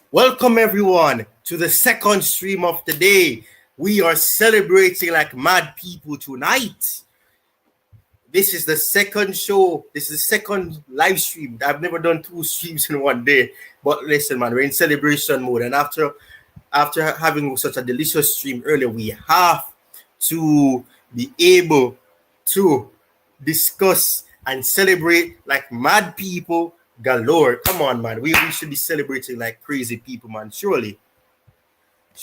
Welcome everyone to the second stream of the day. We are celebrating like mad people tonight. This is the second show. This is the second live stream. I've never done two streams in one day. But listen, man, we're in celebration mode. And after having such a delicious stream earlier, we have to be able to discuss and celebrate like mad people galore. Come on, man. We should be celebrating like crazy people, man. Surely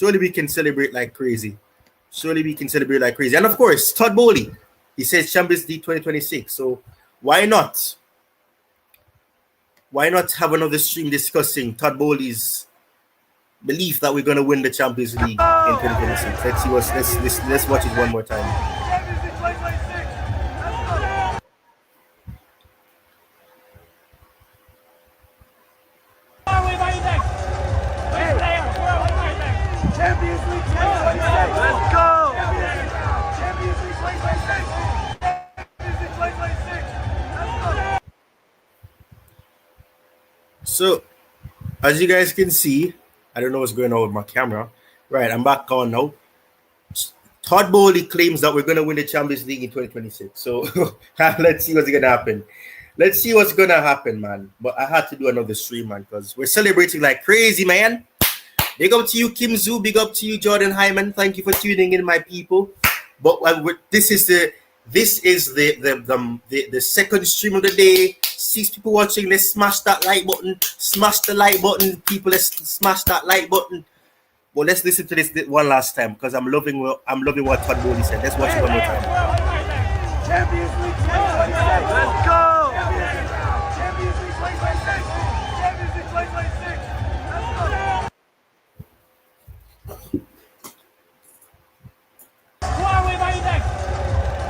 we can celebrate like crazy. And of course, Todd Boehly, he says Champions League 2026. So why not have another stream discussing Todd Boehly's belief that we're going to win the Champions League in 2026? Let's watch it one more time. So, as you guys can see, I don't know what's going on with my camera. Right, I'm back on now. Todd Boehly claims that we're going to win the Champions League in 2026. So, let's see what's going to happen. Let's see what's going to happen, man. But I had to do another stream, man, because we're celebrating like crazy, man. Big up to you, Kim Zhu. Big up to you, Jordan Hyman. Thank you for tuning in, my people. But this is the second stream of the day. 6 people watching. Let's smash that like button. Smash the like button, people. Let's smash that like button. But let's listen to this one last time because I'm loving what Todd Boehly said. Let's watch it one more time. Champions League 2026. Let's go. Champions League 2026. Champions League 2026. Who are we by next?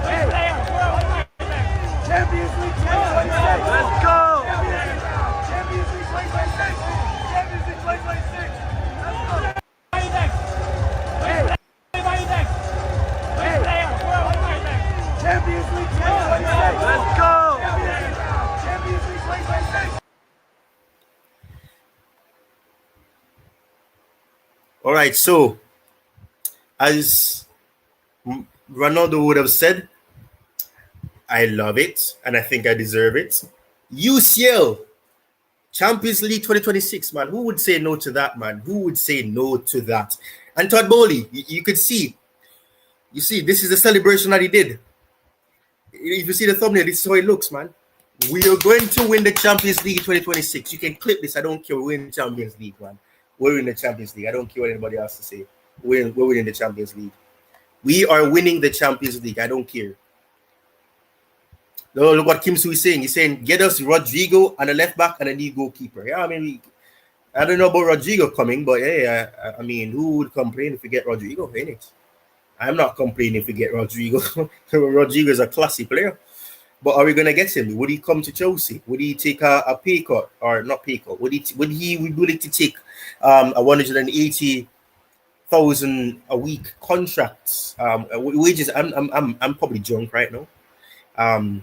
Which players? Who are we by next? Champions League 2026. Let's go. Champions League 2026. Champions League 2026. Let's go. By next. Which by next? Which players? Who are we by next? Champions League 2026. Let's go. Champions League 2026. All right, so as Ronaldo would have said, I love it and I think I deserve it. UCL Champions League 2026, man. Who would say no to that, man? Who would say no to that? And Todd Boehly, you could see. You see, this is the celebration that he did. If you see the thumbnail, this is how it looks, man. We are going to win the Champions League 2026. You can clip this. I don't care. We're winning the Champions League, man. We're in the Champions League. I don't care what anybody else to say. We're winning the Champions League. We are winning the Champions League. I don't care. Look what Kim Soo is saying. He's saying, get us Rodrygo and a left back and a lead goalkeeper. Yeah, I mean, I don't know about Rodrygo coming, but yeah, I mean, who would complain if we get Rodrygo, ain't it? I'm not complaining if we get Rodrygo. Rodrygo is a classy player. But are we going to get him? Would he come to Chelsea? Would he take a pay cut or not pay cut? Would he be willing to take a 180,000 a week contract? Wages. I'm probably drunk right now. I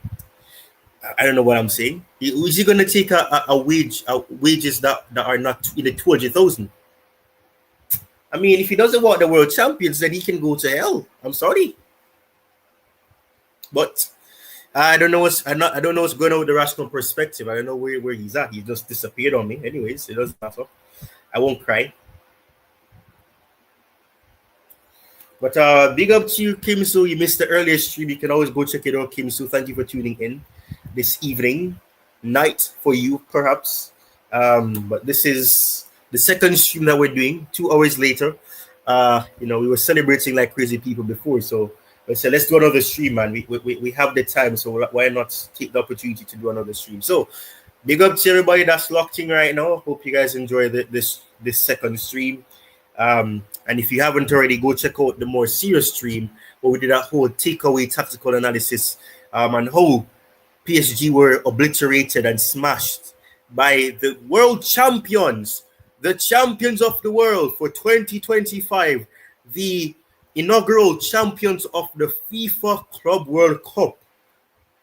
don't know what I'm saying. Is he going to take wages that are not in the 200,000? I mean, if he doesn't want the world champions, then he can go to hell. I'm sorry, but I don't know what's going on with the rational perspective. I don't know where he's at. He just disappeared on me. Anyways, it doesn't matter. I won't cry. But big up to you, Kim Soo. You missed the earlier stream. You can always go check it out, Kim Soo. Thank you for tuning in this night for you, perhaps. But this is the second stream that we're doing 2 hours later. we were celebrating like crazy people before. So I said, let's do another stream, man. We have the time, so why not take the opportunity to do another stream? So big up to everybody that's locked in right now. Hope you guys enjoy this second stream. And if you haven't already, go check out the more serious stream where we did a whole takeaway tactical analysis and how PSG were obliterated and smashed by the world champions, the champions of the world for 2025, the inaugural champions of the FIFA Club World Cup,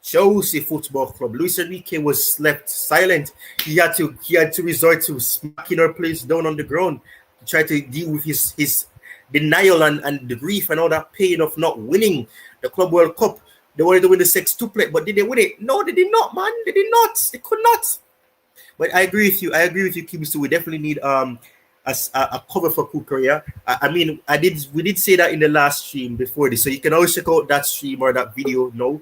Chelsea Football Club. Luis Enrique was left silent. He had to resort to smacking our players down on the ground to try to deal with his denial and the grief and all that pain of not winning the Club World Cup. They wanted to win the sextuplet, but did they win it? No, they did not, man. They did not. They could not. But I agree with you, Kim. So we definitely need a cover for Kukorea. We did say that in the last stream before this, so you can always check out that stream or that video now.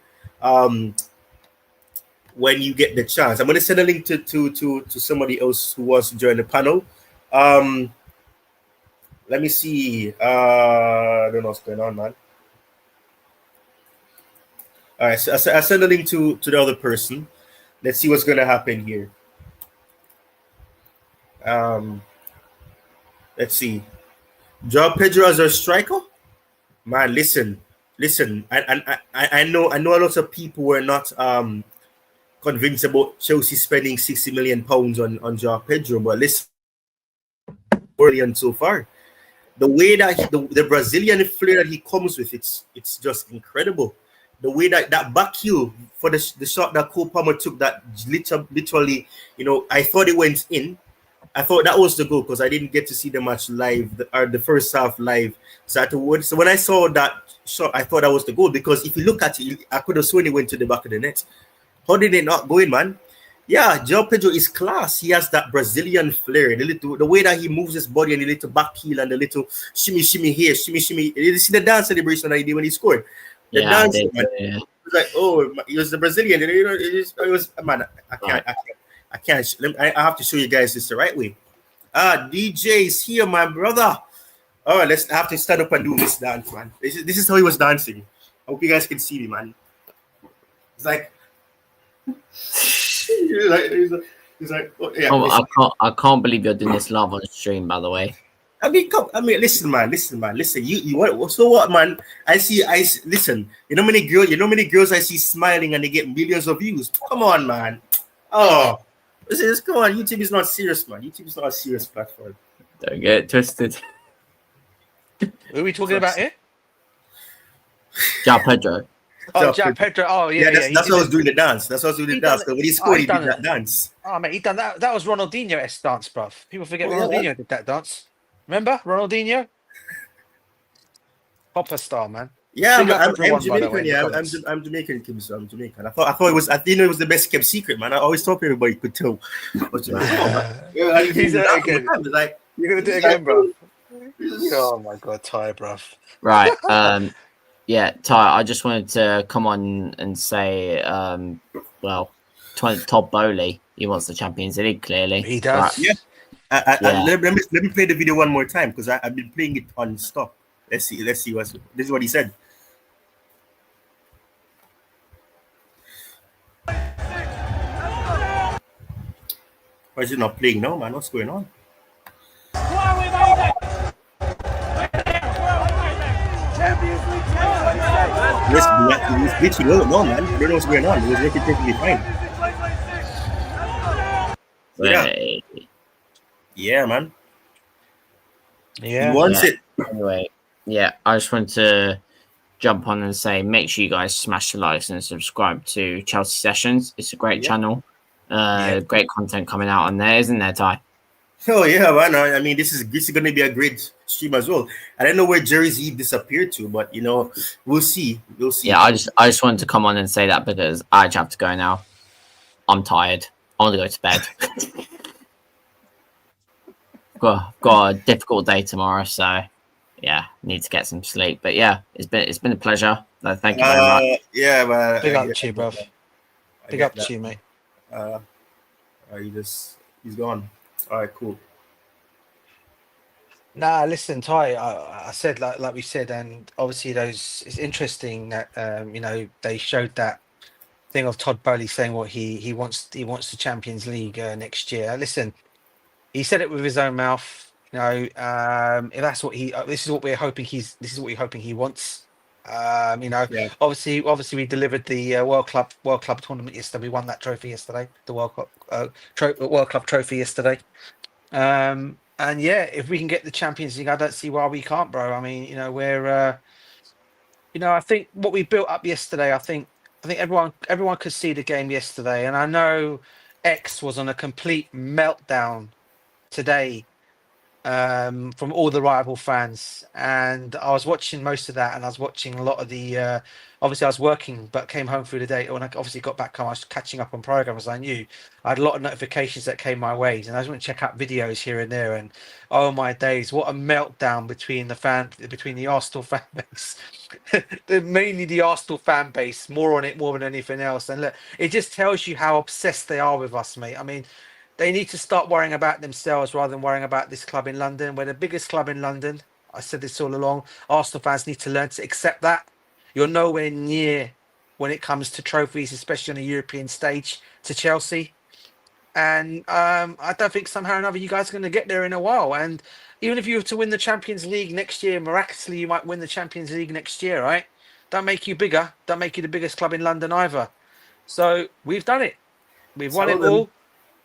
When you get the chance, I'm going to send a link to somebody else who wants to join the panel. Let me see. I don't know what's going on, man. All right, so I send a link to the other person. Let's see what's going to happen here. Let's see. Joao Pedro as our striker? Man, listen. I know a lot of people were not convinced about Chelsea spending £60 million on Joao Pedro, but listen, brilliant so far. The way that the Brazilian flair that he comes with, it's just incredible. The way that back heel for the shot that Cole Palmer took, that literally, I thought it went in. I thought that was the goal because I didn't get to see the match live, or the first half live. So when I saw that shot, I thought that was the goal, because if you look at it, I could have sworn it went to the back of the net. How did it not go in, man? Yeah, Joao Pedro is class. He has that Brazilian flair, the way that he moves his body, and the little back heel and the little shimmy here, shimmy. You see the dance celebration that he did when he scored? The dance, man. It was like, oh, he was the Brazilian. It was, man. I can't. I have to show you guys this the right way. DJ's here, my brother. Oh, I have to stand up and do this dance, man. This is how he was dancing. I hope you guys can see me, man. It's like, he's like, oh, yeah. Oh, I can't believe you're doing this live on the stream, by the way. Listen, man. You what? So what, man? Listen. You know many girls I see smiling and they get millions of views. Come on, man. Oh, come on. YouTube is not serious, man. YouTube is not a serious platform. Don't get it twisted. Who are we talking about here? Joao Pedro. Oh, Joao Pedro. Oh, yeah. That's why I was doing the dance. When he scored, he did that dance. Oh, mate, he done that. That was Ronaldinho's dance, bruv. People forget Ronaldinho did that dance. Remember Ronaldinho? Proper star, man. Yeah, I'm Jamaican. Yeah, I'm Jamaican, Kim. So I'm Jamaican. I thought it was the best kept secret, man. I always thought everybody could tell. He's again. Like, you're gonna do it again, bro. Oh my god, Ty, bruv. Right. Yeah, Ty. I just wanted to come on and say, Todd Boehly, he wants the Champions League. Clearly, he does. Yeah. Let me play the video one more time, because I've been playing it on stop. Let's see. This is what he said. Why is it not playing now, man? What's going on? He was glitching out. No, man. I don't know what's going on. He was working perfectly fine. Yeah, man. Yeah. He wants it. Anyway, yeah, I just wanted to jump on and say, make sure you guys smash the likes and subscribe to Chelsea Sessions. It's a great channel. Great content coming out on there, isn't there, Ty? Oh yeah, man. I mean, this is going to be a great stream as well. I don't know where Jerry's Eve disappeared to, but we'll see. We'll see. Yeah, I just wanted to come on and say that because I actually have to go now. I'm tired. I want to go to bed. got a difficult day tomorrow, so yeah, need to get some sleep. But yeah, it's been a pleasure. Thank you very much. Yeah, man. Big up to you, bro. Big up to you, mate. He's gone. All right, cool. Nah, listen, Ty. I said like we said, and obviously those. It's interesting that they showed that thing of Todd Boehly saying what he wants. He wants the Champions League next year. Listen, he said it with his own mouth. If that's what this is what we're hoping this is what we're hoping he wants. Yeah. Obviously, we delivered the World Club tournament yesterday. We won that trophy yesterday, the World Cup World Club trophy yesterday. And yeah, if we can get the Champions League, I don't see why we can't, bro. I mean, we're I think what we built up yesterday, I think everyone could see the game yesterday, and I know X was on a complete meltdown today from all the rival fans. And I was watching most of that, and I was watching a lot of the. Obviously, I was working, but came home through the day. When I obviously got back home, I was catching up on programs. I knew I had a lot of notifications that came my way, and I just went to check out videos here and there. And oh my days, what a meltdown between the Arsenal fan base, mainly the Arsenal fan base, more than anything else. And look, it just tells you how obsessed they are with us, mate. I mean, they need to start worrying about themselves rather than worrying about this club in London. We're the biggest club in London. I said this all along. Arsenal fans need to learn to accept that. You're nowhere near when it comes to trophies, especially on a European stage, to Chelsea. And I don't think somehow or another you guys are going to get there in a while. And even if you were to win the Champions League next year, miraculously, you might win the Champions League next year, right? Don't make you bigger. Don't make you the biggest club in London either. So we've done it. We've won it all.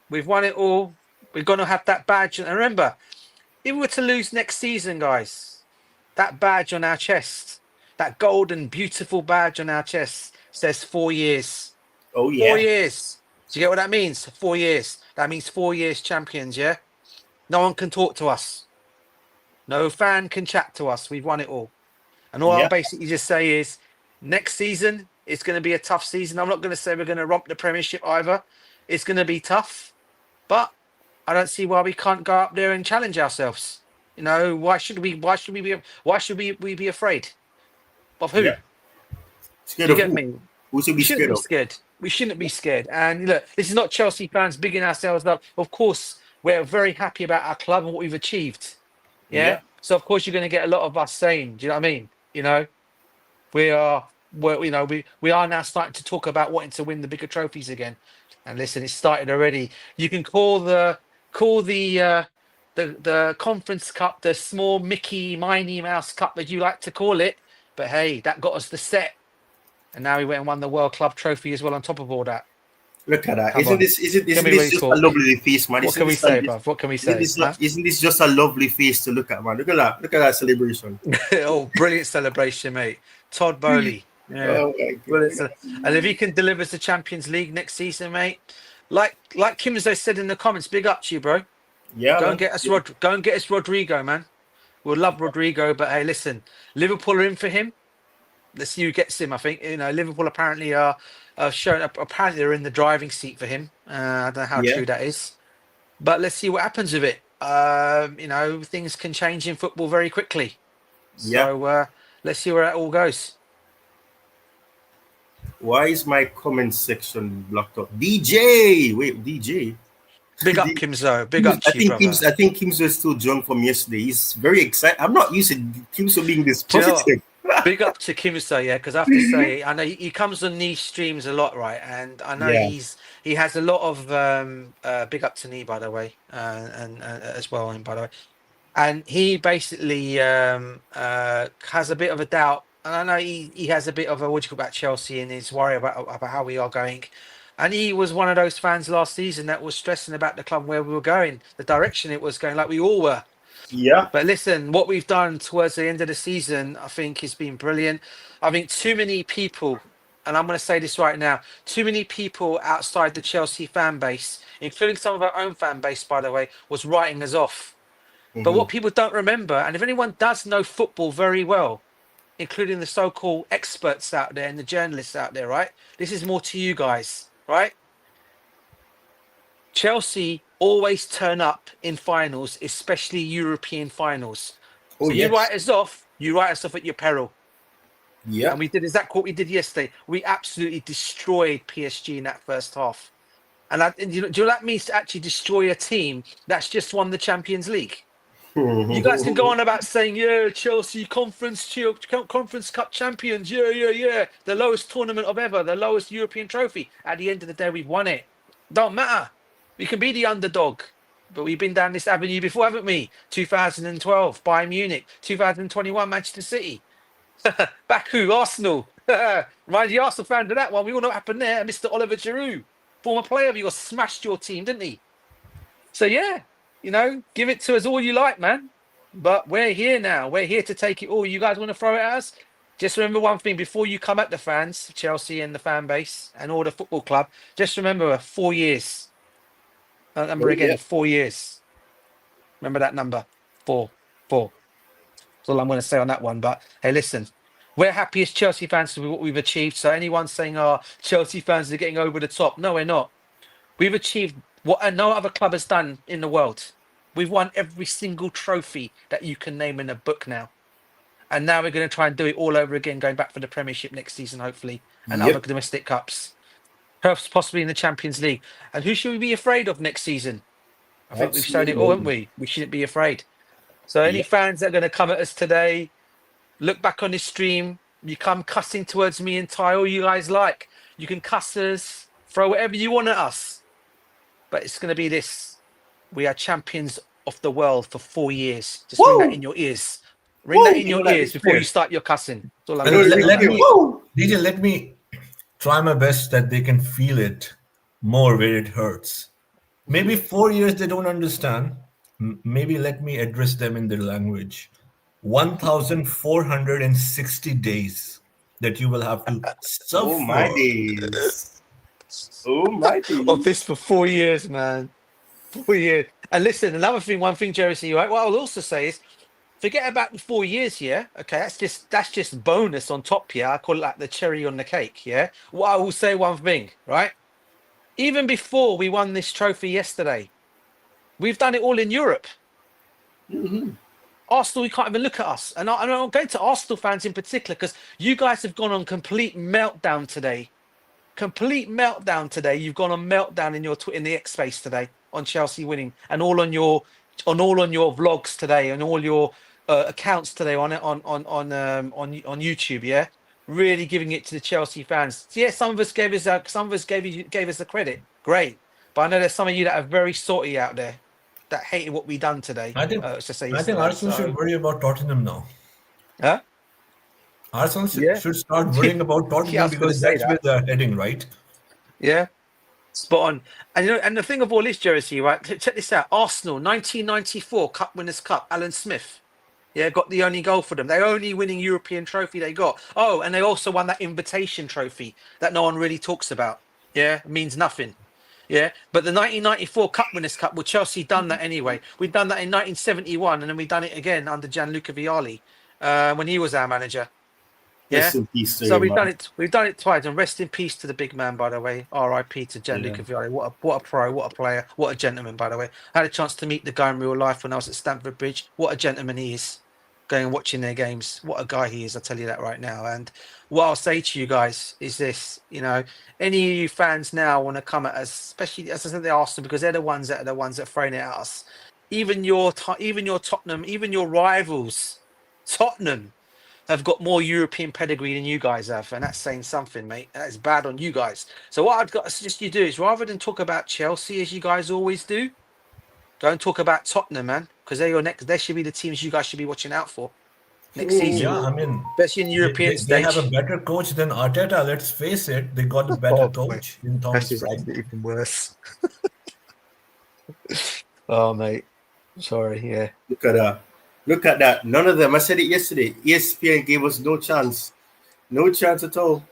We've won it all. We're going to have that badge. And remember, if we were to lose next season, guys, that badge on our chest, that golden, beautiful badge on our chest says 4 years. Oh, yeah. 4 years. Do you get what that means? 4 years. That means 4 years champions, yeah? No one can talk to us. No fan can chat to us. We've won it all. And all I'll basically just say is next season, it's going to be a tough season. I'm not going to say we're going to romp the Premiership either. It's going to be tough. But I don't see why we can't go up there and challenge ourselves. Why should we be afraid? Of who? Yeah. Scared Do you of get who? me? Who should We be shouldn't scared be of? scared. We shouldn't be scared. And look, this is not Chelsea fans bigging ourselves up. Of course, we're very happy about our club and what we've achieved. Yeah. So of course you're going to get a lot of us saying, do you know what I mean? We are now starting to talk about wanting to win the bigger trophies again. And listen, it started already. You can call the Conference Cup the small Minnie Mouse Cup that you like to call it, but hey, that got us the set, and now we went and won the World Club trophy as well on top of all that. Look at that! Come Isn't on. this really just a lovely face, man? What can we say, bruv? What can we say? Isn't this just a lovely face to look at, man? Look at that! Look at that celebration! Oh, brilliant celebration, mate! Todd Boehly. Yeah. Oh my God. And if he can deliver us the Champions League next season, mate, like Kimzo said in the comments, big up to you, bro. Yeah. Go and get us Rodrygo, man. We'll love Rodrygo, but hey, listen, Liverpool are in for him. Let's see who gets him. I think Liverpool apparently are showing up. Apparently they're in the driving seat for him. I don't know how true that is, but let's see what happens with it. Things can change in football very quickly. So let's see where it all goes. Why is my comment section blocked up? DJ, wait, DJ. Big up Kimzo. Big up to you, brother. I think Kimzo is still drunk from yesterday. He's very excited. I'm not used to Kimzo being this positive. Big up to Kimzo, yeah, because I have to say, I know he comes on these streams a lot, right? And I know he has a lot of big up to me, by the way, and as well, and by the way, and he basically has a bit of a doubt, and I know he has a bit of a what do you call about Chelsea and his worry about how we are going. And he was one of those fans last season that was stressing about the club, where we were going, the direction it was going, like we all were. Yeah. But listen, what we've done towards the end of the season, I think, has been brilliant. I think too many people, and I'm going to say this right now, too many people outside the Chelsea fan base, including some of our own fan base, by the way, was writing us off. Mm-hmm. But what people don't remember, and if anyone does know football very well, including the so-called experts out there and the journalists out there, right? This is more to you guys. Right? Chelsea always turn up in finals, especially European finals. Oh, so you write us off at your peril. Yeah. And we did exactly what we did yesterday. We absolutely destroyed PSG in that first half. And do you know what that means, to actually destroy a team that's just won the Champions League? You guys can go on about saying, yeah, Chelsea Conference Cup champions, yeah. The lowest tournament of ever, the lowest European trophy. At the end of the day, we've won it. Don't matter. We can be the underdog. But we've been down this avenue before, haven't we? 2012, Bayern Munich. 2021, Manchester City. Baku, Arsenal. Remind you, Arsenal fans of that one. We all know what happened there. Mr. Oliver Giroud, former player of yours, smashed your team, didn't he? So, yeah, give it to us all you like, man. But we're here now. We're here to take it all. You guys want to throw it at us? Just remember one thing before you come at the fans, Chelsea and the fan base and all the football club. Just remember 4 years. That number again, 4 years. Remember that number, 4. That's all I'm going to say on that one. But hey, listen, we're happy as Chelsea fans with what we've achieved. So anyone saying, Chelsea fans are getting over the top. No, we're not. We've achieved what no other club has done in the world. We've won every single trophy that you can name in a book now. And now we're going to try and do it all over again, going back for the Premiership next season, hopefully, and other domestic cups. Perhaps possibly in the Champions League. And who should we be afraid of next season? I think we've shown it all, haven't we? We shouldn't be afraid. So any fans that are going to come at us today, look back on this stream. You come cussing towards me and Ty, all you guys like. You can cuss us, throw whatever you want at us. But it's going to be this. We are champions of the world for 4 years. Just ring that in your ears. Ring that in your ears before you start your cussing. Let me try my best that they can feel it more where it hurts. Maybe 4 years they don't understand. Maybe let me address them in their language. 1,460 days that you will have to suffer. Oh my days. Of this for 4 years, man. 4 years. And listen, one thing, Jerry, right? What I'll also say is, forget about the 4 years here. Okay, that's just bonus on top here. I call it like the cherry on the cake. Yeah. What I will say one thing, right? Even before we won this trophy yesterday, we've done it all in Europe. Arsenal, you can't even look at us. And I'm going to Arsenal fans in particular because you guys have gone on complete meltdown today. Complete meltdown today. You've gone on meltdown in the X space today on Chelsea winning, and all on your vlogs today, and all your accounts today on YouTube. Yeah, really giving it to the Chelsea fans. So, yeah, some of us gave us the credit. Great, but I know there's some of you that are very salty out there that hated what we done today. I think Arsenal should worry about Tottenham now. Huh? Arsenal should start worrying about Tottenham because that's where they're heading, right? Yeah, spot on. And and the thing of all this, Jersey, right? Check this out. Arsenal, 1994 Cup Winners' Cup. Alan Smith, got the only goal for them. The only winning European trophy they got. Oh, and they also won that invitation trophy that no one really talks about. Yeah, it means nothing. Yeah, but the 1994 Cup Winners' Cup, well, Chelsea done that anyway. We've done that in 1971, and then we've done it again under Gianluca Vialli when he was our manager. Yeah, so we've done it. We've done it twice, and rest in peace to the big man, by the way. R.I.P. to Gianluca Vialli. What a pro, what a player, what a gentleman, by the way. I had a chance to meet the guy in real life when I was at Stamford Bridge. What a gentleman he is. Going and watching their games. What a guy he is. I'll tell you that right now. And what I'll say to you guys is this: any of you fans now want to come at us, especially as I said, the Arsenal, because they're the ones that are throwing it at us. Even your Tottenham, even your rivals, Tottenham, have got more European pedigree than you guys have, and that's saying something, mate. That's bad on you guys. So what I've got to suggest you do is, rather than talk about Chelsea as you guys always do, don't talk about Tottenham, man, because they're your next. They should be the teams you guys should be watching out for next season. Yeah, I mean, especially in the European stage. They have a better coach than Arteta. Let's face it, they got a better coach in Thomas Frank. Even worse. Oh, mate, sorry. Yeah, Look at that. None of them. I said it yesterday. ESPN gave us no chance. No chance at all.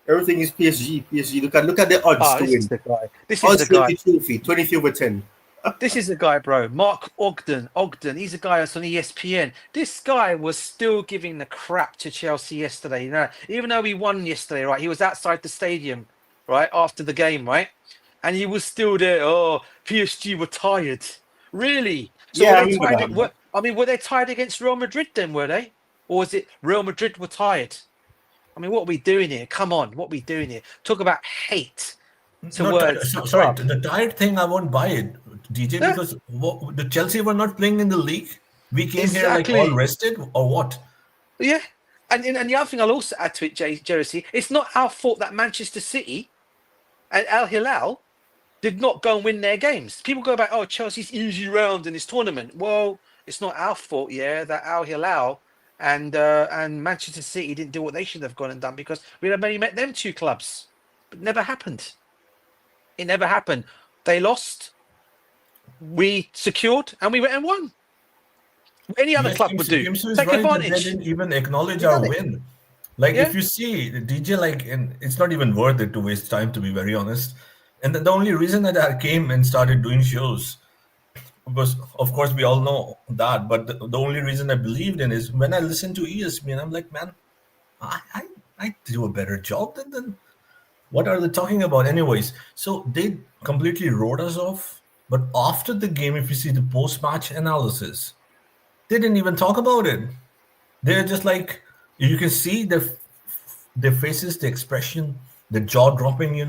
Everything is PSG. PSG. Look at the odds to win. This is the guy. Trophy, 23/10. This is the guy, bro. Mark Ogden. He's a guy that's on ESPN. This guy was still giving the crap to Chelsea yesterday. Even though we won yesterday, right? He was outside the stadium, right, after the game, right? And he was still there. Oh, PSG were tired. Really? So were they tired against Real Madrid then, were they? Or was it Real Madrid were tired? I mean, what are we doing here? Come on, what are we doing here? Talk about hate. The tired thing, I won't buy it, DJ, because the Chelsea were not playing in the league. We came here like all rested or what? Yeah. And the other thing I'll also add to it, Jersey, it's not our fault that Manchester City and Al Hilal did not go and win their games. People go back, oh, Chelsea's easy round in this tournament. Well, it's not our fault, that Al Hilal and Manchester City didn't do what they should have gone and done, because we had only met them two clubs. But it never happened. It never happened. They lost, we secured, and we went and won. Any other club would do. Take advantage. They didn't even acknowledge our win. Like, if you see DJ, like, and it's not even worth it to waste time, to be very honest. And the only reason that I came and started doing shows was, of course, we all know that. But the only reason I believed in is when I listened to ESPN, I'm like, man, I do a better job than them. What are they talking about? Anyways, so they completely wrote us off. But after the game, if you see the post-match analysis, they didn't even talk about it. They're just like, you can see their faces, the expression, the jaw dropping,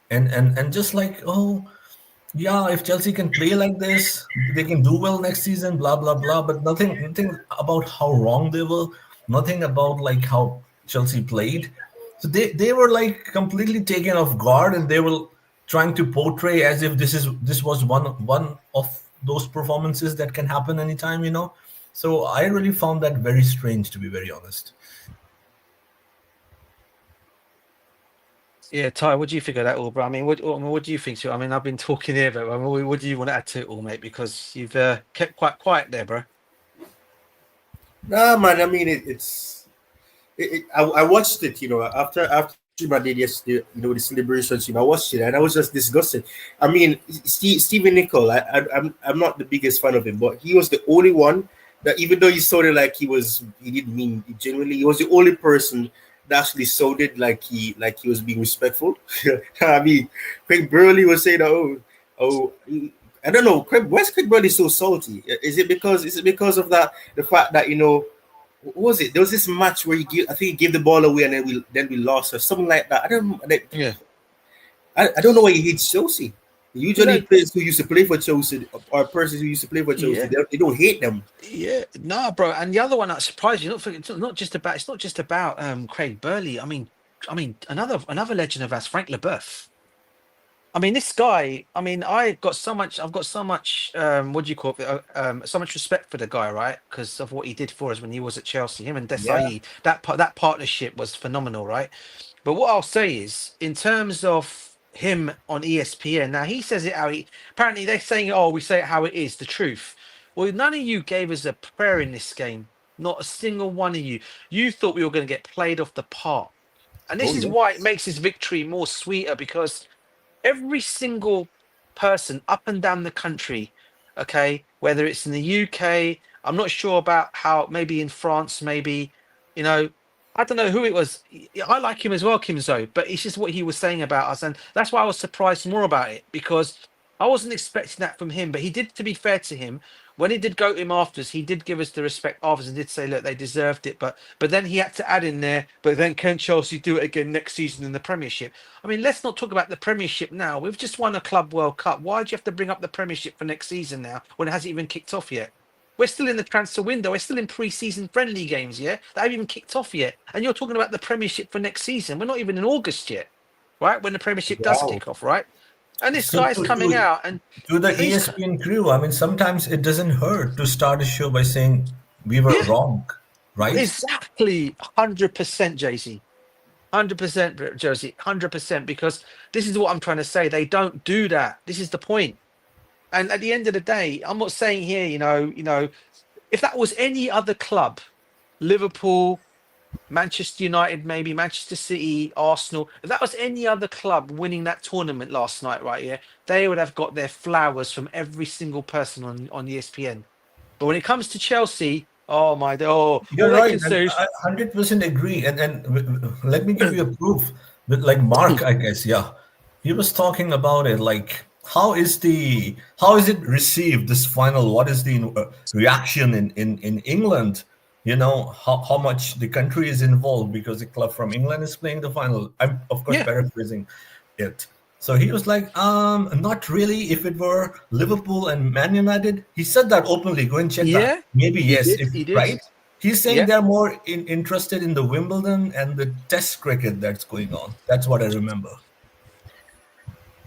and just like, oh, yeah, if Chelsea can play like this, they can do well next season, blah, blah, blah. But nothing about how wrong they were, nothing about like how Chelsea played. So they were like completely taken off guard, and they were trying to portray as if this was one of those performances that can happen anytime, So I really found that very strange, to be very honest. Yeah, Ty, what do you think of that all, bro? I mean, what do you think? I mean, I've been talking here, but what do you want to add to it all, mate? Because you've kept quite quiet there, bro. Nah, man. I mean, I watched it, after I did yesterday, the celebrations, I watched it and I was just disgusted. I mean, Steven Nicol, I'm not the biggest fan of him, but he was the only one that, even though he sounded like he didn't mean it genuinely, he was the only person that actually sounded like he was being respectful. I mean, Craig Burley was saying, oh, I don't know, why is Craig Burley so salty? Is it because of the fact that, what was it? There was this match where I think he gave the ball away and then we lost or something like that. I don't know why he hates Chelsea. Usually players who used to play for Chelsea or persons who used to play for Chelsea, they don't hate them. Yeah, no, bro. And the other one that surprised you, it's not just about Craig Burley. I mean, another legend of ours, Frank Leboeuf. I mean, this guy. I mean, I've got so much. What do you call it? So much respect for the guy, right? Because of what he did for us when he was at Chelsea. Him and Desai, that partnership was phenomenal, right? But what I'll say is, in terms of him on ESPN, now he says it how apparently they're saying, oh, we say it how it is, the truth. Well, none of you gave us a prayer in this game. Not a single one of you. You thought we were going to get played off the park, and this is why it makes this victory more sweeter, because every single person up and down the country, okay, whether it's in the UK, I'm not sure about how, maybe in France, maybe, I don't know who it was. I like him as well, Kim Zo, but it's just what he was saying about us. And that's why I was surprised more about it, because I wasn't expecting that from him. But he did, to be fair to him, when he did go to him afterwards, he did give us the respect afterwards and did say, look, they deserved it. But then he had to add in there, but then can Chelsea do it again next season in the Premiership? I mean, let's not talk about the Premiership now. We've just won a Club World Cup. Why do you have to bring up the Premiership for next season now when it hasn't even kicked off yet? We're still in the transfer window. We're still in pre-season friendly games, They haven't even kicked off yet. And you're talking about the Premiership for next season. We're not even in August yet, right? When the Premiership does kick off, right? And this guy's coming out and... To the ESPN crew, I mean, sometimes it doesn't hurt to start a show by saying we were wrong, right? Exactly. 100%, Jay-Z. 100%, Jersey. 100%, because this is what I'm trying to say. They don't do that. This is the point. And at the end of the day, I'm not saying here, if that was any other club, Liverpool, Manchester United, maybe Manchester City, Arsenal, if that was any other club winning that tournament last night, right here, they would have got their flowers from every single person on ESPN. But when it comes to Chelsea, oh my God, you're right. I 100% agree. And let me give you a proof. But like Mark, I guess, he was talking about it like, how is it received, this final? What is the reaction in England? How much the country is involved because the club from England is playing the final. I'm of course paraphrasing it, So he was like, not really. If it were Liverpool and Man United, he said that openly. Go and check that. Yeah, Maybe he yes, did. if He did. right. He's saying Yeah. they're more interested in the Wimbledon and the Test cricket that's going on. That's what I remember.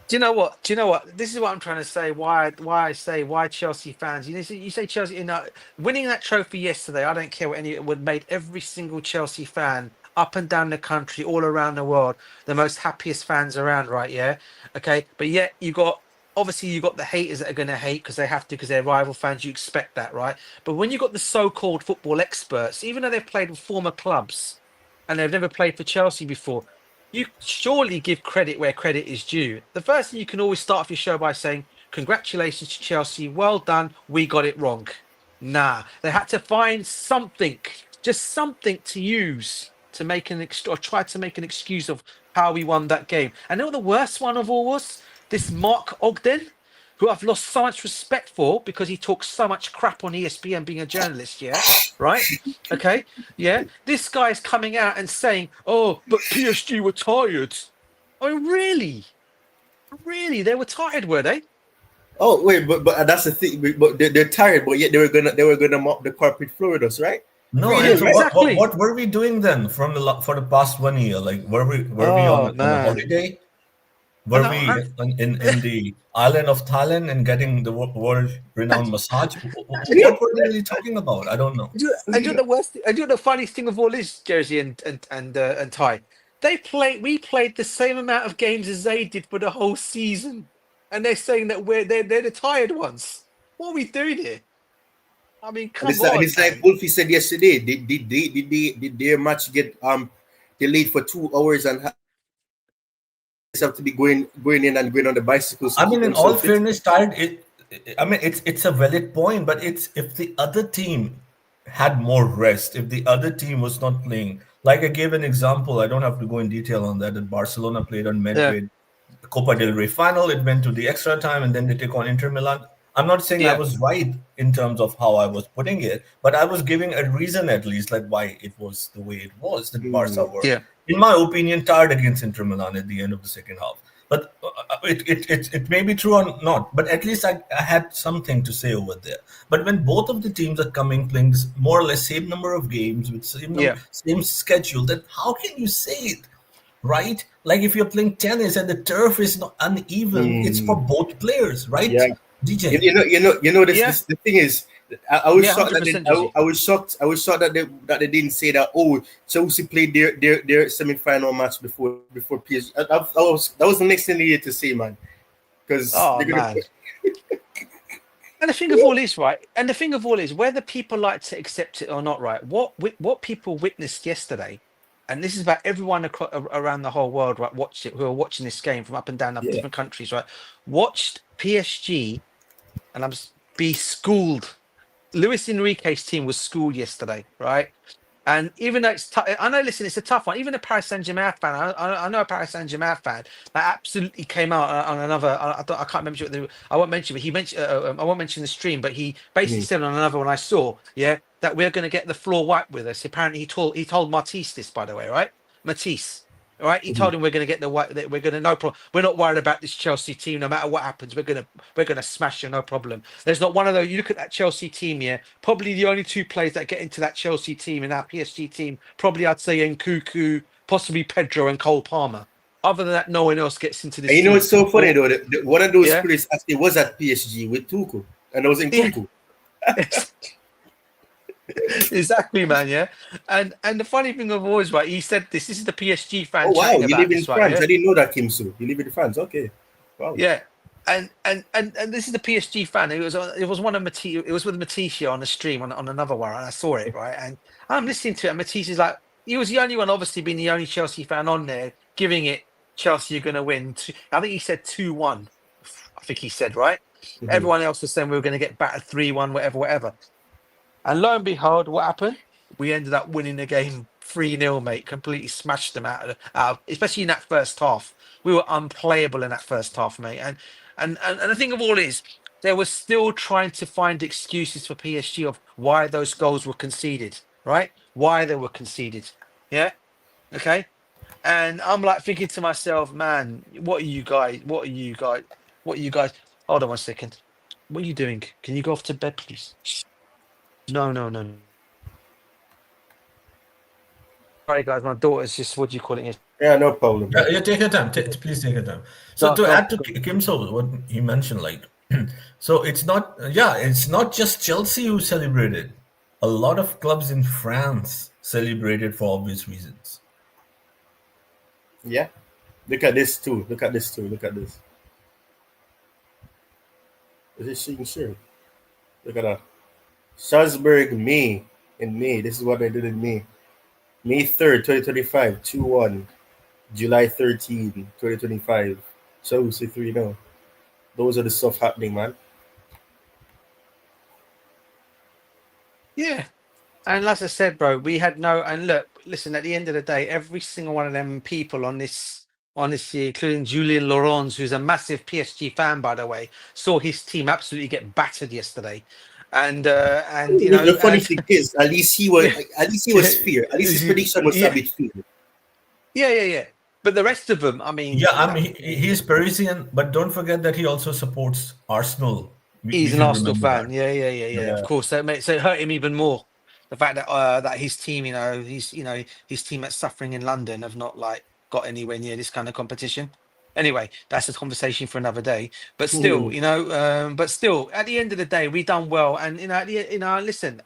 Do you know what? Do you know what? This is what I'm trying to say. Why I say why Chelsea fans? You say Chelsea. Winning that trophy yesterday. I don't care what any. It would made every single Chelsea fan up and down the country, all around the world, the most happiest fans around. Right? Yeah. Okay. But yet you got obviously you got the haters that are going to hate because they have to because they're rival fans. You expect that, right? But when you got the so-called football experts, even though they've played with former clubs and they've never played for Chelsea before, you surely give credit where credit is due. The first thing you can always start off your show by saying, "Congratulations to Chelsea, well done, we got it wrong." Nah, they had to find something, just something to use to make or try to make an excuse of how we won that game. And you know what the worst one of all was? This Mark Ogden, who I've lost so much respect for because he talks so much crap on ESPN being a journalist, yeah? Right? Okay, yeah. This guy's coming out and saying, "Oh, but PSG were tired." Oh, really? Really? They were tired, were they? Oh wait, but that's the thing. But they're tired, but yet they were gonna mop the carpet floor with us, right? No, Yeah, and so exactly. what were we doing then for the past 1 year? Like, were we Oh, on a man. holiday? Were No, we in the island of Thailand and getting the world renowned massage? What were they really talking about? I don't know. I do the worst. I do the funniest thing of all is Jersey and Ty. We played the same amount of games as they did for the whole season, and they're saying that they're the tired ones. What are we doing here? I mean, come on. And it's like Wolfie said yesterday. Did their match get delayed for 2 hours and have to be going in and going on the bicycles? I mean, in all fairness, tired. I mean, it's a valid point, but it's if the other team had more rest, if the other team was not playing, like I gave an example, I don't have to go in detail on that. That Barcelona played on Madrid, Copa del Rey final. It went to the extra time, and then they take on Inter Milan. I'm not saying I was right in terms of how I was putting it, but I was giving a reason at least, like why it was the way it was. That Barca were, in my opinion, tired against Inter Milan at the end of the second half. But it may be true or not, but at least I had something to say over there. But when both of the teams are coming, playing this more or less same number of games with same schedule, then how can you say it, right? Like if you're playing tennis and the turf is not uneven, it's for both players, right? Yeah. DJ. The thing is, I was shocked that 100% I was shocked that they didn't say that. Oh, Chelsea played their semi-final match before PSG. That was the next thing they needed to say, man. Because man. And the thing of all is, right? And the thing of all is, whether people like to accept it or not, right? What people witnessed yesterday, and this is about everyone around the whole world, right? Who are watching this game from up and down different countries, right? Watched PSG, and be schooled. Luis Enrique's team was schooled yesterday, right? And even though it's tough, I know. Listen, it's a tough one. Even a Paris Saint-Germain fan, I know a Paris Saint-Germain fan that absolutely came out on another. I can't remember. I won't mention, but he mentioned. I won't mention the stream, but he basically said on another one I saw, that we're going to get the floor wiped with us. Apparently, he told Matisse this, by the way, right? Matisse. All right, he told him we're going to get the white. We're going to no problem. We're not worried about this Chelsea team. No matter what happens, we're going to smash you. No problem. There's not one of those. You look at that Chelsea team here. Probably the only two players that get into that Chelsea team and that PSG team. Probably I'd say Nkunku, possibly Pedro and Cole Palmer. Other than that, no one else gets into this. And you know, it's so funny though. One of those players actually was at PSG with Tuchel, and I was in Nkunku. Exactly, man. Yeah, and the funny thing of all is, right, he said this is the PSG fan. Oh wow, you live in France. Right, I didn't know that, Kim Soo. You live in France, okay? Wow. Yeah, and this is the PSG fan. It was one of Matisse. It was with Matisse on the stream on another one, and I saw it, right. And I'm listening to it. And Matisse is like, he was the only one, obviously being the only Chelsea fan on there, giving it Chelsea are going to win. I think he said 2-1. I think he said, right. Mm-hmm. Everyone else was saying we were going to get battered 3-1, whatever. And lo and behold, what happened? We ended up winning the game 3-0, mate. Completely smashed them out of, especially in that first half. We were unplayable in that first half, mate. And the thing of all is, they were still trying to find excuses for PSG of why those goals were conceded, right? Why they were conceded. Yeah? Okay? And I'm like thinking to myself, man, what are you guys? What are you guys? What are you guys? Hold on 1 second. What are you doing? Can you go off to bed, please? No, no, no. Sorry, guys, my daughter's just, what do you call it? Yeah, no problem. Yeah, yeah, take your time. Please take your time. So Go, to go, add to go. Kim Soul, what he mentioned, like, so it's not, yeah, it's not just Chelsea who celebrated. A lot of clubs in France celebrated for obvious reasons. Yeah. Look at this too. Look at this too. Look at this. Is it shooting sure? Look at that. Salzburg, May. In May. This is what they did in May. May 3rd, 2025, 2-1. July 13, 2025. Chelsea 3-0. Those are the stuff happening, man. Yeah. And as I said, bro, we had no, and look, listen, at the end of the day, every single one of them people on this year, including Julian Laurens, who's a massive PSG fan, by the way, saw his team absolutely get battered yesterday. And you know, The funny and, thing is, at least he was fair. At least his prediction was a bit fair. yeah. But the rest of them, I mean, Yeah, I mean, he's Parisian, but don't forget that he also supports Arsenal. he's an should Arsenal remember fan. that. Yeah. Of course, so it hurt him even more. The fact that that his team, his team that's suffering in London have not like got anywhere near this kind of competition. Anyway, that's a conversation for another day. But still, at the end of the day, we done well. And listen,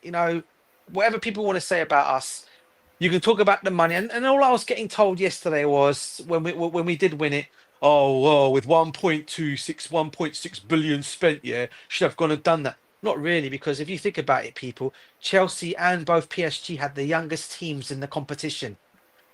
whatever people want to say about us, you can talk about the money. And all I was getting told yesterday was when we did win it. Oh, well, with 1.6 billion spent, should have gone and done that. Not really, because if you think about it, people, Chelsea and both PSG had the youngest teams in the competition.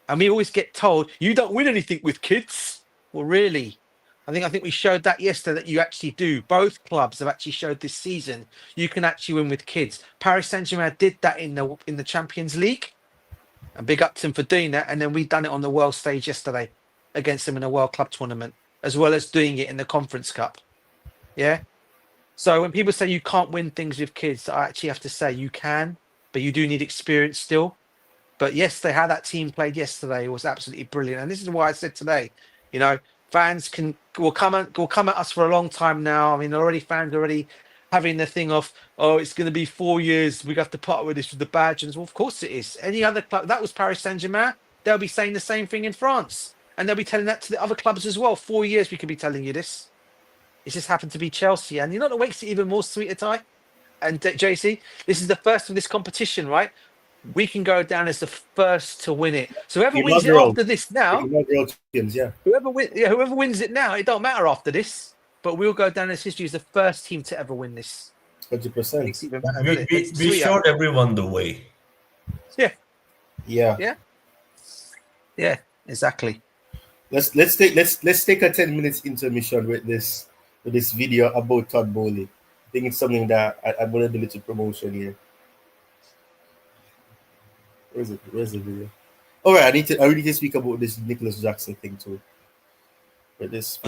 And we always get told, you don't win anything with kids. Well, really? I think we showed that yesterday that you actually do. Both clubs have actually showed this season you can actually win with kids. Paris Saint-Germain did that in the Champions League. And big up to them for doing that. And then we done it on the world stage yesterday against them in a World Club tournament, as well as doing it in the Conference Cup. Yeah. So when people say you can't win things with kids, I actually have to say you can, but you do need experience still. But yesterday, how that team played yesterday was absolutely brilliant. And this is why I said today, fans will come at us for a long time now. I mean, fans already having the thing of, oh, it's going to be 4 years. We have to part with this with the badge. And well, of course it is. Any other club, that was Paris Saint-Germain. They'll be saying the same thing in France. And they'll be telling that to the other clubs as well. 4 years we could be telling you this. It just happened to be Chelsea. And what makes it even more sweeter, Ty? And JC, this is the first of this competition, right? We can go down as the first to win it. So whoever wins it after this now, whoever wins it now, it don't matter after this. But we'll go down as history as the first team to ever win this. 100%. We showed everyone the way. Yeah, exactly. Let's take a 10 minutes intermission with this video about Todd Boehly. I think it's something that I'm gonna do a little promotion here. Where's the video? All right, I need to speak about this Nicholas Jackson thing too. But this.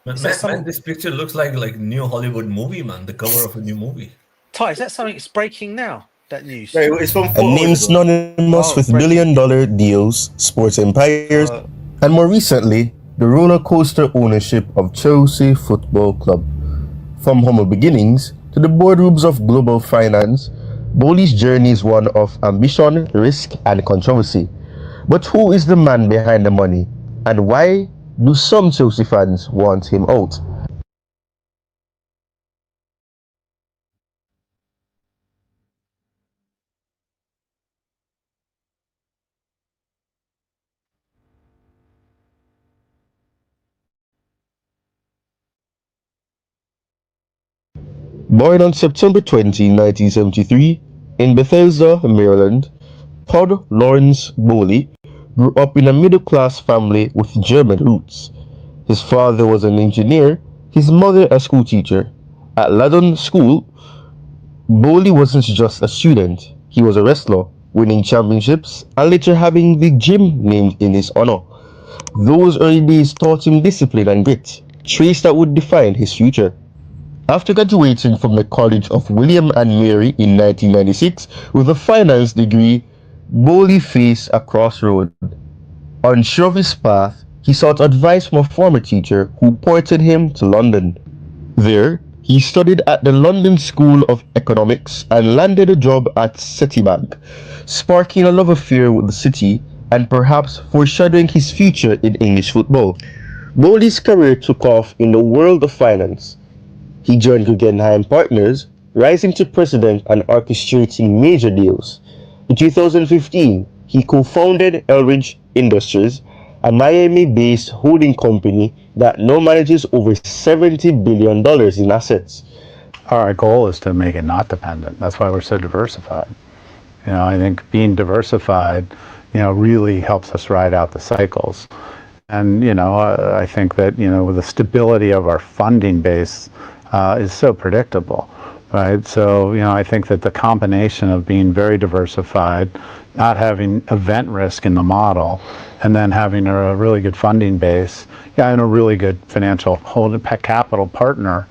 Man, this picture looks like new Hollywood movie, man. The cover of a new movie. Ty, is that something that's breaking now? That news. No, it's from a name synonymous with billion-dollar deals, sports empires, and more recently, the roller coaster ownership of Chelsea Football Club. From humble beginnings to the boardrooms of global finance, Boehly's journey is one of ambition, risk, and controversy. But who is the man behind the money, and why do some Chelsea fans want him out? Born on September 20, 1973, in Bethesda, Maryland, Todd Lawrence Boehly grew up in a middle-class family with German roots. His father was an engineer, his mother a schoolteacher. At Ladon School, Boehly wasn't just a student, he was a wrestler, winning championships and later having the gym named in his honor. Those early days taught him discipline and grit, traits that would define his future. After graduating from the College of William and Mary in 1996 with a finance degree, Boehly faced a crossroad. Unsure of his path, he sought advice from a former teacher who pointed him to London. There, he studied at the London School of Economics and landed a job at Citibank, sparking a love affair with the city and perhaps foreshadowing his future in English football. Boehly's career took off in the world of finance. He joined Guggenheim Partners, rising to president and orchestrating major deals. In 2015, he co-founded Elridge Industries, a Miami-based holding company that now manages over $70 billion in assets. Our goal is to make it not dependent. That's why we're so diversified. I think being diversified, really helps us ride out the cycles. And, I think that, with the stability of our funding base is so predictable, right? So, I think that the combination of being very diversified, not having event risk in the model, and then having a really good funding base, and a really good financial capital partner,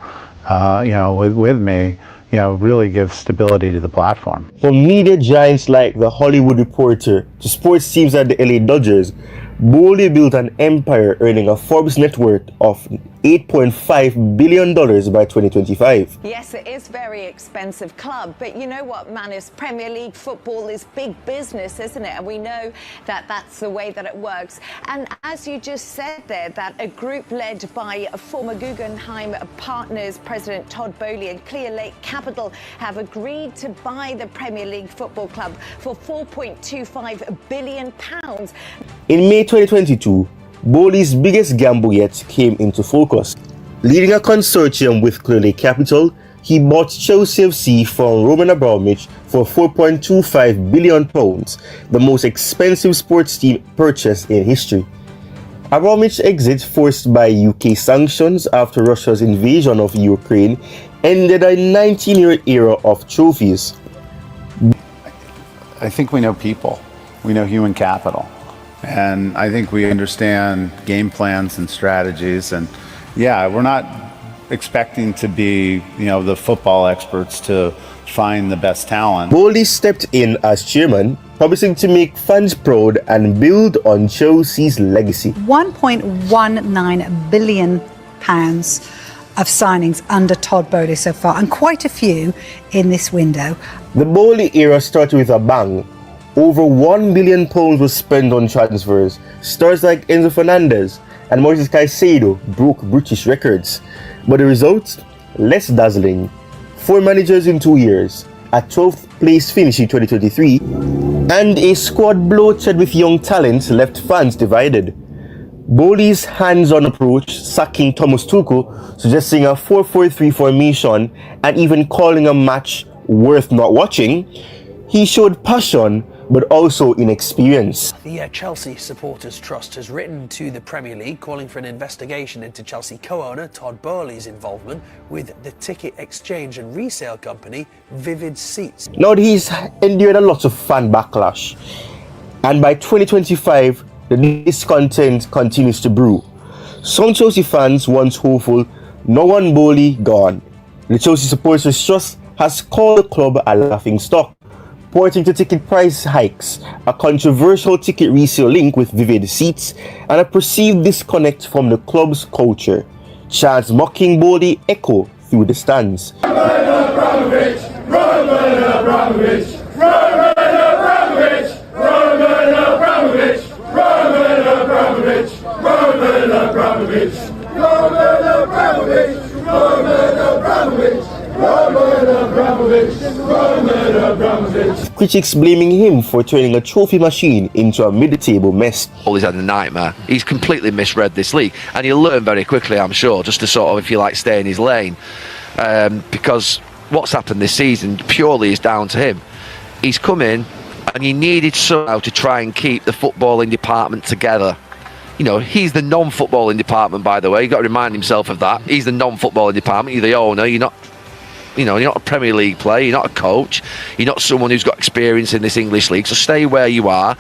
with me, really gives stability to the platform. From media giants like The Hollywood Reporter to sports teams like the LA Dodgers, Boehly built an empire, earning a Forbes net worth of $8.5 billion by 2025. Yes, it is a very expensive club, but you know what, Manus? Premier League football is big business, isn't it? And we know that that's the way that it works. And as you just said there, that a group led by former Guggenheim Partners President Todd Boehly and Clear Lake Capital have agreed to buy the Premier League Football Club for £4.25 billion. In May 2022, Boehly's biggest gamble yet came into focus. Leading a consortium with Clear Lake Capital, he bought Chelsea FC from Roman Abramovich for £4.25 billion, the most expensive sports team purchased in history. Abramovich's exit, forced by UK sanctions after Russia's invasion of Ukraine, ended a 19-year era of trophies. I think we know people. We know human capital. And I think we understand game plans and strategies. And we're not expecting to be, the football experts to find the best talent. Boehly stepped in as chairman, promising to make fans proud and build on Chelsea's legacy. £1.19 billion of signings under Todd Boehly so far, and quite a few in this window. The Boehly era started with a bang. Over £1 billion was spent on transfers. Stars like Enzo Fernandez and Moises Caicedo broke British records. But the result? Less dazzling. 4 managers in 2 years, a 12th place finish in 2023, and a squad bloated with young talent left fans divided. Boehly's hands-on approach, sacking Thomas Tuchel, suggesting a 4-4-3 formation, and even calling a match worth not watching, he showed passion but also inexperience. The Chelsea Supporters Trust has written to the Premier League calling for an investigation into Chelsea co-owner Todd Boehly's involvement with the ticket exchange and resale company Vivid Seats. Now he's endured a lot of fan backlash, and by 2025 the discontent continues to brew. Some Chelsea fans, once hopeful, now want Boehly gone. The Chelsea Supporters Trust has called the club a laughing stock, pointing to ticket price hikes, a controversial ticket resale link with Vivid Seats, and a perceived disconnect from the club's culture. Chants mocking Boehly echo through the stands. Roman Abramovich! Roman Abramovich! Roman Abramovich! Roman Abramovich! Roman Abramovich! Roman Abramovich! Roman Abramovich! Roman Abramovich! Roman Abramovich! Roman Abramovich! Critics blaming him for turning a trophy machine into a mid-table mess. He's had a nightmare. He's completely misread this league, and he'll learn very quickly, I'm sure, just to sort of, if you like, stay in his lane. Because what's happened this season purely is down to him. He's come in, and he needed somehow to try and keep the footballing department together. He's the non-footballing department, by the way. You've got to remind himself of that. He's the non-footballing department. You're the owner. You're not a Premier League player, you're not a coach, you're not someone who's got experience in this English league, so stay where you are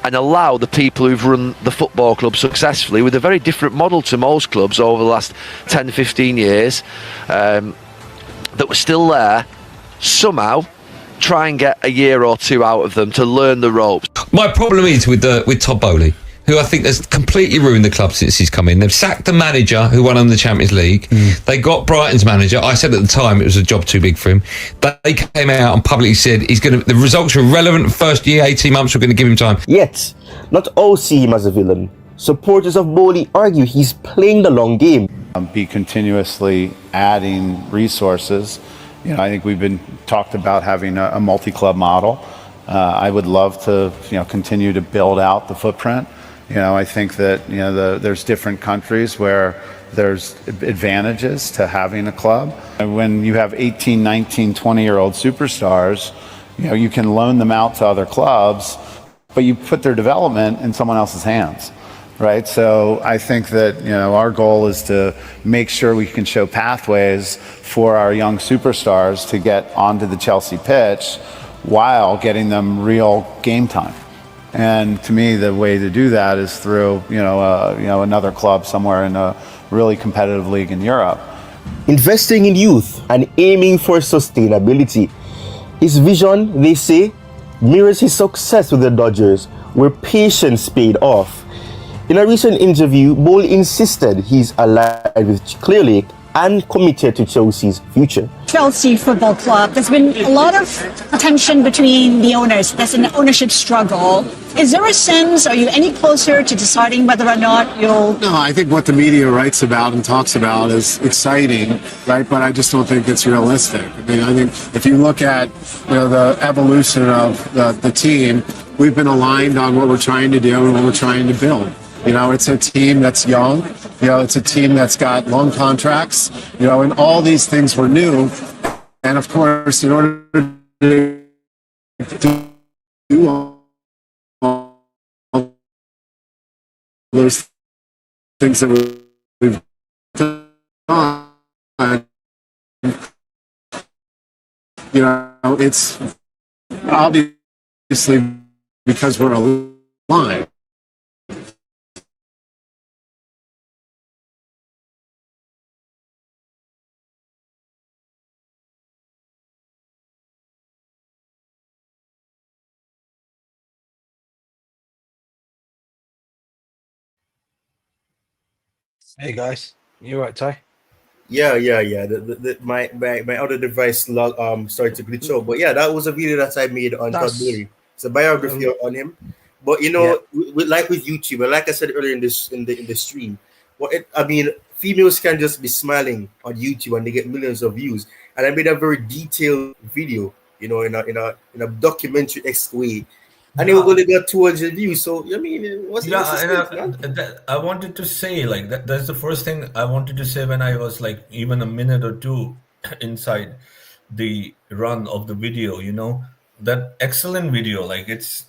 and allow the people who've run the football club successfully with a very different model to most clubs over the last 10, 15 years that were still there, somehow try and get a year or two out of them to learn the ropes. My problem is with Todd Boehly, who I think has completely ruined the club since he's come in. They've sacked the manager who won them the Champions League. They got Brighton's manager. I said at the time it was a job too big for him. They came out and publicly said the results were relevant first year, 18 months, we're going to give him time. Yet, not all see him as a villain. Supporters of Boehly argue he's playing the long game. Be continuously adding resources. I think we've been talked about having a multi-club model. I would love to, continue to build out the footprint. I think that, there's different countries where there's advantages to having a club. And when you have 18, 19, 20-year-old superstars, you can loan them out to other clubs, but you put their development in someone else's hands, right? So I think that, our goal is to make sure we can show pathways for our young superstars to get onto the Chelsea pitch while getting them real game time. And to me, the way to do that is through, another club somewhere in a really competitive league in Europe. Investing in youth and aiming for sustainability. His vision, they say, mirrors his success with the Dodgers, where patience paid off. In a recent interview, Boehly insisted he's aligned with Clearlake and committed to Chelsea's future. Chelsea Football Club, there's been a lot of tension between the owners. There's an ownership struggle. Is there a sense, are you any closer to deciding whether or not you'll... No, I think what the media writes about and talks about is exciting, right? But I just don't think it's realistic. I mean, I think if you look at the evolution of the team, we've been aligned on what we're trying to do and what we're trying to build. It's a team that's young. It's a team that's got long contracts. And all these things were new. And of course, in order to do all those things that we've done, it's obviously because we're aligned. Hey guys, you right, Ty? Yeah. My other device started to glitch out. But yeah, that was a video that I made on Todd Boehly. It's a biography on him. But like with YouTube, and like I said earlier in the stream, females can just be smiling on YouTube and they get millions of views. And I made a very detailed video, in a documentary-esque way. And it only got 200 views. So I wanted to say that's the first thing I wanted to say when I was even a minute or two inside the run of the video. That excellent video, it's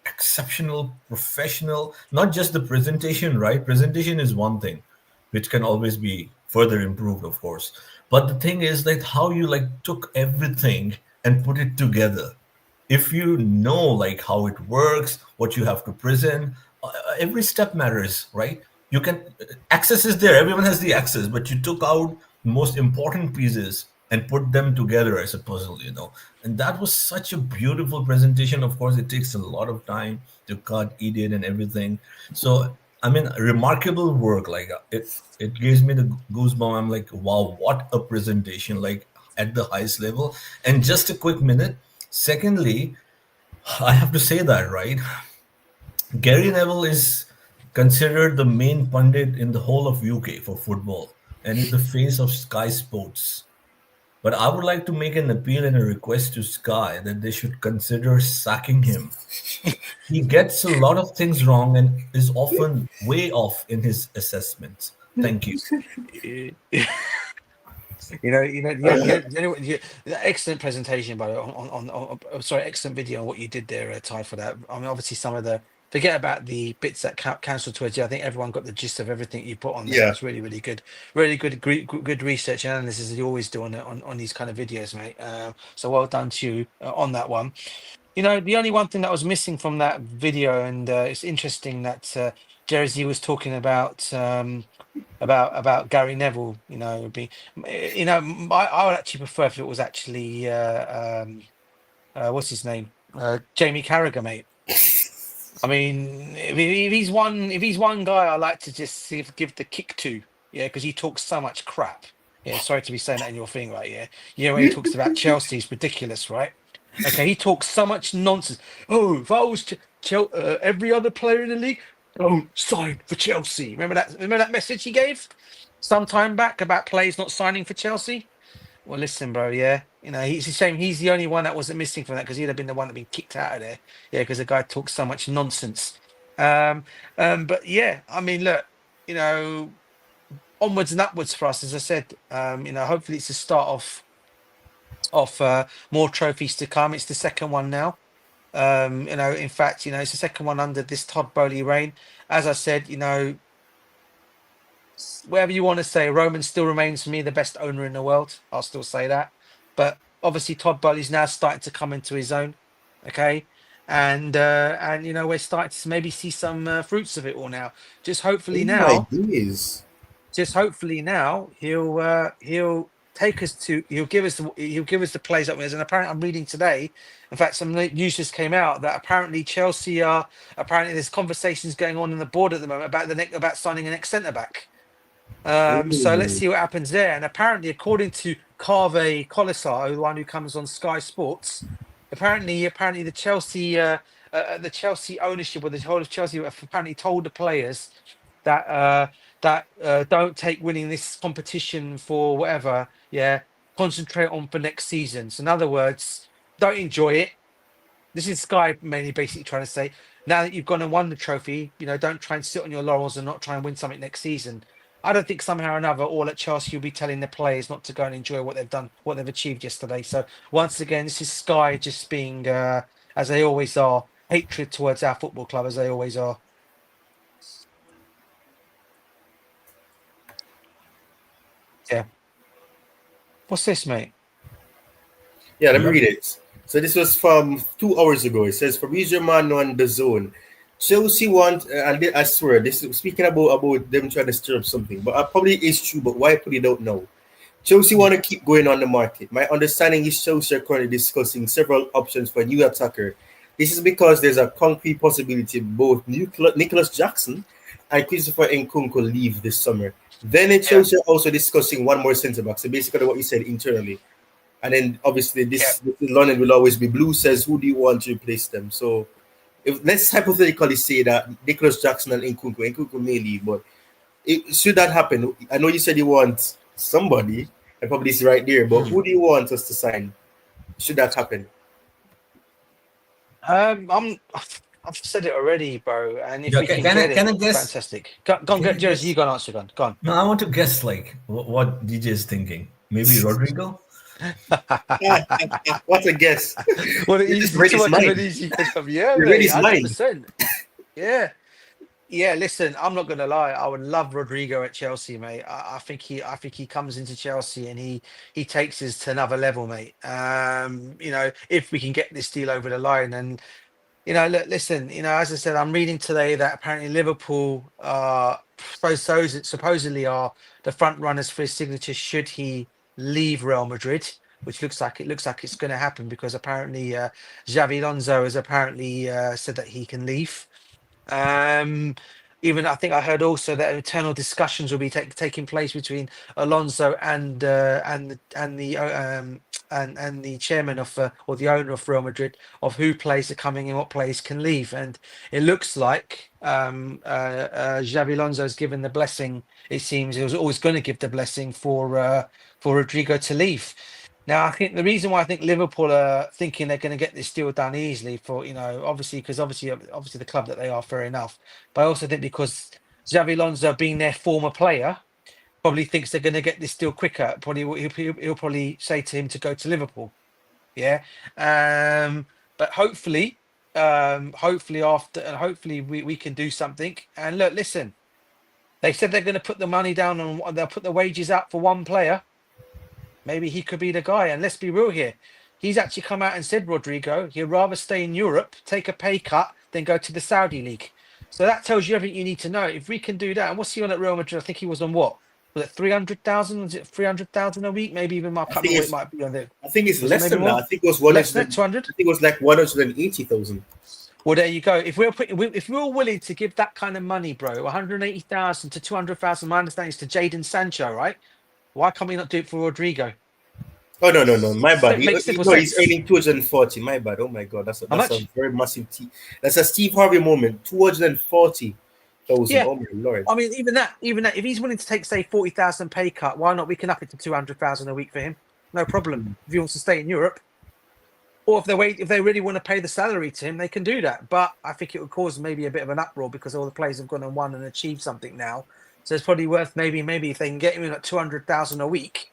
exceptional, professional. Not just the presentation, right? Presentation is one thing, which can always be further improved, of course. But the thing is how you took everything and put it together. If you know how it works, what you have to present, every step matters, right? You can access is there, everyone has the access, but you took out most important pieces and put them together as a puzzle, and that was such a beautiful presentation. Of course, it takes a lot of time to cut, edit, and everything. So remarkable work. It gives me the goosebumps. I'm like, wow, what a presentation, at the highest level. And just a quick minute. Secondly, I have to say that, right? Gary Neville is considered the main pundit in the whole of UK for football and is the face of Sky Sports. But I would like to make an appeal and a request to Sky that they should consider sacking him. He gets a lot of things wrong and is often way off in his assessments. Thank you. Excellent presentation, by the way, excellent video on what you did there, Ty, for that. Obviously some of the, forget about the bits that cancelled towards you. I think everyone got the gist of everything you put on there. Yeah. It's really, really good. Really good research and analysis as you always do on these kind of videos, mate. So well done to you on that one. The only one thing that was missing from that video, and it's interesting that Jersey was talking about Gary Neville. I would actually prefer if it was actually what's his name, Jamie Carragher, mate. I mean, if he's one guy, I like to just give the kick to, yeah, because he talks so much crap. Yeah, sorry to be saying that in your thing, right? Yeah, when he talks about Chelsea, it's ridiculous, right? Okay, he talks so much nonsense. Oh, if I was every other player in the league, don't sign for Chelsea. Remember that message he gave some time back about players not signing for Chelsea? Well, listen, bro. Yeah, it's a shame he's the only one that wasn't missing from that because he'd have been the one that been kicked out of there. Yeah, because the guy talks so much nonsense. But yeah, I mean, look, onwards and upwards for us, as I said. Hopefully it's the start of more trophies to come. It's the second one now. In fact, it's the second one under this Todd Boehly reign. As I said, whatever you want to say, Roman still remains for me the best owner in the world. I'll still say that. But obviously Todd Boehly's now starting to come into his own. Okay. And we're starting to maybe see some fruits of it all now. Just hopefully now he'll take us to he'll give us the players that winners. And apparently I'm reading today, in fact, some news just came out that apparently Chelsea there's conversations going on the board at the moment about signing an ex centre back. So let's see what happens there. And apparently, according to Carve Colasar, the one who comes on Sky Sports, apparently the Chelsea ownership or the whole of Chelsea have apparently told the players that don't take winning this competition for whatever. Yeah, concentrate on for next season. So in other words, don't enjoy it. This is Sky mainly basically trying to say, now that you've gone and won the trophy, don't try and sit on your laurels and not try and win something next season. I don't think somehow or another all at Chelsea will be telling the players not to go and enjoy what they've done, what they've achieved yesterday. So once again, this is Sky just being, as they always are, hatred towards our football club, as they always are. Yeah. What's this, mate? Yeah, let me read it. So this was from 2 hours ago. It says, Fabrizio Romano on the Zone. Chelsea want, I swear, this is speaking about them trying to stir up something, but probably is true, but why probably don't know. Chelsea want to keep going on the market. My understanding is Chelsea are currently discussing several options for a new attacker. This is because there's a concrete possibility both Nicholas Jackson and Christopher Nkunku leave this summer. Then Chelsea are also discussing one more centre back. So basically what you said internally. And then obviously this London will always be blue, says who do you want to replace them? So let's hypothetically say that Nicholas Jackson and Nkunku may leave, but should that happen, I know you said you want somebody, and probably it's right there, but who do you want us to sign? Should that happen? I've said it already, bro. And if we can I guess? Fantastic. Go on, get Jersey. You got an answer. Go on. No, I want to guess what DJ is thinking. Maybe Rodrygo. What a guess! Well, he's read his mind. Yeah, read his mind. Yeah. Listen, I'm not gonna lie. I would love Rodrygo at Chelsea, mate. I think he comes into Chelsea and he takes us to another level, mate. If we can get this deal over the line, and look, listen, as I said, I'm reading today that apparently Liverpool supposedly are the front runners for his signature should he leave Real Madrid, which looks like it's going to happen because apparently Xabi Alonso has apparently said that he can leave. Even I think I heard also that internal discussions will be taking place between Alonso and the chairman of or the owner of Real Madrid of who players are coming and what players can leave. And it looks like Xabi Alonso has given the blessing. It seems he was always going to give the blessing for Rodrygo to leave. Now, I think the reason why I think Liverpool are thinking they're going to get this deal done easily for, obviously the club that they are, fair enough. But I also think because Xabi Alonso, being their former player, probably thinks they're going to get this deal quicker. Probably he'll probably say to him to go to Liverpool. Yeah. But hopefully we can do something. And look, listen, they said they're going to put the money down and they'll put the wages out for one player. Maybe he could be the guy. And let's be real here. He's actually come out and said, Rodrygo, he'd rather stay in Europe, take a pay cut, than go to the Saudi League. So that tells you everything you need to know. If we can do that, and what's he on at Real Madrid? I think he was on what? Was it 300,000? Was it 300,000 a week? Maybe even it might be on there. I think it's less than that. I think it was less than 200. I think it was like 180,000. Well, there you go. If we're willing to give that kind of money, bro, 180,000 to 200,000, my understanding is to Jadon Sancho, right? Why can't we not do it for Rodrygo? Oh no, my bad. Makes simple He's sense. earning 240. My bad. Oh my god, that's How a much? very massive. That's a Steve Harvey moment. 240,000. Yeah. Oh my lord. I mean, even that, if he's willing to take, say, 40,000 pay cut, why not? We can up it to 200,000 a week for him. No problem. If he wants to stay in Europe, or if they really want to pay the salary to him, they can do that. But I think it would cause maybe a bit of an uproar because all the players have gone and won and achieved something now. So it's probably worth maybe if they can get him in at 200,000 a week.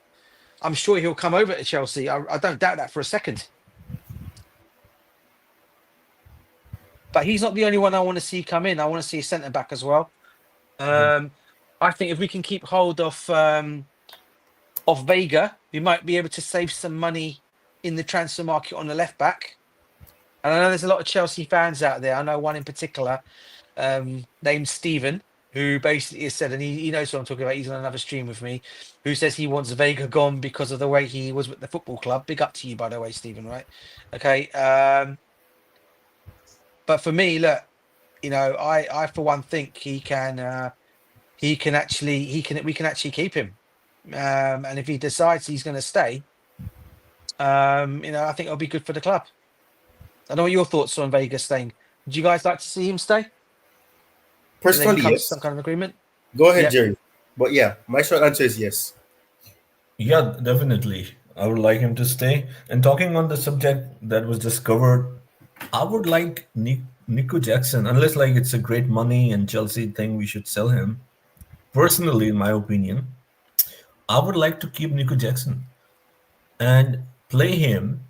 I'm sure he'll come over to Chelsea. I don't doubt that for a second. But he's not the only one I want to see come in. I want to see a centre back as well. I think if we can keep hold of Vega, we might be able to save some money in the transfer market on the left back. And I know there's a lot of Chelsea fans out there. I know one in particular, named Stephen, who basically has said, and he knows what I'm talking about. He's on another stream with me, who says he wants Vega gone because of the way he was with the football club. Big up to you, by the way, Stephen. Right? Okay. But for me, look, I for one think we can actually keep him. And if he decides he's going to stay, I think it'll be good for the club. I don't know what your thoughts are on Vega staying. Would you guys like to see him stay? Personally, yes. Some kind of agreement. Go ahead, Jerry. But yeah, my short answer is yes. Yeah, definitely. I would like him to stay. And talking on the subject that was just covered, I would like Nico Jackson, unless like it's a great money and Chelsea thing, we should sell him. Personally, in my opinion, I would like to keep Nico Jackson and play him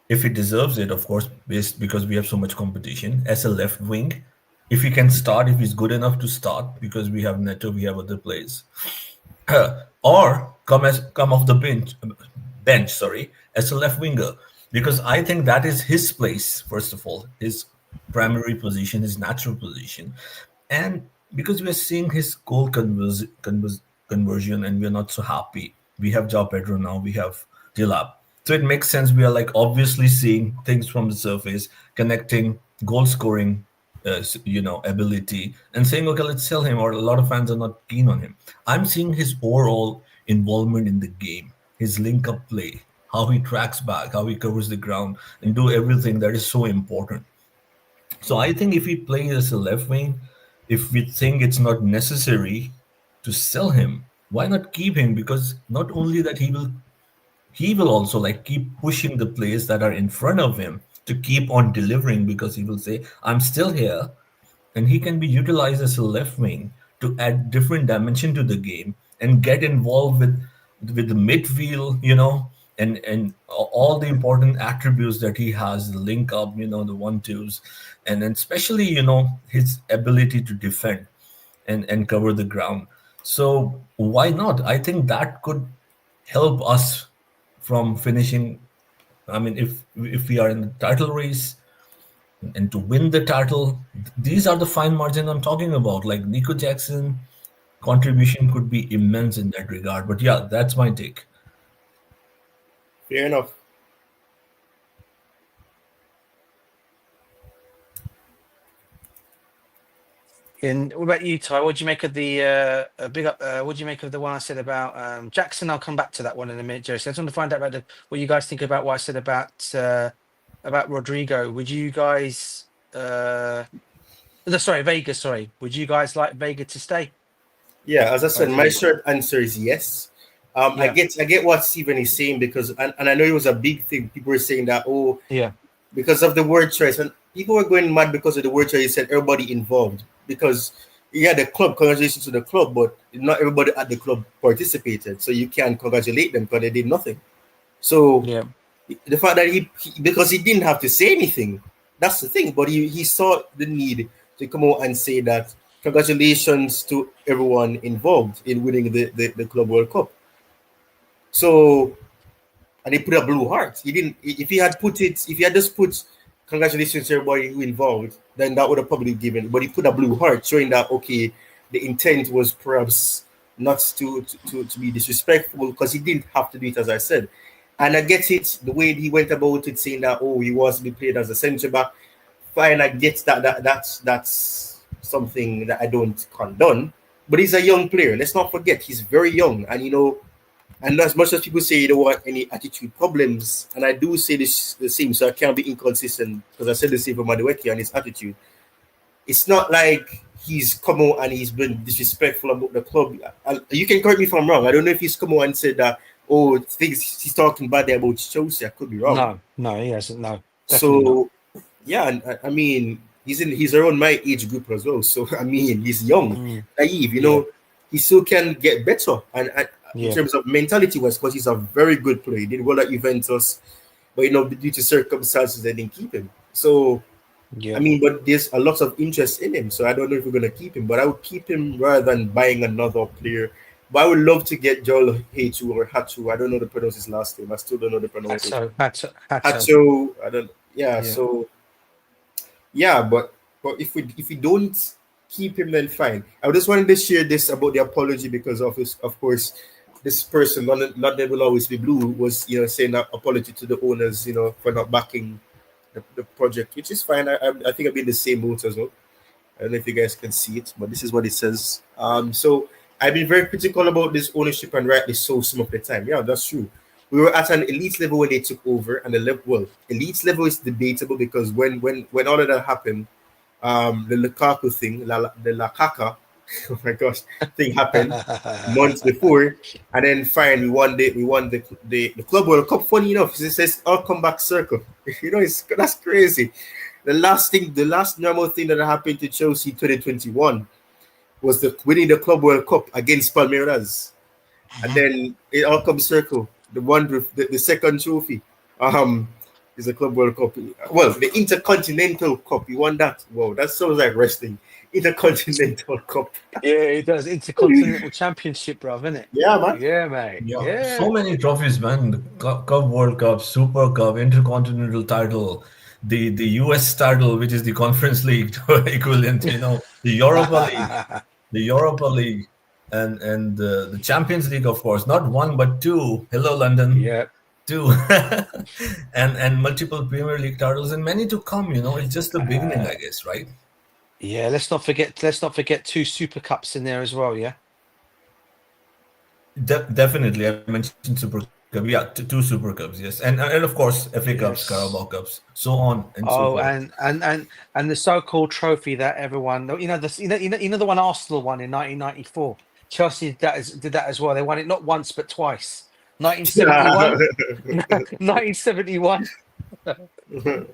if he deserves it, of course, because we have so much competition as a left wing. If he can start, if he's good enough to start, because we have Neto, we have other players, or come off the bench, as a left winger, because I think that is his place. First of all, his primary position, his natural position, and because we are seeing his goal conversion, and we are not so happy. We have João Pedro now, we have Dilap. So it makes sense. We are like obviously seeing things from the surface, connecting goal scoring, ability, and saying, okay, let's sell him. Or a lot of fans are not keen on him. I'm seeing his overall involvement in the game, his link-up play, how he tracks back, how he covers the ground, and do everything that is so important. So I think if he plays as a left wing, if we think it's not necessary to sell him, why not keep him? Because not only that, he will also like keep pushing the players that are in front of him to keep on delivering, because he will say, I'm still here, and he can be utilized as a left wing to add different dimension to the game and get involved with the midfield, and all the important attributes that he has, the link up, the 1-2s, and then especially, his ability to defend and cover the ground. So why not? I think that could help us from finishing. I mean, if we are in the title race and to win the title, these are the fine margins I'm talking about. Like Nico Jackson contribution could be immense in that regard. But yeah, that's my take. Fair enough. And what about you, Ty? What do you make of the what do you make of the one I said about Jackson? I'll come back to that one in a minute, Joe. So I just want to find out about what you guys think about what I said about Rodrygo. Would you guys Vega, sorry. Would you guys like Vega to stay? Yeah, as I said, my short answer is yes. I get what Stephen is saying, because and I know it was a big thing. People were saying that, because of the word choice, and people were going mad because of the word choice. He said everybody involved, because the club, congratulations to the club, but not everybody at the club participated, so you can't congratulate them because they did nothing. So the fact that because he didn't have to say anything, that's the thing, but he saw the need to come out and say that congratulations to everyone involved in winning the Club World Cup. So, and he put a blue heart. He didn't. If he had just put congratulations to everybody who involved, then that would have probably given. But he put a blue heart, showing that the intent was perhaps not to be disrespectful, because he didn't have to do it, as I said. And I get it, the way he went about it, saying that he wants to be played as a centre back. fine, I get that's something that I don't condone. But he's a young player. Let's not forget he's very young, and and as much as people say you don't want any attitude problems, and I do say this the same, so I can't be inconsistent because I said the same for Madueke and his attitude. It's not like he's come out and he's been disrespectful about the club. You can correct me if I'm wrong. I don't know if he's come out and said that, oh, things he's talking bad about Chelsea. I could be wrong. No, he hasn't. No. So, yeah, and I mean, he's around my age group as well. So, I mean, he's young, naive, he still can get better. And in terms of mentality wise, because he's a very good player. He did well at Juventus, but, due to circumstances, they didn't keep him. So, I mean, but there's a lot of interest in him, so I don't know if we're going to keep him, but I would keep him rather than buying another player. But I would love to get Joel Hachu or Hachu. I don't know the pronounce his last name. I still don't know the pronunciation. Hachu. I don't. Yeah. So. Yeah, but if we don't keep him, then fine. I just wanted to share this about the apology because of course, this person, London will always be blue, was saying that apology to the owners, for not backing the project, which is fine. I think I've been in the same boat as well. I don't know if you guys can see it, but this is what it says. So I've been very critical about this ownership, and rightly so some of the time. Yeah, that's true. We were at an elite level when they took over, and elite level is debatable because when all of that happened, the Lukaku thing, the Lakaka, oh my gosh, thing happened months before, and then fine, we won the Club World Cup. Funny enough, it says all come back circle. That's crazy. The last normal thing that happened to Chelsea 2021 was winning the Club World Cup against Palmeiras, and then it all comes circle. The one with the second trophy is the Club World Cup. Well, the Intercontinental Cup. You won that. Wow, that sounds like wrestling. Intercontinental Cup. Yeah, it does. Intercontinental Championship, bro, isn't it? Yeah, man. Yeah, mate. Yeah. So many trophies, man. The Cup World Cup, Super Cup, Intercontinental title, the US title, which is the Conference League equivalent, the Europa League. And the Champions League, of course, not one but two. Hello, London. Yeah, two. and multiple Premier League titles and many to come. It's just the beginning, I guess, right? Yeah. Let's not forget two Super Cups in there as well. Yeah. Definitely, I mentioned Super Cup. Yeah, two Super Cups. Yes, and of course FA Cups, Carabao Cups, so on and so forth. and the so-called trophy that everyone, the one Arsenal won in 1994. Chelsea did that as well. They won it not once but twice. 1971, 1971.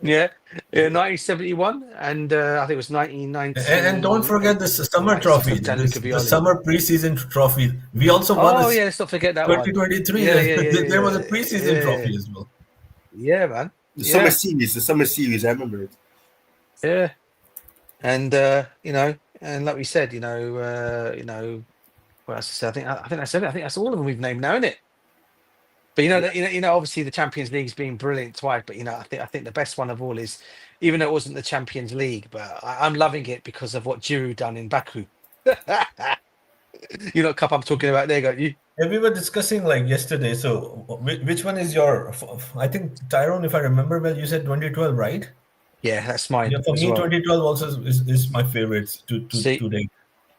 yeah, 1971, and I think it was 1990. And don't forget the summer trophy, the summer preseason trophy. We also won. Oh yeah, let's not forget that 2023. There was a preseason trophy as well. Yeah, man. The summer series. I remember it. Yeah, and and like we said, well, as I said, I think that's it. I think that's all of them we've named now, isn't it? But obviously the Champions League's been brilliant twice. But I think the best one of all is, even though it wasn't the Champions League, but I'm loving it because of what Giroud done in Baku. Cup I'm talking about there, got you. Yeah, we were discussing like yesterday. So which one is your? I think Tyrone, if I remember well, you said 2012, right? Yeah, that's mine. Yeah, for me, 2012 also is my favorite to date.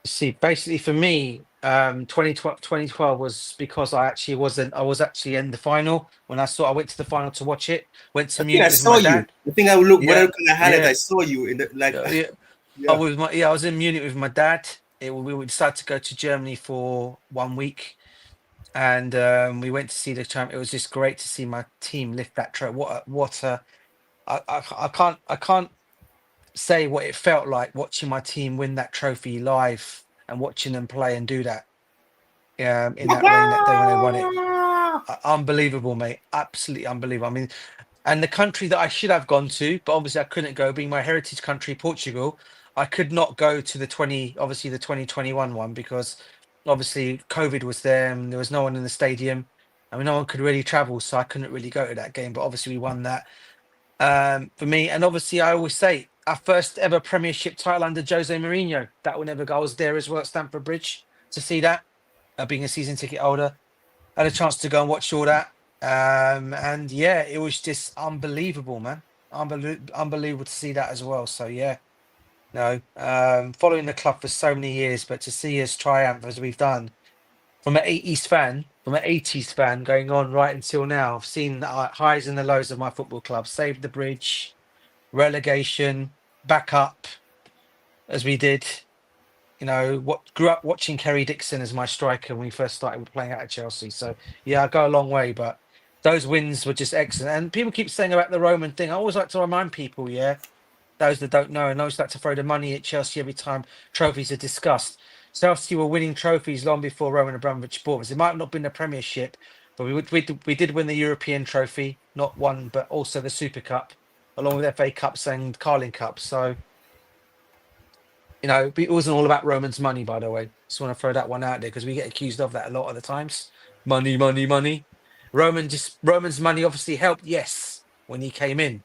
See, basically for me, 2012 was because I was actually in the final when I went to the final to watch it. Went to Munich with my dad. The thing I look when I look at the highlight, I saw you in the I was in Munich with my dad. We decided to go to Germany for 1 week, and we went to see the champ. It was just great to see my team lift that trophy. I can't say what it felt like watching my team win that trophy live and watching them play and do that in that rain that day when they won it. Unbelievable, mate. Absolutely unbelievable. I mean, and the country that I should have gone to, but obviously I couldn't go, being my heritage country, Portugal, I could not go to the 2021 one because obviously COVID was there and there was no one in the stadium. I mean, no one could really travel, so I couldn't really go to that game, but obviously we won that. For me, and obviously I always say our first ever Premiership title under Jose Mourinho, that will never go. I was there as well at Stamford Bridge to see that, being a season ticket holder. I had a chance to go and watch all that, and yeah, it was just unbelievable, man, unbelievable to see that as well. So yeah, no, following the club for so many years, but to see us triumph as we've done from an 80s fan going on right until now. I've seen the highs and the lows of my football club. Saved the bridge, relegation, back up as we did. You know, what grew up watching Kerry Dixon as my striker when we first started playing out at Chelsea. So yeah, I go a long way, but those wins were just excellent. And people keep saying about the Roman thing. I always like to remind people, yeah, those that don't know, and I always like to throw the money at Chelsea every time trophies are discussed. Chelsea were winning trophies long before Roman Abramovich bought us. It might not have been the Premiership, but we did win the European trophy, not one, but also the Super Cup, along with FA Cups and Carling Cups. So, you know, it wasn't all about Roman's money, by the way. Just want to throw that one out there because we get accused of that a lot of the times. Money, money, money. Roman's money obviously helped, yes, when he came in.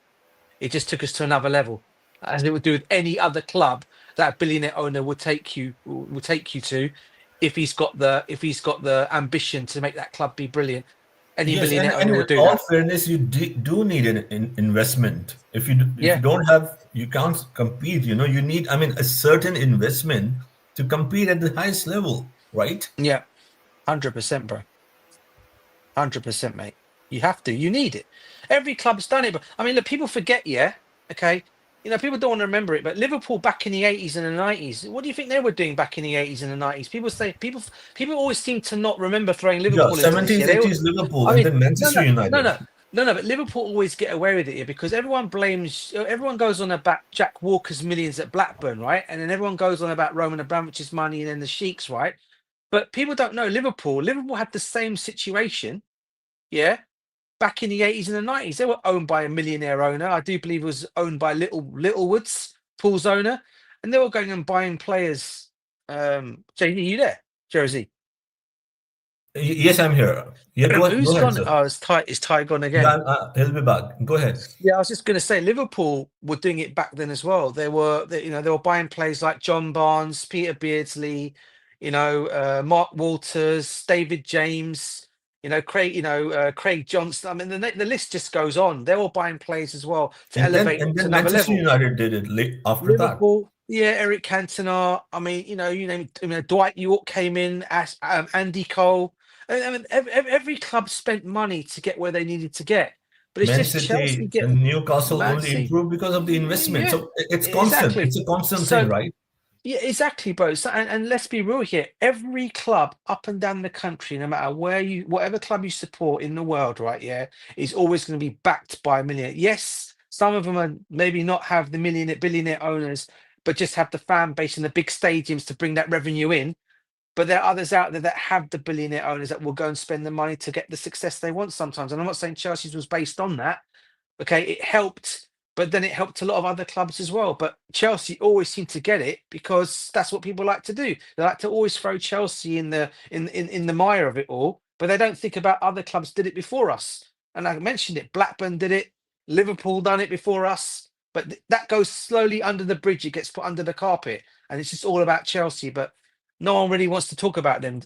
It just took us to another level, as it would do with any other club that a billionaire owner would take you to, if he's got the ambition to make that club be brilliant. Any Yes, billionaire and owner in would do all that. fairness, you do need an investment. If you Yeah. don't have, you can't compete. You know, you need, I mean, a certain investment to compete at the highest level, right? Yeah, 100%, bro. 100%, mate. You have to. You need it. Every club's done it, but I mean, look, people forget. Yeah, okay. You know, people don't want to remember it, but Liverpool back in the 80s and the 90s. What do you think they were doing back in the 80s and the 90s? People always seem to not remember throwing Yeah, Liverpool into this. 70s, Yeah, 80s Liverpool, I and mean, then no, Manchester no, no, United. no. No, no, but Liverpool always get away with it here because everyone goes on about Jack Walker's millions at Blackburn, right? And then everyone goes on about Roman Abramovich's money and then the Sheiks, right? But people don't know Liverpool. Liverpool had the same situation, yeah, back in the 80s and the 90s. They were owned by a millionaire owner. I do believe it was owned by Littlewoods, Paul's owner, and they were going and buying players. JD, you there? Jersey. Yes, I'm here. Yeah, go Who's ahead, gone? sir. Oh, it's Ty gone again. Yeah, he'll be back. Go ahead. Yeah, I was just going to say Liverpool were doing it back then as well. They were buying players like John Barnes, Peter Beardsley, Mark Walters, David James, Craig Johnson. I mean, the list just goes on. They're all buying players as well to elevate And to then another Manchester level. United did it late after that. Liverpool, yeah, Eric Cantona. I mean, you name it, Dwight York came in, as Andy Cole. I mean, every club spent money to get where they needed to get. But it's Man just Chelsea City get and Newcastle Man only City. improved because of the investment. Yeah, So it's constant. exactly. It's a constant So thing, right? yeah, exactly, bro. So, and let's be real here. Every club up and down the country, no matter whatever club you support in the world, right? Yeah, is always going to be backed by a millionaire. Yes, some of them are maybe not have the billionaire owners, but just have the fan base and the big stadiums to bring that revenue in. But there are others out there that have the billionaire owners that will go and spend the money to get the success they want sometimes. And I'm not saying Chelsea's was based on that. Okay, it helped, but then it helped a lot of other clubs as well. But Chelsea always seem to get it because that's what people like to do. They like to always throw Chelsea in the mire of it all, but they don't think about other clubs did it before us. And I mentioned it, Blackburn did it, Liverpool done it before us, but that goes slowly under the bridge. It gets put under the carpet, and it's just all about Chelsea. But no one really wants to talk about them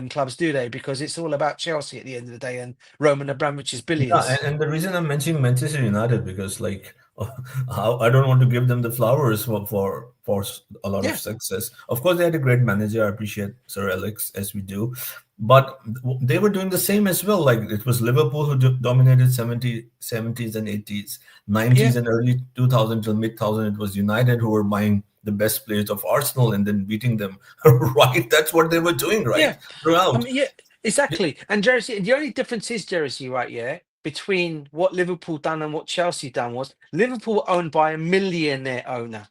clubs, do they? Because it's all about Chelsea at the end of the day and Roman Abramovich's billions. Yeah, and the reason I'm mentioning Manchester United because I don't want to give them the flowers for a lot of success. Of course, they had a great manager. I appreciate Sir Alex as we do, but they were doing the same as well. Like it was Liverpool who dominated 70s and 80s, 90s and early 2000 till mid 2000. It was United who were buying the best players of Arsenal and then beating them. Right, that's what they were doing. Right, Yeah, throughout. I mean, yeah, exactly. And Jersey, the only difference is Jersey, right? Yeah, between what Liverpool done and what Chelsea done was Liverpool were owned by a millionaire owner,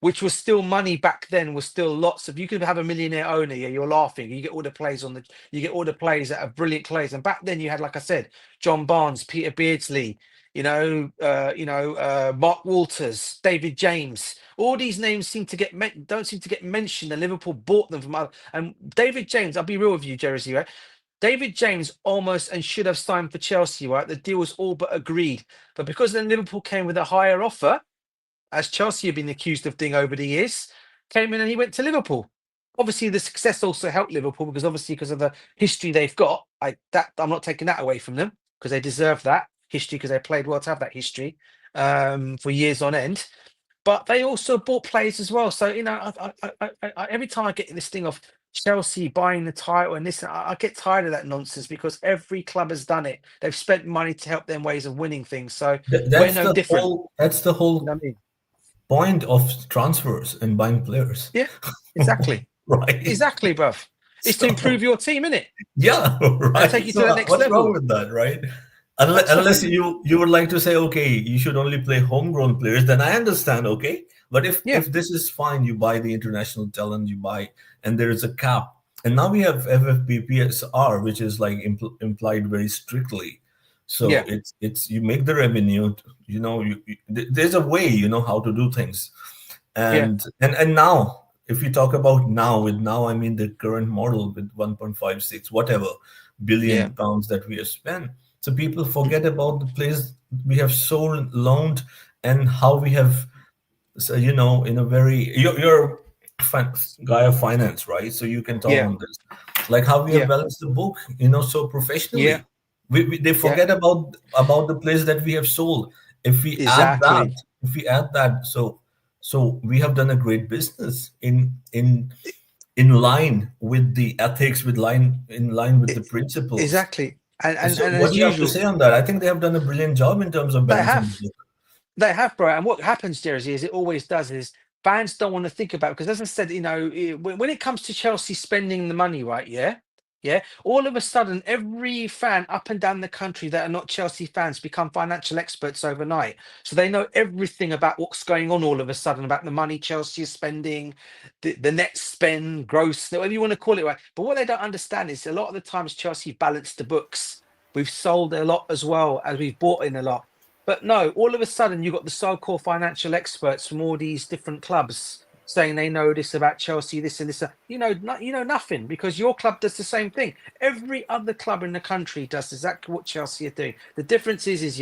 which was still money back then. Was still lots of. You could have a millionaire owner. Yeah, you're laughing. You get all the players You get all the players that are brilliant players. And back then you had, like I said, John Barnes, Peter Beardsley. Mark Walters, David James. All these names don't seem to get mentioned, and Liverpool bought them from other. And David James, I'll be real with you, Jersey, right? David James almost and should have signed for Chelsea, right? The deal was all but agreed, but because then Liverpool came with a higher offer, as Chelsea have been accused of doing over the years, came in and he went to Liverpool. Obviously, the success also helped Liverpool because of the history they've got. I'm not taking that away from them because they deserve that history because they played well to have that history. for years on end. But they also bought players as well. So, every time I get this thing of Chelsea buying the title and this, I get tired of that nonsense because every club has done it. They've spent money to help their ways of winning things. So we're no different. That's the whole You know what I mean? point of transfers and buying players. Yeah, exactly. Right. Exactly, bruv. It's to improve your team, innit? Yeah, right. And take you to the next what's level. wrong with that, right? Unless you would like to say, okay, you should only play homegrown players, then I understand, okay. But if this is fine, you buy the international talent, you buy, and there is a cap. And now we have FFPPSR, which is like implied very strictly. So it's you make the revenue, there's a way, how to do things. And now, if you talk about now, I mean the current model with 1.56 whatever billion pounds that we have spent. So people forget about the players we have sold, loaned, and how we have, in a very you're a guy of finance, right? So you can talk on this, like how we have balanced the book, so professionally. Yeah. They forget about the players that we have sold. If we add that, so we have done a great business in line with the ethics, in line with the principles. Exactly. And so and what as do you usual, have to say on that? I think they have done a brilliant job in terms of balancing. They have, bro. And what happens, Jersey, is it always does is fans don't want to think about it, because, as I said, when it comes to Chelsea spending the money, right? Yeah. All of a sudden, every fan up and down the country that are not Chelsea fans become financial experts overnight. So they know everything about what's going on all of a sudden, about the money Chelsea is spending, the net spend, gross, whatever you want to call it, right? But what they don't understand is a lot of the times Chelsea balanced the books. We've sold a lot as well as we've bought in a lot. But no, all of a sudden you've got the so-called financial experts from all these different clubs saying they know this about Chelsea, this and this. You know nothing, because your club does the same thing. Every other club in the country does exactly what Chelsea are doing. The difference is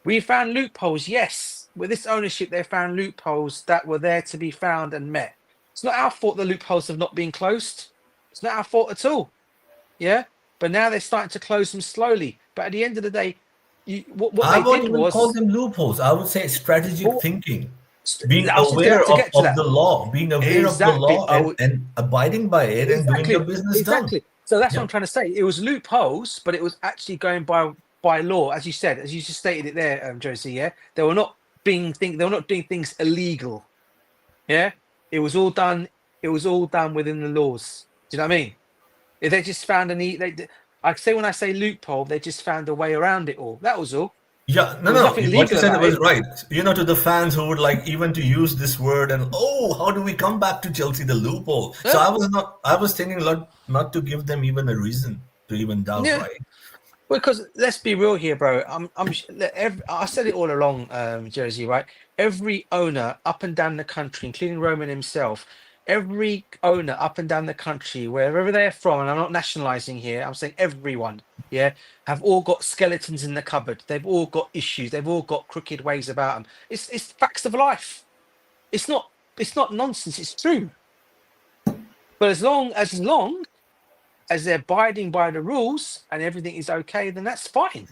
we found loopholes. Yes, with this ownership, they found loopholes that were there to be found and met. It's not our fault the loopholes have not been closed. It's not our fault at all. Yeah, but now they're starting to close them slowly. But at the end of the day, what I they won't did even was call them loopholes. I would say strategic thinking. Being aware of the law, being aware of the law and abiding by it and doing the business done. So that's what I'm trying to say. It was loopholes, but it was actually going by law, as you said, as you just stated it there, Josie. Yeah, they were not doing things illegal. Yeah, it was all done within the laws. Do you know what I mean? If they just found when I say loophole, they just found a way around it all. That was all. Yeah, no. What you said was right. To the fans who would like even to use this word and how do we come back to Chelsea, the loophole? Yeah. So I was thinking not to give them even a reason to even doubt, right? Well, because let's be real here, bro. I said it all along, Jersey, right? Every owner up and down the country, including Roman himself, every owner up and down the country, wherever they're from, and I'm not nationalizing here, I'm saying everyone, have all got skeletons in the cupboard. They've all got issues. They've all got crooked ways about them. It's facts of life. It's not nonsense. It's true. But as long as they're abiding by the rules and everything is okay, then that's fine.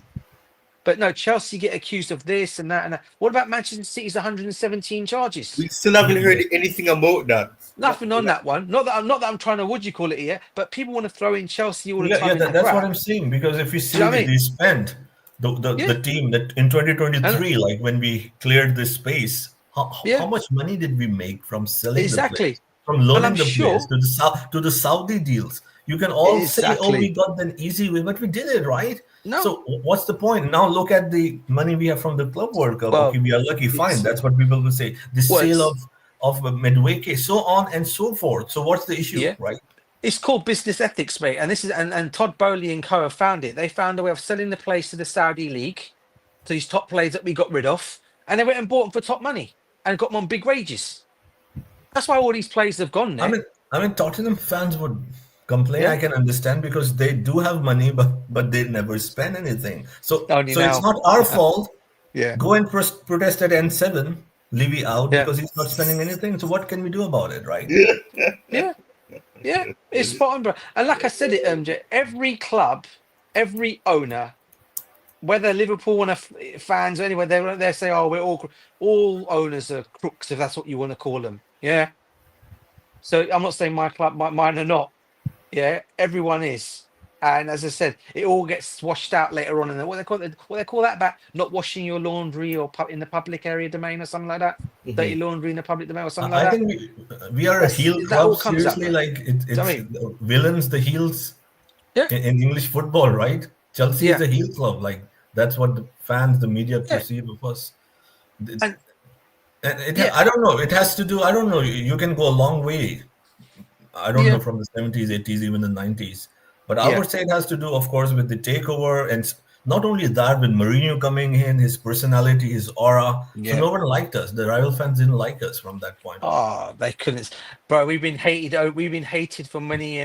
But no, Chelsea get accused of this and that and that. What about Manchester City's 117 charges? We still haven't heard anything about that. Nothing on that one. Not that I'm trying to call it here, but people want to throw in Chelsea all the time. Yeah, that's what I'm saying. Because if you see they spent the team that in 2023, like when we cleared this space, how much money did we make from selling the players, from loaning the players to the Saudi deals? You can all say, we got the easy way, but we did it, right? No. So what's the point? Now look at the money we have from the Club World Cup. Okay, we are lucky, fine. That's what people will say. The sale of Medway, so on and so forth. So what's the issue, right? It's called business ethics, mate. And this is and Todd Boehly and co have found it. They found a way of selling the players to the Saudi League, to these top players that we got rid of, and they went and bought them for top money and got them on big wages. That's why all these players have gone there. I mean, Tottenham fans would complain. I can understand, because they do have money, but they never spend anything. So it's not our fault. Go and protest at N7, Levy out, because he's not spending anything. So what can we do about it, right? It's spot on, bro. And like I said, MJ, every club, every owner whether Liverpool want fans or anyway, they say, oh, we're all owners are crooks, if that's what you want to call them. Yeah. So I'm not saying my club, mine are not. Yeah, everyone is. And as I said, it all gets washed out later on. And what they call that about not washing your laundry or in the public area domain or something like that. Dirty laundry in the public domain or something like I that. think we are a heel That all club. comes up, Seriously, mate. like it's I mean, the villains, the heels Yeah. in English football, right? Chelsea is Yeah. a heel club. Like that's what the fans, the media perceive of us. And I don't know. It has to do. I don't know. You can go a long way. I don't know, from the 70s, 80s, even the 90s. But I would say it has to do, of course, with the takeover. And not only that, with Mourinho coming in, his personality, his aura. So no one liked us. The rival fans didn't like us from that point on. Oh, they couldn't. Bro, we've been hated. We've been hated for many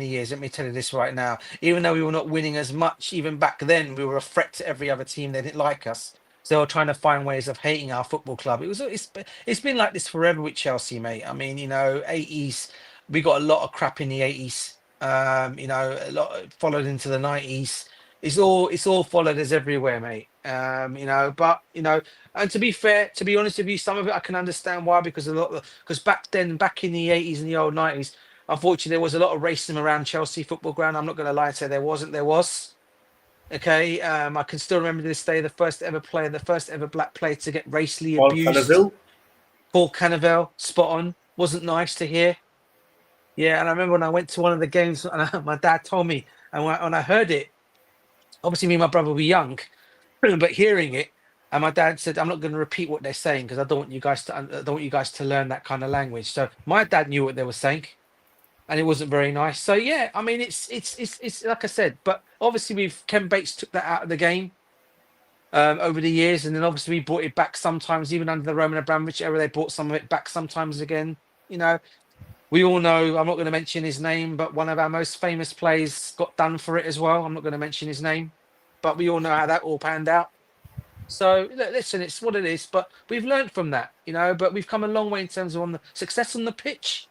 years. Let me tell you this right now. Even though we were not winning as much, even back then, we were a threat to every other team. They didn't like us. So they were trying to find ways of hating our football club. It's been like this forever with Chelsea, mate. I mean, 80s, we got a lot of crap in the 80s. A lot followed into the 90s. It's all followed us everywhere, mate. And to be fair, to be honest with you, some of it I can understand why, because back in the 80s and the old 90s, unfortunately there was a lot of racism around Chelsea football ground. I'm not going to lie and say there was. Okay, I can still remember this day, the first ever black player to get racially abused. Paul Cannavale, spot on. Wasn't nice to hear. Yeah, and I remember when I went to one of the games, and my dad told me, and when I heard it, obviously me and my brother were young, but hearing it, and my dad said, "I'm not going to repeat what they're saying because I don't want you guys to learn that kind of language." So my dad knew what they were saying, and it wasn't very nice. So yeah, I mean, it's like I said, but obviously Ken Bates took that out of the game over the years, and then obviously we brought it back sometimes, even under the Roman Abramovich era, they brought some of it back sometimes again. We all know, I'm not going to mention his name, but one of our most famous players got done for it as well. I'm not going to mention his name, but we all know how that all panned out. So listen, it's what it is, but we've learned from that, but we've come a long way in terms of success on the pitch.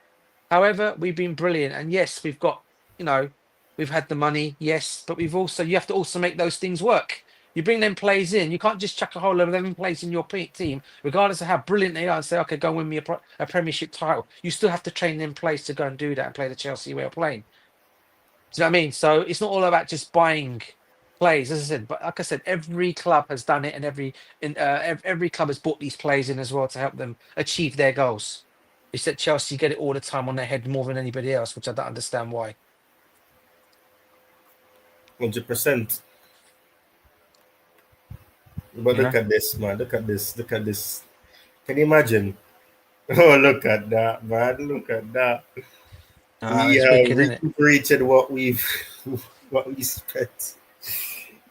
However, we've been brilliant. And yes, we've got, we've had the money, yes, but you have to also make those things work. You bring them players in. You can't just chuck a whole load of them players in your team, regardless of how brilliant they are, and say, okay, go win me a Premiership title. You still have to train them players to go and do that and play the Chelsea way of playing. Do you know what I mean? So it's not all about just buying players, as I said. But like I said, every club has done it, and every club has brought these players in as well to help them achieve their goals. It's that Chelsea get it all the time on their head more than anybody else, which I don't understand why. 100%. But look at this, man. Look at this. Can you imagine? Oh, look at that, man. Look at that. We have recuperated what we spent.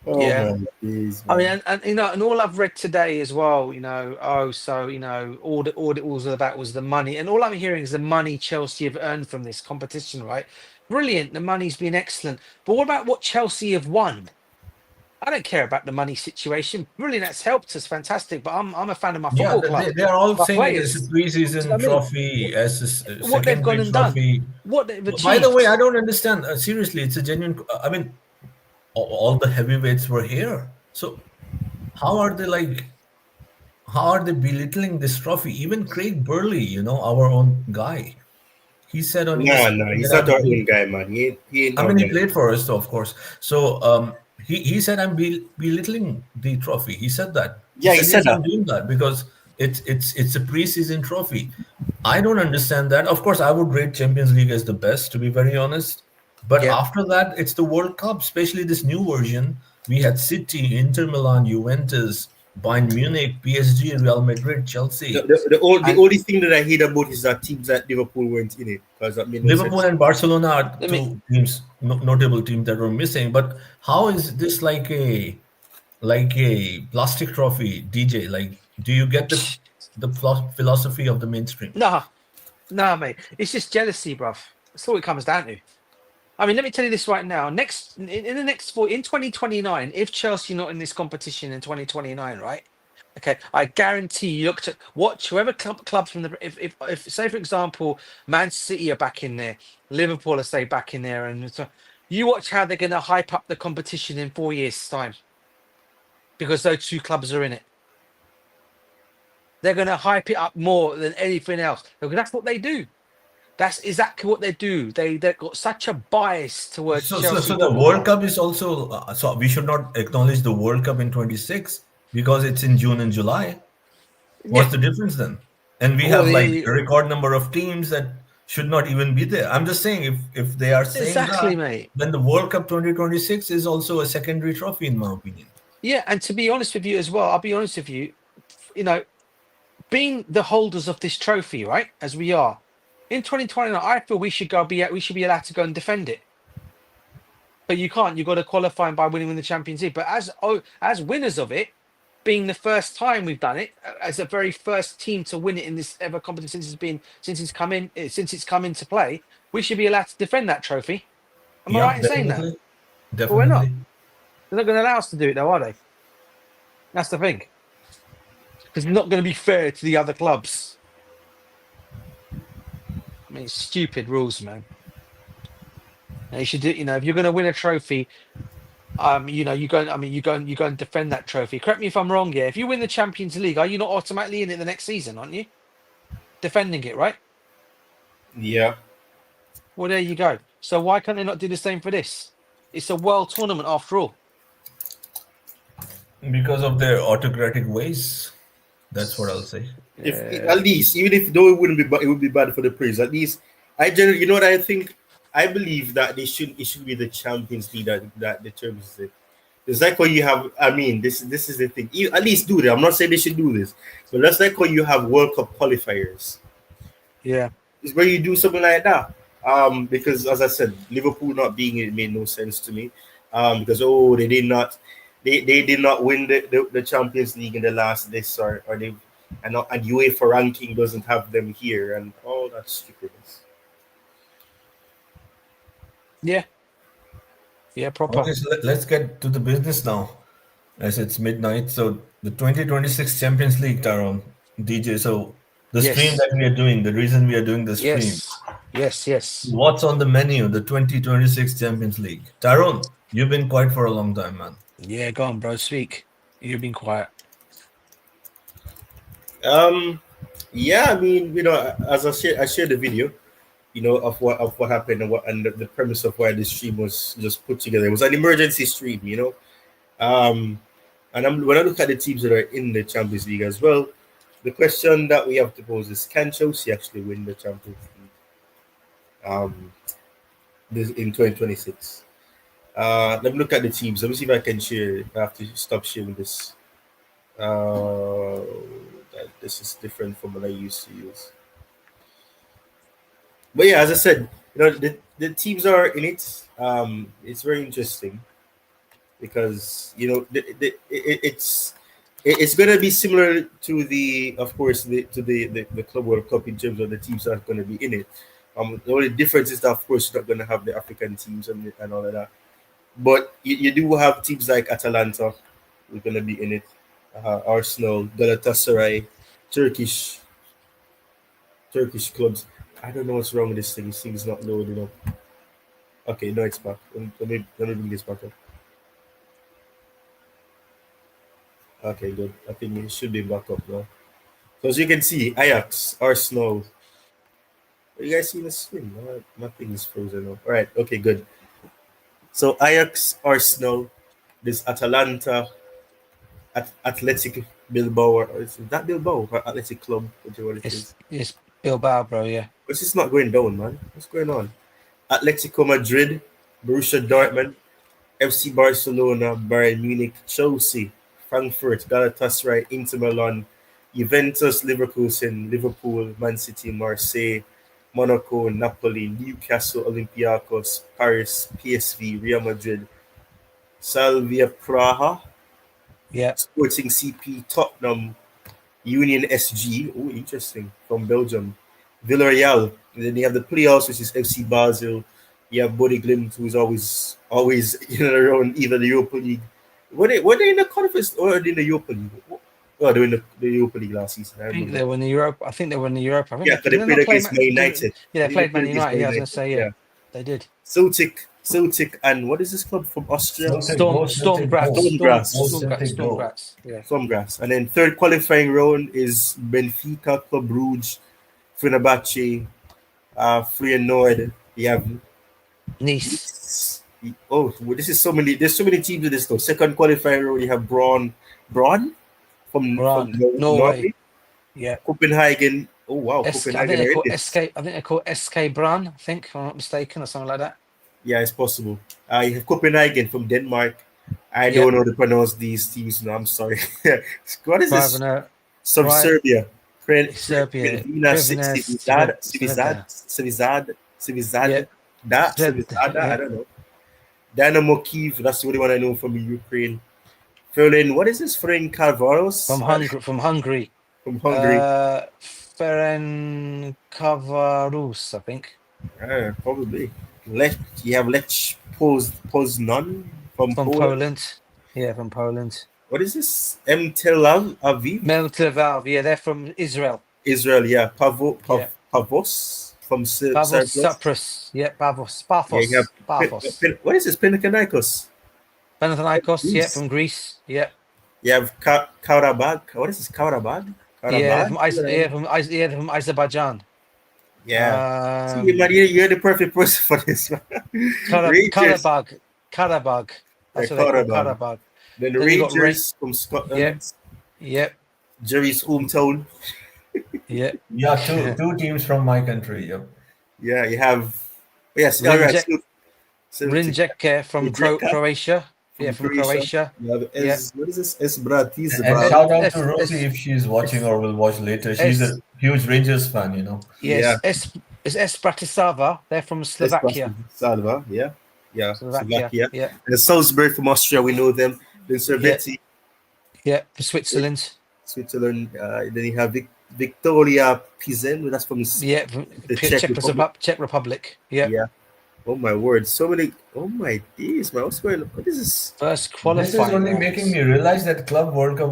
Oh, man, geez, man. I mean, and all I've read today as well, all it was about was the money, and all I'm hearing is the money Chelsea have earned from this competition, right? Brilliant, the money's been excellent, but what about what Chelsea have won? I don't care about the money situation. Brilliant, that's helped us, fantastic. But I'm a fan of my football club. They are all saying it's a preseason trophy, as a what they've gone and trophy. Done, what they've achieved. By the way, I don't understand. Seriously, it's a genuine. I mean, all the heavyweights were here. So how are they belittling this trophy? Even Craig Burley, our own guy. He said on he's not our own guy, man. He played for us, though, of course. So he said, I'm belittling the trophy. He said that. He said that. I'm doing that because it's a preseason trophy. I don't understand that. Of course, I would rate Champions League as the best, to be very honest. But after that, it's the World Cup, especially this new version. We had City, Inter Milan, Juventus, Bayern Munich, PSG, Real Madrid, Chelsea. The only thing that I hate about is that teams that Liverpool weren't in it. Liverpool and Barcelona are two teams, notable teams that were missing. But how is this like a plastic trophy, DJ? Like, do you get the philosophy of the mainstream? No, mate. It's just jealousy, bruv. That's all it comes down to. I mean, let me tell you this right now. In 2029, if Chelsea not in this competition in 2029, right? Okay, I guarantee you watch whoever clubs from if say for example, Man City are back in there, Liverpool are say back in there, and so you watch how they're going to hype up the competition in 4 years' time. because those two clubs are in it. They're going to hype it up more than anything else because that's what they do. That's exactly what they do. They've got such a bias towards Chelsea. So the World Cup is also. So we should not acknowledge the World Cup in 26 because it's in June and July. What's the difference then? And we have like a record number of teams that should not even be there. I'm just saying if they are saying exactly, that, mate, then the World Cup 2026 is also a secondary trophy in my opinion. Yeah, and to be honest with you as well, I'll be honest with you, you know, being the holders of this trophy, right, as we are, in 2029, I feel we should be allowed to go and defend it. But you can't. You've got to qualify by winning the Champions League. But as winners of it, being the first time we've done it, as the very first team to win it in this ever competition since it's come into play, we should be allowed to defend that trophy. Am I right in saying that? Definitely. But we're not. They're not going to allow us to do it, though, are they? That's the thing. Because it's not going to be fair to the other clubs. I mean, it's stupid rules, man. And you should do. You know, if you're going to win a trophy, you know, you go and defend that trophy. Correct me if I'm wrong here. If you win the Champions League, are you not automatically in it the next season, aren't you? Defending it, right? Yeah. Well, there you go. So why can't they not do the same for this? It's a world tournament after all. Because of their autocratic ways. That's what I'll say. If at least, even if though it would be bad for the players. At least, you know what I think. I believe that it should be the Champions League that determines it. It's like when you have. I mean, this is the thing. At least do that. I'm not saying they should do this, but that's like when you have World Cup qualifiers. Yeah, it's where you do something like that. Because as I said, Liverpool not being it made no sense to me. Because they did not. They did not win the Champions League in the last this or they and UEFA ranking doesn't have them here and all that stupidness. Yeah, proper. Okay, so let's get to the business now, as it's midnight. So the 2026 Champions League, Tyrone, DJ. So the stream that we are doing, the reason we are doing the stream. Yes. What's on the menu? The 2026 Champions League. Tyrone, you've been quiet for a long time, man. Yeah, go on, bro. Speak. You've been quiet. Yeah, I mean, you know, as I shared the video, you know, of what happened and the premise of why this stream was just put together. It was an emergency stream, you know. And when I look at the teams that are in the Champions League as well, the question that we have to pose is: can Chelsea actually win the Champions League in 2026? Let me look at the teams. Let me see if I can share. I have to stop sharing this. This is different from what I used to use. But yeah, as I said, you know, the teams are in it. It's very interesting because you know it's going to be similar to the Club World Cup in terms of the teams that are going to be in it. The only difference is that of course you're not going to have the African teams and all of that. But you do have teams like Atalanta who are going to be in it. Arsenal, Galatasaray, Turkish clubs. I don't know what's wrong with this thing. This thing's not loading up. Okay, no, it's back. Let me bring this back up. Okay, good. I think it should be back up now. So as you can see, Ajax, Arsenal. Are you guys seeing the screen? My thing is frozen up. All right. Okay, good. So Ajax, Arsenal, there's Atalanta, Athletic Bilbao. Is that Bilbao or Athletic Club? Whatever it is. It's Bilbao, bro. Yeah. But it's not going down, man. What's going on? Atletico Madrid, Borussia Dortmund, FC Barcelona, Bayern Munich, Chelsea, Frankfurt, Galatasaray, Inter Milan, Juventus, Leverkusen, Liverpool, Man City, Marseille, Monaco, Napoli, Newcastle, Olympiacos, Paris, PSV, Real Madrid, Slavia Praha, Sporting CP, Tottenham, Union SG, oh interesting, from Belgium, Villarreal, and then you have the playoffs, which is FC Basel. You have Body Glimt, who's always in and around either the Europa League. Were they in the conference or in the Europa League? Oh, they were in the Europa League last season. I think they were in the Europa. I think they were in the Europa. Yeah, but they played against Man United. Yeah, they played Man United. Yeah, I was going to say, yeah, they did. Celtic, Celtic and what is this club from Austria? Stormgrass. Yeah. Stormgrass. And then third qualifying round is Benfica, Club Brugge, Fenerbahce, Feyenoord. You have Nice. Oh, well, this is so many. There's so many teams in this though. Second qualifying round, you have Braun from Norway. Yeah. Copenhagen. Oh wow, I Copenhagen. think they're called SK Brun, I think, if I'm not mistaken, or something like that. Yeah, it's possible. You have Copenhagen from Denmark. I don't know how to pronounce these teams. No, I'm sorry. What is this? Serbia. Serbia. Civizad. I don't know. Dynamo Kiev. That's the only one I know from Ukraine. Ferenc, what is this? Ferenc Kavaros? From Hungary. Ferenc Kavaros, I think. Probably. You have Lech Poznan from Poland. Yeah, from Poland. What is this? Tel Aviv? Tel Aviv, yeah, they're from Israel. Israel, yeah. Pavos from Cyprus. Yeah, Pavos. Yeah, what is this? Panathinaikos? Yeah, from Greece. Yeah. You have Karabakh. What is this? Karabakh? Yeah, from Azerbaijan. Yeah. See, Maria, you're the perfect person for this one. Karabakh. That's Karabakh. Then the Rangers from Scotland. Yep. Jerry's hometown. Yeah. Yeah, two teams from my country. Yep. Yeah, you have Rinjek from Croatia. Yeah, from Croatia. What is this? Esbratiz. And shout out to Rosie if she's watching or will watch later. She's a huge Rangers fan, you know. Yes, it's Bratislava. They're from Slovakia. Slovakia, yeah. And Salzburg from Austria, we know them. Then Servetti. Yeah, for Switzerland. Then you have Victoria Pizen. That's from the Czech Republic. Yeah. Oh my word! So many. Oh my days, man! What's going on? What is this? First qualifying. This is only making me realize that Club World Cup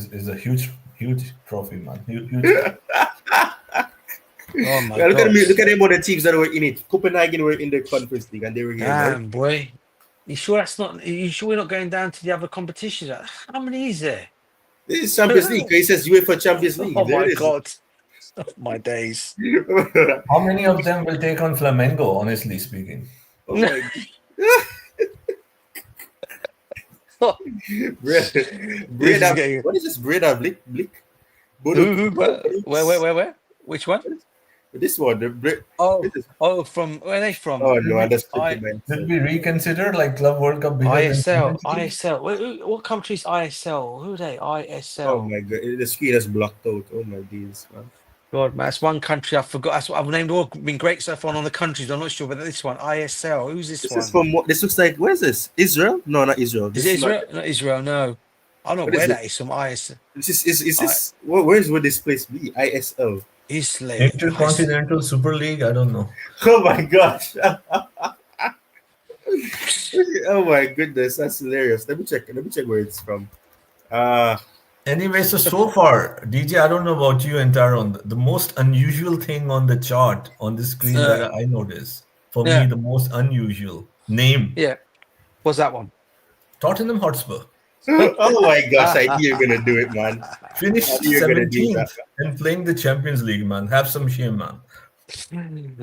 is a huge trophy, man. Huge. Oh my God! Look at them all the teams that were in it. Copenhagen were in the Conference League, and they were. Damn, boy! You sure that's not? You sure we're not going down to the other competitions? How many is there? This is Champions League. It says UEFA Champions League. Oh my God! Oh, my days. How many of them will take on Flamengo, honestly speaking? Oh my God. What is this? Breda Blick? Where? Which one? This one. From where are they from? Oh no, I just Did we reconsider like Club World Cup? ISL. What country is ISL? Who are they? ISL. Oh my God, the screen is blocked out. Oh my days, man. God, man, that's one country I forgot. That's what I've named all. Been great so far on the countries. I'm not sure, but this one, ISL. Who's this one? Is from what? This looks like. Where is this? Israel? No, not Israel. Is it Israel? Not Israel. No, I don't know where that is from. ISL. Is this? Where this place be? ISL. Islam. Intercontinental Super League. I don't know. Oh my gosh. Oh my goodness, that's hilarious. Let me check where it's from. Anyway, so far, DJ, I don't know about you and Taron. The most unusual thing on the chart on the screen that I noticed, for me, the most unusual name. Yeah. What's that one? Tottenham Hotspur. Oh my gosh, I knew you're gonna do it, man. Finished 17th and playing the Champions League, man. Have some shame, man.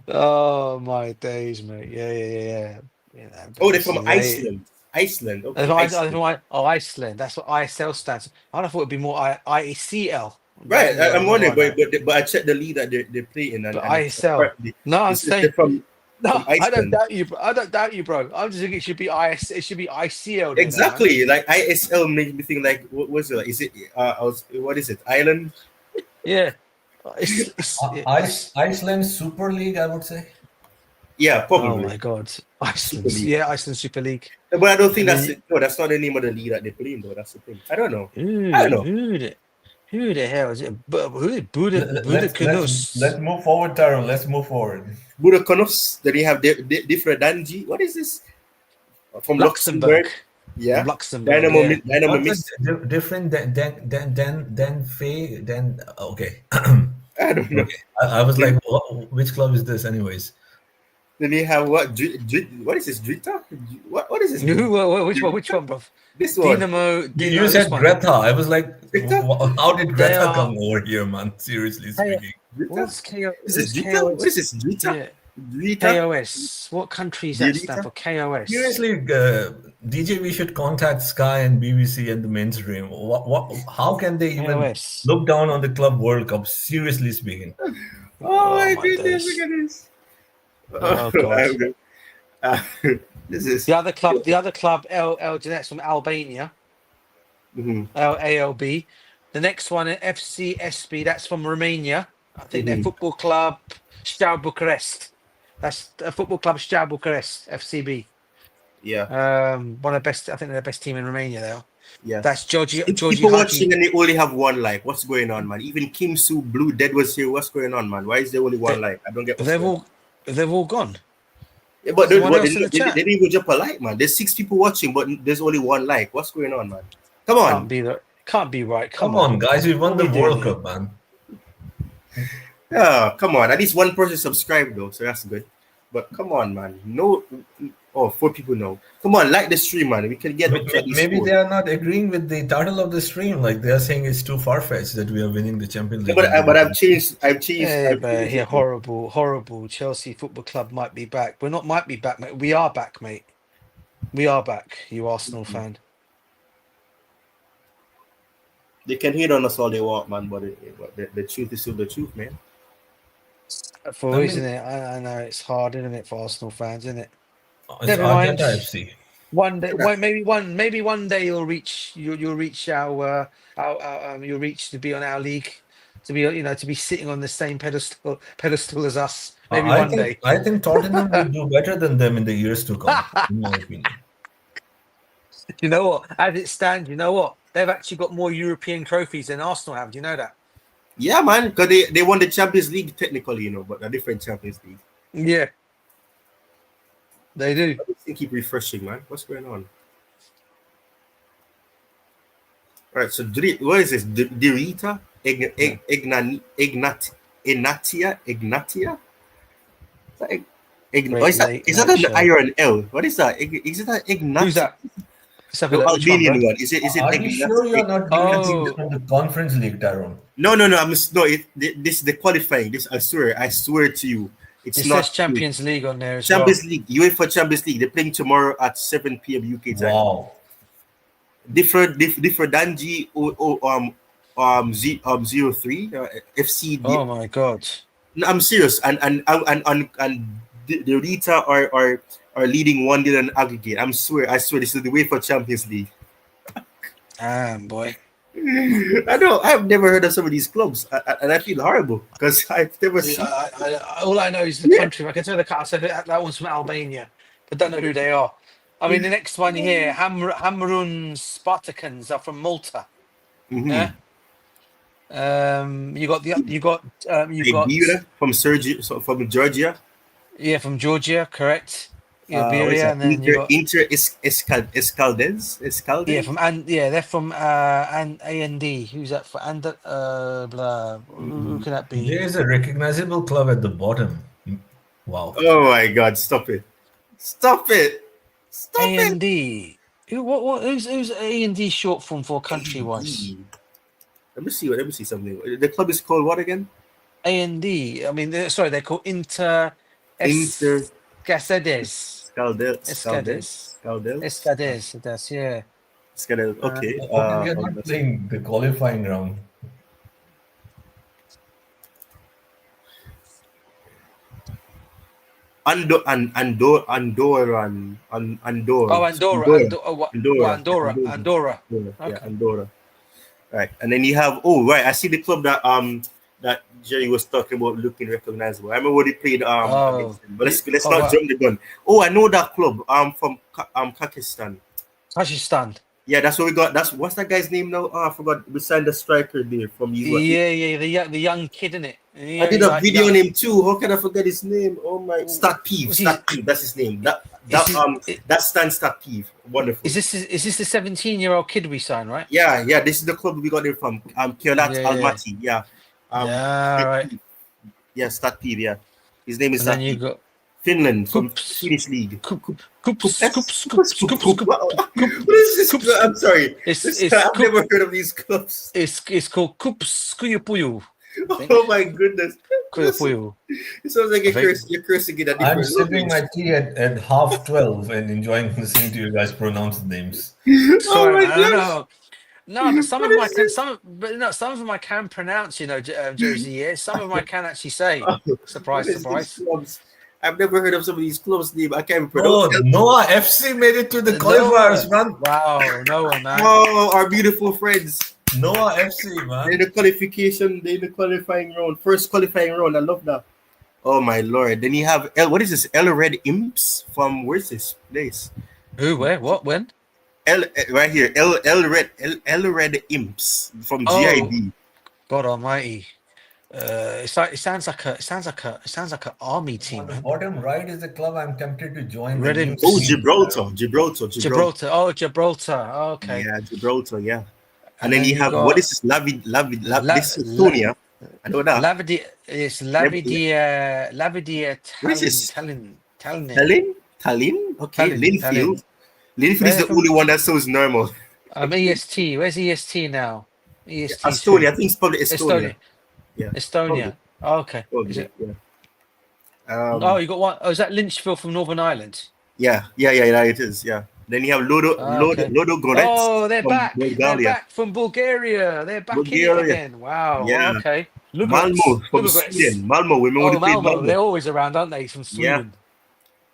Oh my days, mate. Yeah. They're from Iceland. Iceland. Okay. Iceland. That's what ISL stands. I thought it'd be more IECL. Right. I'm wondering, but I checked the league that they play in. But ISL. No, I'm saying from I don't doubt you. I don't doubt you, bro. I'm just thinking it should be It should be ICL. Exactly. Like ISL makes me think like, what was it? Like, is it? What is it? Ireland? Yeah. Iceland Super League, I would say. Yeah, probably. Oh my God, Iceland. Yeah, Iceland Super League. But I don't think that's it. No, that's not the name of the league that they play in, though. That's the thing. I don't know. Who the hell is it? Who is Budakunus? Let's move forward, Taro. Let's move forward. Budakunus. Then you have different Danji. What is this? From Luxembourg. Yeah. Luxembourg. Dynamo Mist. Different than Faye. Then okay. I don't know. Okay. I was like, which club is this, anyways? Then you have what? What is this? Drita? What is this? Which one, bro? This one. You said Greta. I was like, how did They Greta are- come over here, man? Seriously speaking. What's KO? This is Drita? What is this? Drita? Yeah. Drita? KOS. What country is that Drita? stand for? KOS. Seriously, DJ, we should contact Sky and BBC and the mainstream. How can they even KOS. look down on the Club World Cup? Seriously speaking. Oh my my goodness! days. Look at this. Oh, God. This is The other club, El Janet's from Albania. ALB. The next one, FCSB, that's from Romania. I think they're football club Steaua Bucharest. That's a football club Steaua Bucharest, FCB. Yeah. One of the best. I think they're the best team in Romania. Though. Yeah. That's Georgie. People watching and they only have one like. What's going on, man? Even Kim Soo Blue Dead was here. What's going on, man? Why is there only one like? I don't get. They've all gone. Yeah, but Someone else they in the chat. didn't even drop a like, man. There's 6 people watching, but there's only one like. What's going on, man? Come on. Can't be right. Come on, guys. We won the World Cup, man. Yeah, come on. At least one person subscribed though, so that's good. But come on, man. No. Oh, 4 people know. Come on, like the stream, man. We can get. Maybe they are not agreeing with the title of the stream. Like they are saying it's too far fetched that we are winning the Champions League. Yeah, but I've changed. Yeah, horrible. Chelsea Football Club might be back. We're not. Might be back, mate. We are back, mate. We are back. You Arsenal fan. They can hate on us all they want, man. But the truth is still the truth, man. Isn't it? I know it's hard, isn't it, for Arsenal fans, isn't it? Never mind. FC. One day, maybe one day you'll reach our you'll reach to be on our league, to be sitting on the same pedestal as us. Maybe one day. I think Tottenham will do better than them in the years to come, in my opinion. You know what? As it stands, you know what? They've actually got more European trophies than Arsenal have. Do you know that? Yeah, man, because they won the Champions League technically, but a different Champions League. Yeah, they do. They keep refreshing, man. What's going on? All right, so what is this? Dirita? Ignatia? Is that an iron L? What is that? Is it that Ignatia? Who's that? The Albanian one. Is it? Are you sure you're not getting this from the Conference League, Tyrone? No. This is the qualifying. This I swear to you, it not says Champions League on there. Champions League, UEFA Champions League. They're playing tomorrow at 7 p.m. UK time. Wow. Different Danji 03 FC. Oh my God. No, I'm serious. And the Rita are leading 1-0 in aggregate. I swear this is the UEFA Champions League. Boy. I know. I've never heard of some of these clubs, and I feel horrible because I've never seen. All I know is the country. I can tell the car. So that one's from Albania, but don't know who they are. I mean, the next one here, Hamrun Spartakans are from Malta. Yeah. You got from Sergio, so from Georgia. Yeah, from Georgia, correct. Iberia, and then Inter Escaldes. Yeah, they're from AND. Who's that for? Who can that be? There is a recognizable club at the bottom. Wow. Oh my God! Stop it! AND. Who's AND short form for country wise? Let me see something. The club is called what again? AND. I mean, they're called Inter Escades. Escades. That's yeah. Escades. Okay. We're not playing the qualifying round. Andorra. Yeah, Andorra. Right, and then you have I see the club that Jerry was talking about looking recognizable. I remember when he played against him. But let's not jump the gun. Oh, I know that club from Pakistan. Yeah, that's what we got. What's that guy's name now? I forgot. We signed the striker there from you. Yeah, the young kid, innit? Yeah, I did a video on him too. How can I forget his name? Oh my, Stat Peeve. That's his name. That's Stan Stat Peeve. Wonderful. Is this the 17-year-old kid we signed, right? Yeah. This is the club we got him from. Kiolat Almaty. Yeah. Right. Yeah, Stat Peeve. Yeah, his name is. And then you got Finland from Cups. Swedish league. Cups. What is this? I'm sorry. I've never heard of these clubs. It's called Cups Kuyopuyo. Oh my goodness. Kuyopuyo. It sounds like you're cursing it at I'm different sipping my language. tea at 12:30 and enjoying listening to you guys pronounce names. Sorry, my man. gosh. No, but some of What them is this? some of them I can pronounce. Jersey. Yeah, some of them I can actually say. Surprise, What is surprise. these clubs? I've never heard of some of these clubs' name. I can't Oh, pronounce. Noah FC made it to the qualifiers, man. Wow, Noah, man. Oh, our beautiful friends. Noah FC, They're man. in the qualification. They're in the qualifying round. First qualifying round. I love that. Oh my lord. Then you have what is this? El Red Imps from where's this place? Who? Where? What? When? Right here. El Red Imps from Oh. GIB. God Almighty. It sounds like an army team, On the man. bottom right is the club I'm tempted to join. Red the new Imps. Oh, team. Gibraltar. Oh, Gibraltar. Oh, okay. Yeah, Gibraltar. Yeah. And And then then you you have got- what is this? This is Estonia. I know that. It's Lavidia What is this? Tallinn. Tallinn? Okay, Tallinn, Linfield. Linfield Where is the from- only one that sounds normal. EST. Where's EST now? EST. Estonia. I think it's probably Estonia. Yeah. Estonia. Oh, okay. Probably, Is it? yeah. Oh, you got one. Oh, is that Lynchville from Northern Ireland? Yeah, it is. Yeah. Then you have Okay. Ludogorets. Oh, they're from back. They're Bulgaria. back from Bulgaria. They're back in it Bulgaria. again. Wow. Yeah. Okay. Malmo from Ludogorets. Sweden. Malmo. Women Oh, would play Malmo. They're Malmo. always around, aren't they? From Sweden.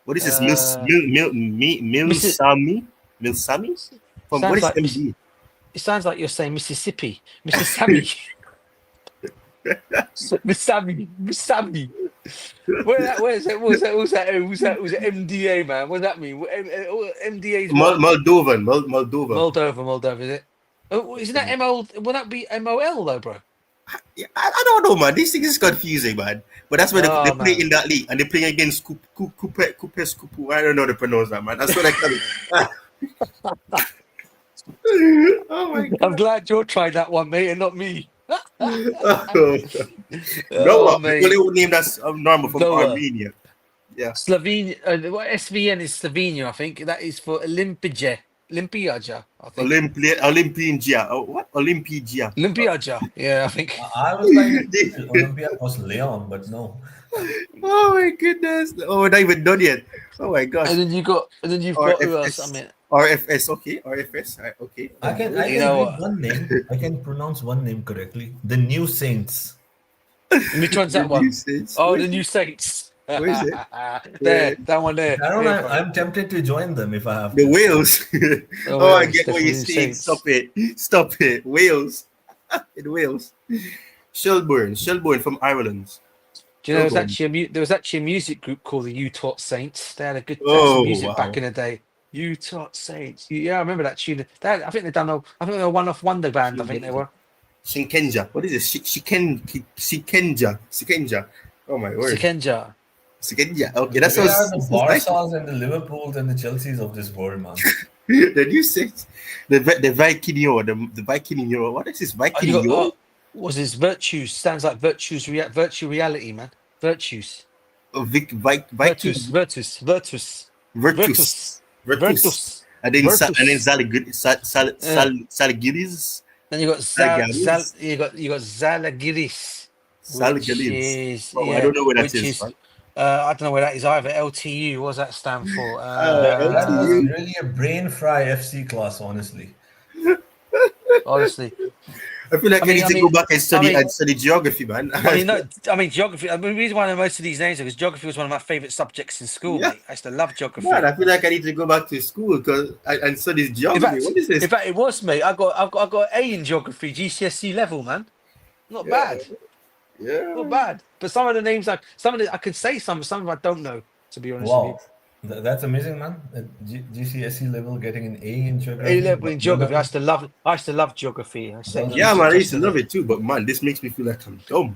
What is this? Uh, Milsami? From Sounds what is like MD? It sounds like you're saying Mississippi. Mississippi. Mississippi. Where is it? Was it MDA, man? What does that mean? MDA is what? Moldova. Moldova, is it? Oh, isn't that ML? Will that be MOL though, bro? Yeah, I don't know, man. This thing is confusing, man. But that's why they play in that league, and they play against Kupu. I don't know how to pronounce that, man. That's what I call it. Oh my god! I'm glad you're trying that one, mate, and not me. No, mate. they would name that normal from Noah. Armenia. Yeah. Slovenia. What SVN is Slovenia, I think. That is for Olimpiaja, I think. Olimpiaja. Oh, what? Olimpiaja. Olimpiaja. Yeah, I think. I was like, Olympia was Leon, but no. Oh my goodness! Oh, we're not even done yet. Oh my gosh! And then you've got who else? I mean, RFS. Okay, RFS. Okay. I can read one name. I can pronounce one name correctly. The New Saints. which one's that one? Oh, the New Saints. Where is it? There, that one there. Aaron, I'm tempted to join them if I have The to. Wales. Oh, I Wales, get what you're definitely saying. Saints. Stop it. Wales. In Wales. Shelburne from Ireland. Do you know Shelburne. there was actually a music group called the Utah Saints. They had a good Oh, music wow. back in the day. Utah Saints. Yeah, I remember that tune. I think they were a one-off wonder band. I think they were. Shinkenja. What is this? Shikenja. Oh my word. Sikenja. Shikenja. Okay, that They are sounds the nice. Barsas and the Liverpools and the Chelseas of this world, man. The new Saints. The Vikingo. The Vikingo. What is this Vikingo? Was this Virtues? Sounds like virtual reality, man. Virtues. Viking. Virtus. And then Zalgiris. Then you got Zalgiris. you got Zalgiris. Zalgiris. I don't know where that is. I don't know where that is either. LTU. What does that stand for? That was really a brain fry FC class, honestly. Honestly. I feel like I need to go back and study geography, man. Geography. The reason why I know most of these names is because geography was one of my favorite subjects in school. Yeah. Mate. I used to love geography. Man, I feel like I need to go back to school and study geography. What is this? In fact, it was, mate. I've got an A in geography, GCSE level, man. Not bad. Yeah. Not bad. But some of the names, I could say some of them I don't know. To be honest with you. That's amazing, man. GCSE level getting an A in geography. A level in geography. I used to love geography. Yeah, man, I used to love it too. But man, this makes me feel like I'm dumb.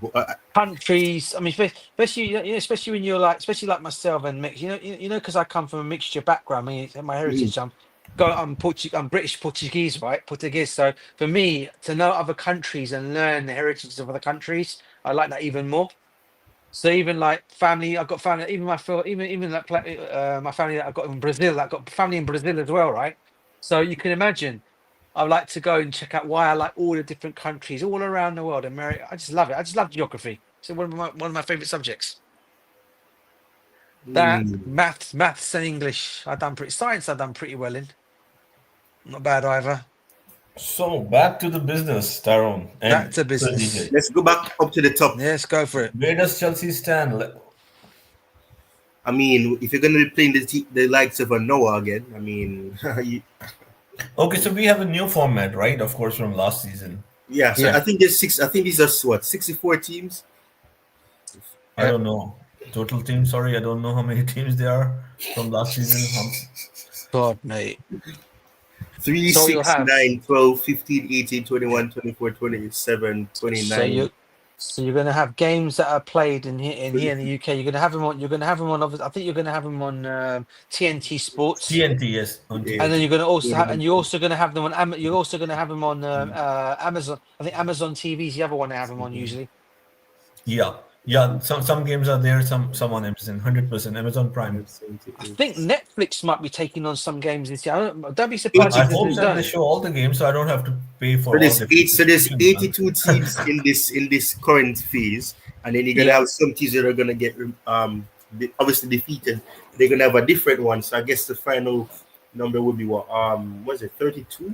Countries. I mean, especially when you're especially like myself and mix. Because I come from a mixture background. I mean, my heritage. I'm British Portuguese, right? Portuguese. So for me to know other countries and learn the heritages of other countries, I like that even more. So even like family, I've got family. Even even like my family that I've got in Brazil. I've got family in Brazil as well, right? So you can imagine. I would like to go and check out why I like all the different countries all around the world. America, I just love it. I just love geography. So one of my favorite subjects. That maths and English. Science. I've done pretty well in. Not bad either. So back to the business, Tyrone. Back to business. Let's go back up to the top. Let's go for it. Where does Chelsea stand? I mean, if you're going to be playing the likes of a Noah again, I mean, okay, so we have a new format, right? Of course, from last season. Yeah, so I think there's 6. I think these are what, 64 teams. I don't know total teams. Sorry, I don't know how many teams there are from last season. God, mate. 3, 6, 9, 12, 15, 18, 21, 24, 27, 29. So you're going to have games that are played in here in the UK. You're going to have them on. You're going to have them on. I think you're going to have them on TNT Sports. TNT, yes. And then you're going to also have, and you're also going to have them on. You're also going to have them on Amazon. I think Amazon TV is the other one they have them on usually. Yeah. Some games are there. Some on Amazon. 100% Amazon Prime. I think Netflix might be taking on some games this year. Don't be surprised. I hope that they show all the games, so I don't have to pay for. So there's 82 teams in this current phase, and then you're gonna have some teams that are gonna get obviously defeated. They're gonna have a different one. So I guess the final number would be what? Was it 32?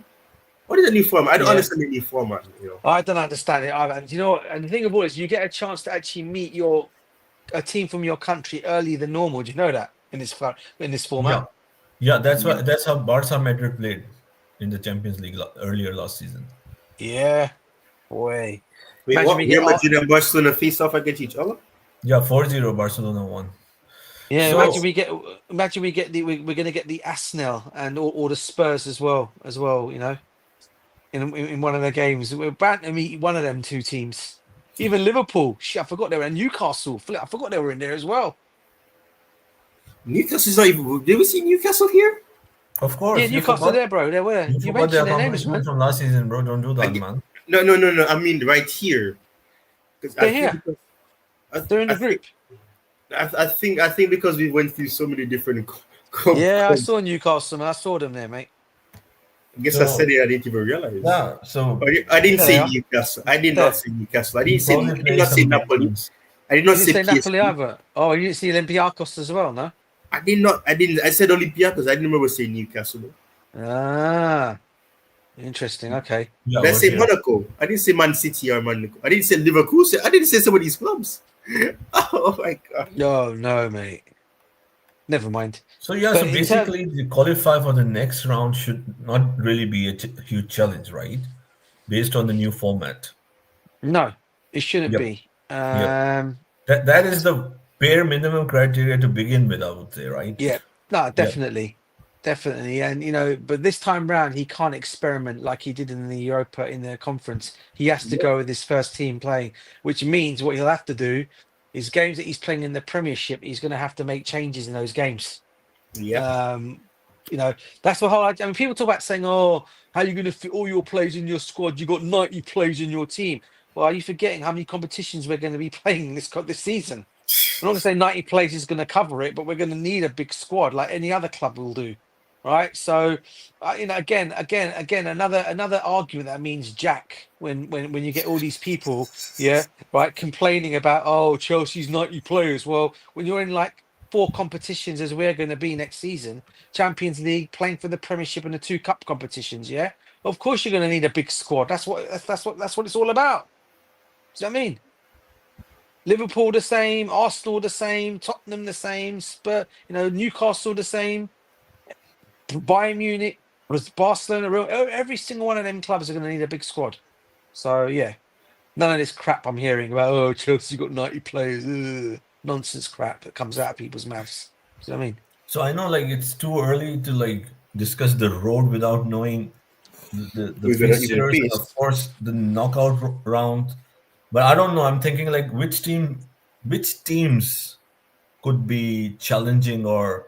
What is the new format? I don't understand the new format. I don't understand it either. And and the thing of all is, you get a chance to actually meet a team from your country earlier than normal. Do you know that in this format? Yeah, that's how Barca Madrid played in the Champions League earlier last season. Yeah, boy. Wait, what? Real Madrid and Barcelona face off against each other? Yeah, 4-0 Barcelona won. Yeah, so, imagine we get we're going to get the Arsenal and or the Spurs as well. In one of the games, we're about to meet one of them two teams. Even Liverpool. Shit, I forgot they were in Newcastle. I forgot they were in there as well. Newcastle's not even. Did we see Newcastle here? Of course. Yeah, Newcastle there, bro. They were. You mentioned their names, man. From last season, bro. Don't do that, man. No. I mean, right here. They're here. They're in the group. I think because we went through so many different. Yeah, I saw Newcastle, man. I saw them there, mate. I guess I said it. I didn't even realize. Yeah, so I didn't say Newcastle. I did not say Newcastle. I did not say Napoli. I did not say Napoli either. Oh, you didn't see Olympiacos as well, no? I didn't. I said Olympiacos. I didn't remember saying Newcastle. Ah, interesting. Okay. Yeah, did I say Monaco? I didn't say Man City or Monaco. I didn't say Liverpool. I didn't say some of these clubs. Oh my god. Oh no, mate. Never mind. So so basically, the qualify for the next round should not really be a huge challenge, right? Based on the new format. No, it shouldn't be. That is the bare minimum criteria to begin with, I would say, right? Yeah. No, definitely. Definitely. And but this time round he can't experiment like he did in the Europa in the conference. He has to go with his first team playing, which means what he'll have to do is games that he's playing in the Premiership, he's going to have to make changes in those games. Yeah. That's the whole. I mean, people talk about saying, "Oh, how are you going to fit all your players in your squad? You got 90 players in your team." Well, are you forgetting how many competitions we're going to be playing this season? I'm not going to say 90 players is going to cover it, but we're going to need a big squad like any other club will do, right? So, again, another argument that means jack when you get all these people, complaining about, oh, Chelsea's 90 players. Well, when you're in like 4 competitions as we're going to be next season, Champions League, playing for the Premiership and the 2 cup competitions, of course you're going to need a big squad. That's what it's all about. Do you know what I mean? Liverpool the same, Arsenal the same, Tottenham the same, Spurs, Newcastle the same, Bayern Munich, Barcelona, every single one of them clubs are going to need a big squad. So none of this crap I'm hearing about, Chelsea got 90 players, nonsense crap that comes out of people's mouths. Do you know what I mean? So I know it's too early to discuss the road without knowing the fixtures, and of course the knockout round. But I don't know. I'm thinking which teams could be challenging or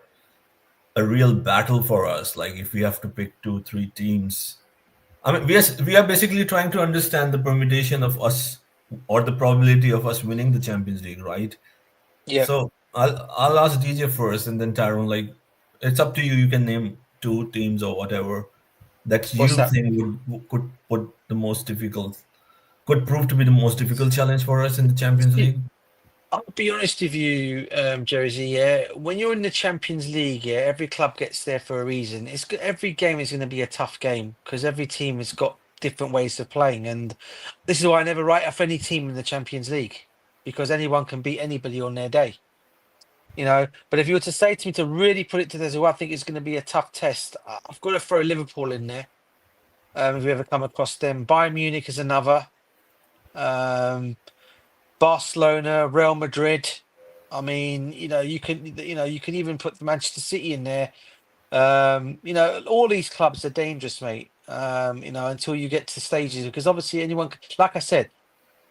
a real battle for us. If we have to pick 2-3 teams, I mean, we are basically trying to understand the permutation of us or the probability of us winning the Champions League, right? Yeah. So I'll ask DJ first, and then Tyrone. Like, it's up to you. You can name two teams or whatever that What's you that? think could put the most difficult, could prove to be the most difficult challenge for us in the Champions League. I'll be honest with you, Josie. Yeah, when you're in the Champions League, yeah, every club gets there for a reason. Every game is going to be a tough game because every team has got different ways of playing, and this is why I never write off any team in the Champions League because anyone can beat anybody on their day. You know, but if you were to say to me to really put it to this, I think it's going to be a tough test. I've got to throw Liverpool in there. If we ever come across them, Bayern Munich is another. Barcelona, Real Madrid. I mean, you can even put Manchester City in there. All these clubs are dangerous, mate. Until you get to stages, because obviously anyone, like I said,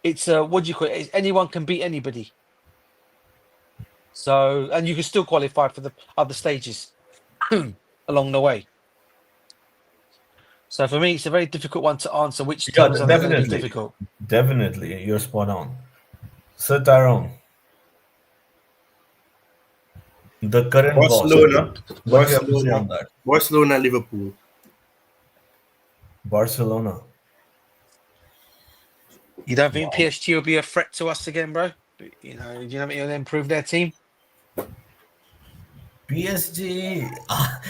it's what do you call it? Anyone can beat anybody. So, and you can still qualify for the other stages along the way. So for me, it's a very difficult one to answer. Which teams are going to be difficult? Definitely, you're spot on. So Tyrone, the current Barcelona, boss. What do you have to say on that? Barcelona, Liverpool. Barcelona. You don't think PSG will be a threat to us again, bro? Do you know what they'll improve their team? PSG,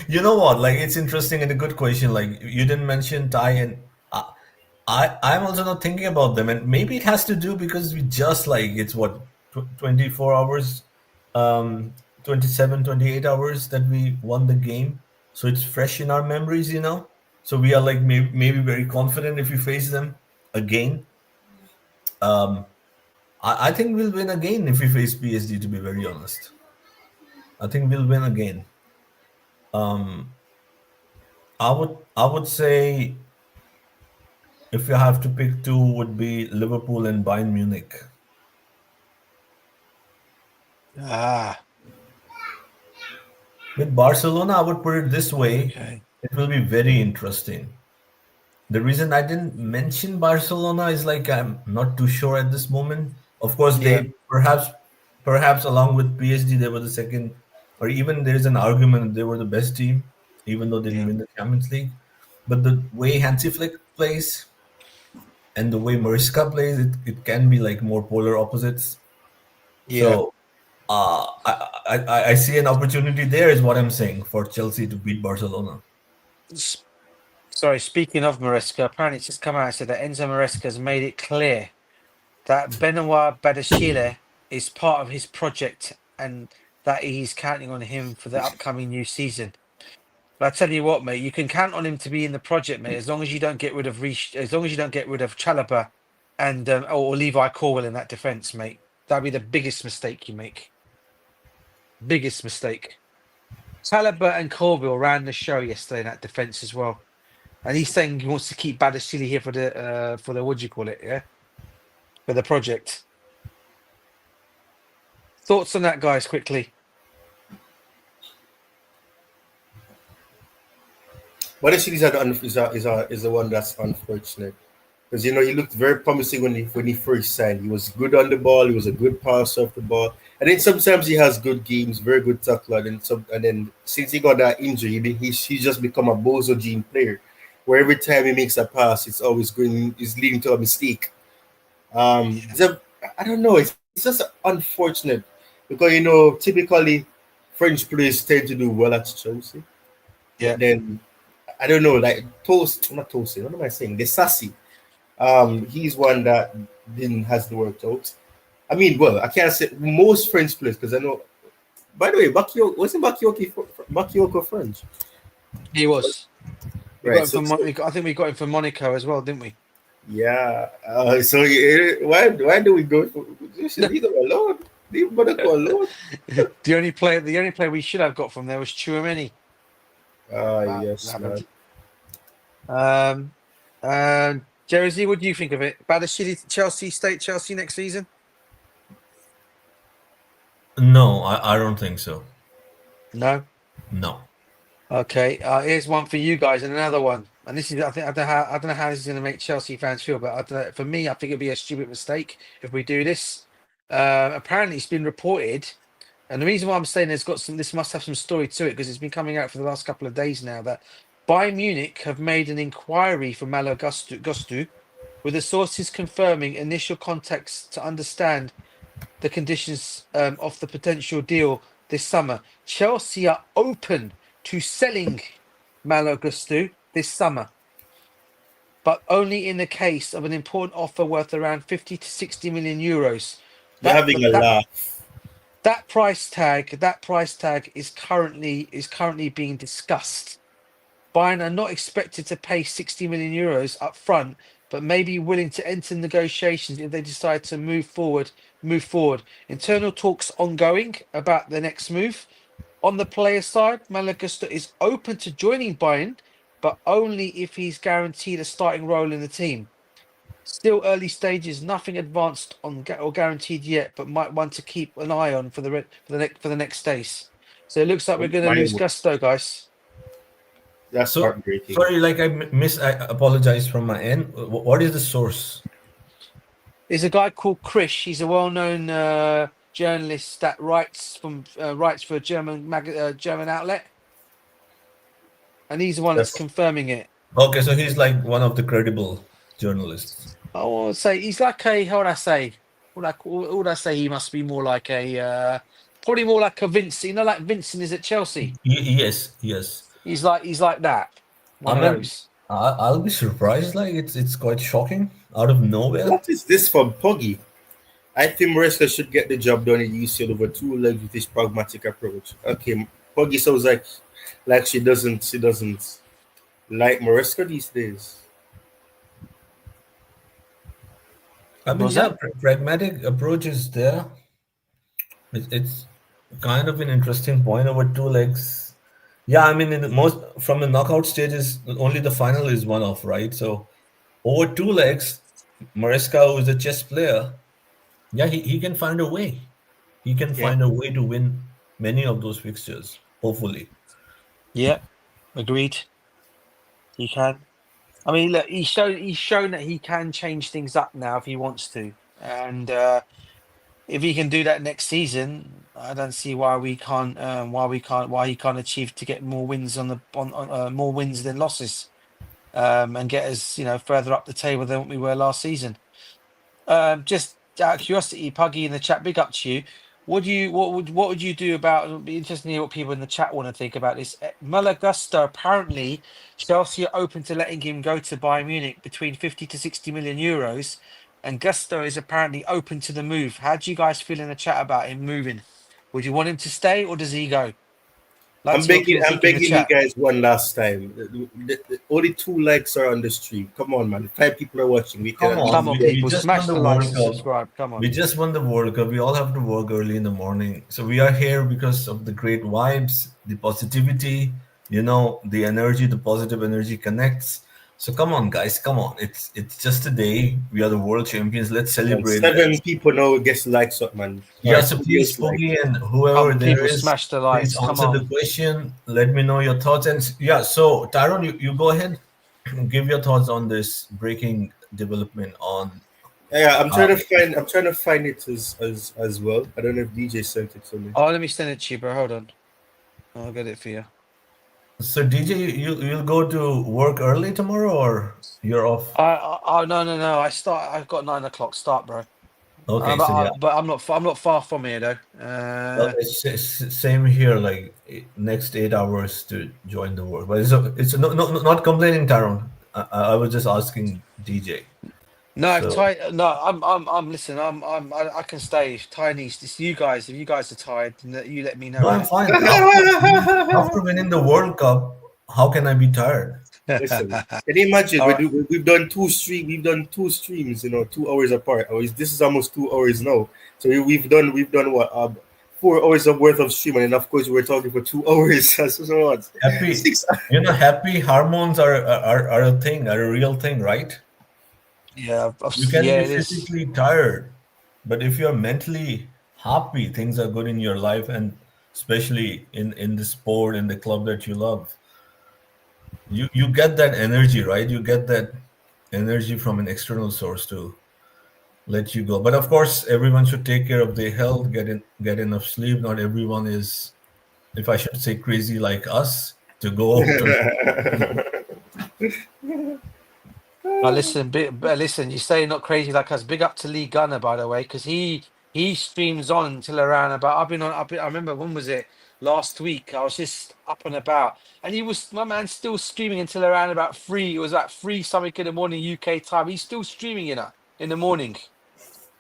you know what? Like, it's interesting and a good question. Like, you didn't mention Thai, and I'm also not thinking about them, and maybe it has to do because we just like it's what 24 hours, 27, 28 hours that we won the game, so it's fresh in our memories, you know. So we are like maybe very confident if we face them again. I think we'll win again if we face PSG. To be very honest, I think we'll win again. I would say if you have to pick two, would be Liverpool and Bayern Munich. With Barcelona, I would put it this way: it will be very interesting. The reason I didn't mention Barcelona is like I'm not too sure at this moment. Of course, they perhaps along with PSG, they were the second, or even there's an argument they were the best team, even though they didn't win the Champions League. But the way Hansi Flick plays and the way Mariska plays, it can be like more polar opposites. So I see an opportunity there, is what I'm saying, for Chelsea to beat Barcelona. Sorry, speaking of Mariska, apparently it's just come out and said that Enzo Mariska has made it clear that Benoit Badiashile is part of his project and that he's counting on him for the upcoming new season. But I tell you what, mate, you can count on him to be in the project, mate, as long as you don't get rid of Chalobah and or Levi Corwell in that defence, mate. That'd be the biggest mistake you make. Biggest mistake. Chalobah and Corwell ran the show yesterday in that defence as well. And he's saying he wants to keep Badiashile here for the what do you call it, yeah? For the project. Thoughts on that, guys, quickly? Badiashile is the one that's unfortunate. Because he looked very promising when he first signed. He was good on the ball, he was a good passer off the ball. And then sometimes he has good games, very good tackler, and then since he got that injury, he's just become a bozo gene player, where every time he makes a pass, it's leading to a mistake. I don't know. It's just unfortunate because typically French players tend to do well at Chelsea. Yeah. But then I don't know, like not Tosin. What am I saying? Sassy. He's one that hasn't worked out. I mean, well, I can't say most French players because I know. By the way, wasn't Bakayoko French? He was. Right. I think we got him from Monaco as well, didn't we? Yeah. So why do we go for? You should leave them alone. Leave Monaco alone. The only player we should have got from there was Chouameni. Yes. Jersey, what do you think of it? Badiashile Chelsea next season? No, I don't think so. No. Okay, here's one for you guys and another one. And this is I don't know how this is going to make Chelsea fans feel, but for me, I think it'd be a stupid mistake if we do this. Apparently, it's been reported, and the reason why I'm saying this must have some story to it, because it's been coming out for the last couple of days now, that Bayern Munich have made an inquiry for Malo Gusto, with the sources confirming initial contacts to understand the conditions of the potential deal this summer. Chelsea are open to selling Malo Gusto this summer, but only in the case of an important offer worth around 50 to 60 million euros. You're having a laugh. That price tag is currently being discussed. Bayern are not expected to pay 60 million euros up front, but may be willing to enter negotiations if they decide to move forward. Internal talks ongoing about the next move. On the player side, Malo Gusto is open to joining Bayern, but only if he's guaranteed a starting role in the team. Still early stages, nothing advanced or guaranteed yet, but might want to keep an eye on for the next days. So it looks like we're going to lose Gusto, guys. That's heartbreaking. Sorry, like I apologize from my end. What is the source? There's a guy called Krish. He's a well-known journalist that writes for a German outlet, and he's the one that's confirming it. Okay, so he's like one of the credible journalists. I would say he's like a, how would I say? What would I say? He must be more like a probably more like a Vincent. You know, like Vincent is at Chelsea. Yes. He's like that. One of those. I'll be surprised. Like it's quite shocking out of nowhere. What is this from Poggy? I think Maresca should get the job done at UCL over 2 legs with his pragmatic approach. Okay, Poggy sounds like she doesn't like Maresca these days. I mean, pragmatic approach is there. It's kind of an interesting point over 2 legs. Yeah, I mean, from the knockout stages, only the final is one off, right? So over 2 legs, Maresca, who is a chess player, yeah, he can find a way. He can find a way to win many of those fixtures, hopefully. Yeah, agreed. He can. I mean, look, he's shown that he can change things up now if he wants to, and if he can do that next season, I don't see why he can't achieve to get more wins on more wins than losses, and get us further up the table than what we were last season. Just out of curiosity, Puggy in the chat, big up to you. What would you do about? It'd be interesting to hear what people in the chat want to think about this. Malo Gusto, apparently Chelsea are open to letting him go to Bayern Munich between 50 to 60 million euros, and Gusto is apparently open to the move. How do you guys feel in the chat about him moving? Would you want him to stay or does he go? I'm begging you guys one last time. Only 2 likes are on the stream. Come on, man. 5 people are watching. Come on, people. Smash the like and subscribe. Come on. We just won the World Cup. We all have to work early in the morning. So we are here because of the great vibes, the positivity, the energy, the positive energy connects. So come on, guys. Come on. It's just a day. We are the world champions. Let's celebrate. 7 people now guess likes up, man. Yeah, so please, Spooky and whoever there is, smash the likes. Please answer the question. Let me know your thoughts. And yeah, so Tyrone, you go ahead. Give your thoughts on this breaking development on. Yeah, I'm trying to find it as well. I don't know if DJ sent it to me. Oh, let me send it to you, bro. Hold on. I'll get it for you. So DJ, you'll go to work early tomorrow, or you're off? No. I've got 9 o'clock start, bro. Okay, but I'm not far from here though. Same here. Like next 8 hours to join the work, but it's not complaining, Tyrone. I was just asking DJ. No, I'm listening. I can stay. Tiny's just you guys. If you guys are tired, you let me know. No, I'm fine. After winning the World Cup, how can I be tired? Listen, can you imagine? We've done 2 streams. We've done 2 streams. 2 hours apart. This is almost 2 hours now. So we've done what 4 hours of worth of streaming, and of course we're talking for 2 hours. So what? Happy hormones are a thing, are a real thing, right? Yeah, you can be physically tired, but if you're mentally happy, things are good in your life, and especially in the sport, in the club that you love, you get that energy, right? You get that energy from an external source to let you go. But of course, everyone should take care of their health, get enough sleep. Not everyone is, if I should say, crazy like us to go to. Listen, you say not crazy like us. Big up to Lee Gunner, by the way, because he streams on until around about. I remember when was it last week? I was just up and about, and my man still streaming until around about 3. It was like 3 something in the morning UK time. He's still streaming in the morning.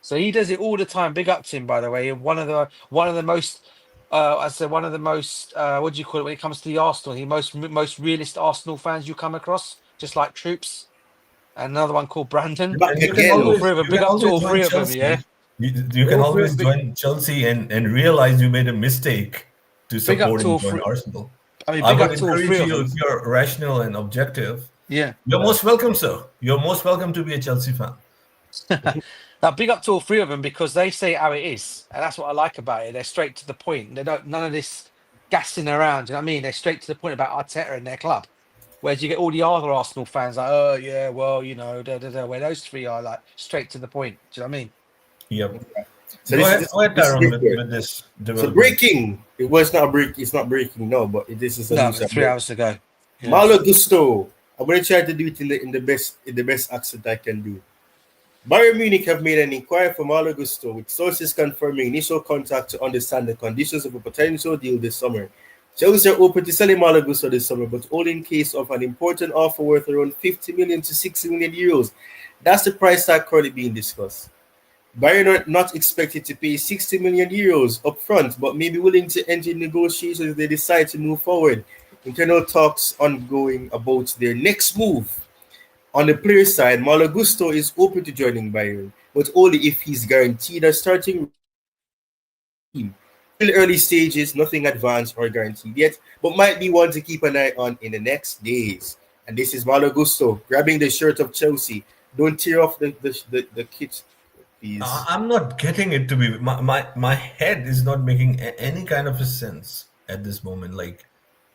So he does it all the time. Big up to him, by the way. One of the most. I said one of the most. What do you call it when it comes to the Arsenal? He most realist Arsenal fans you come across, just like Troops. Another one called Brandon. And you can always, big up to all three of them, yeah. You can always join Chelsea and realize you made a mistake to support and join Arsenal. I would encourage you, if you're rational and objective, you're most welcome, sir. You're most welcome to be a Chelsea fan. Now, big up to all 3 of them because they say how it is, and that's what I like about it. They're straight to the point. They don't none of this gassing around. You know what I mean? They're straight to the point about Arteta and their club. Whereas you get all the other Arsenal fans like, oh yeah, well, you know, where those 3 are like straight to the point. Do you know what I mean? Yep. So go ahead, Darren, with this development. So breaking. It was not break. It's not breaking, no. But this is a 3 hours ago. Yeah. Malo Gusto. I'm going to try to do it in the best accent I can do. Bayern Munich have made an inquiry for Malo Gusto, with sources confirming initial contact to understand the conditions of a potential deal this summer. Chelsea are open to selling Malo Gusto this summer, but only in case of an important offer worth around 50 million to 60 million euros. That's the price tag currently being discussed. Bayern are not expected to pay 60 million euros up front, but may be willing to enter negotiations if they decide to move forward. Internal talks ongoing about their next move. On the player side, Malo Gusto is open to joining Bayern, but only if he's guaranteed a starting team. Still early stages, nothing advanced or guaranteed yet, but might be one to keep an eye on in the next days. And this is Malo Gusto grabbing the shirt of Chelsea. Don't tear off the kit, please. I'm not getting it to be. My head is not making any kind of a sense at this moment. Like,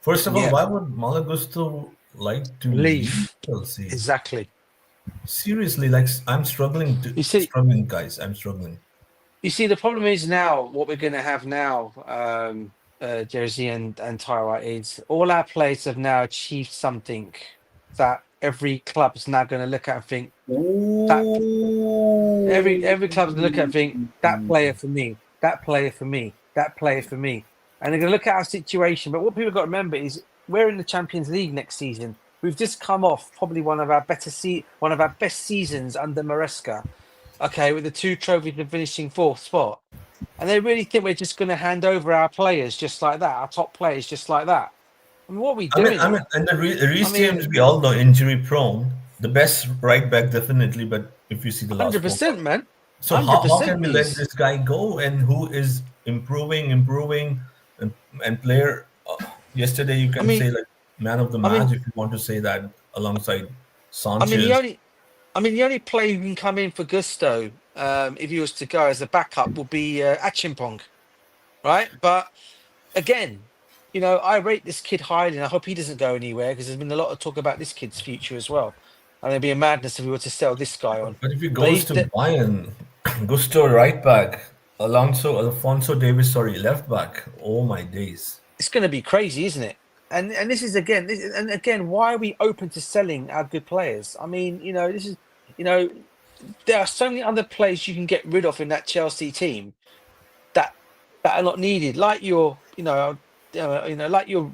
first of all, why would Malo Gusto like to leave Chelsea? Exactly. Seriously, like I'm struggling, guys. I'm struggling. You see, the problem is now what we're going to have now, Jersey and Tyra, is all our players have now achieved something that every club's now going to look at and think. Every club's going to look at and think that player for me, that player for me, that player for me, and they're going to look at our situation. But what people got to remember is we're in the Champions League next season. We've just come off probably one of our best seasons under Maresca. Okay, with the 2 trophies and finishing 4th spot. And they really think we're just going to hand over our players just like that, our top players just like that. I mean, what are we doing? And the Reece James, we all know, injury prone. The best right back, definitely, but if you see the last 100%, man. So how can we let this guy go? And who is improving, and player... yesterday, you can say, like, man of the match, if you want to say that, alongside Sanchez. The only player who can come in for Gusto, if he was to go as a backup, will be Achimpong, right? But again, you know, I rate this kid highly, and I hope he doesn't go anywhere because there's been a lot of talk about this kid's future as well. And it'd be a madness if we were to sell this guy on. But if he goes to Bayern, Gusto right back, Alfonso Davis, left back. Oh my days! It's going to be crazy, isn't it? And this is again, why are we open to selling our good players? I mean, you know, this is, you know, there are so many other players you can get rid of in that Chelsea team that are not needed, like your, like your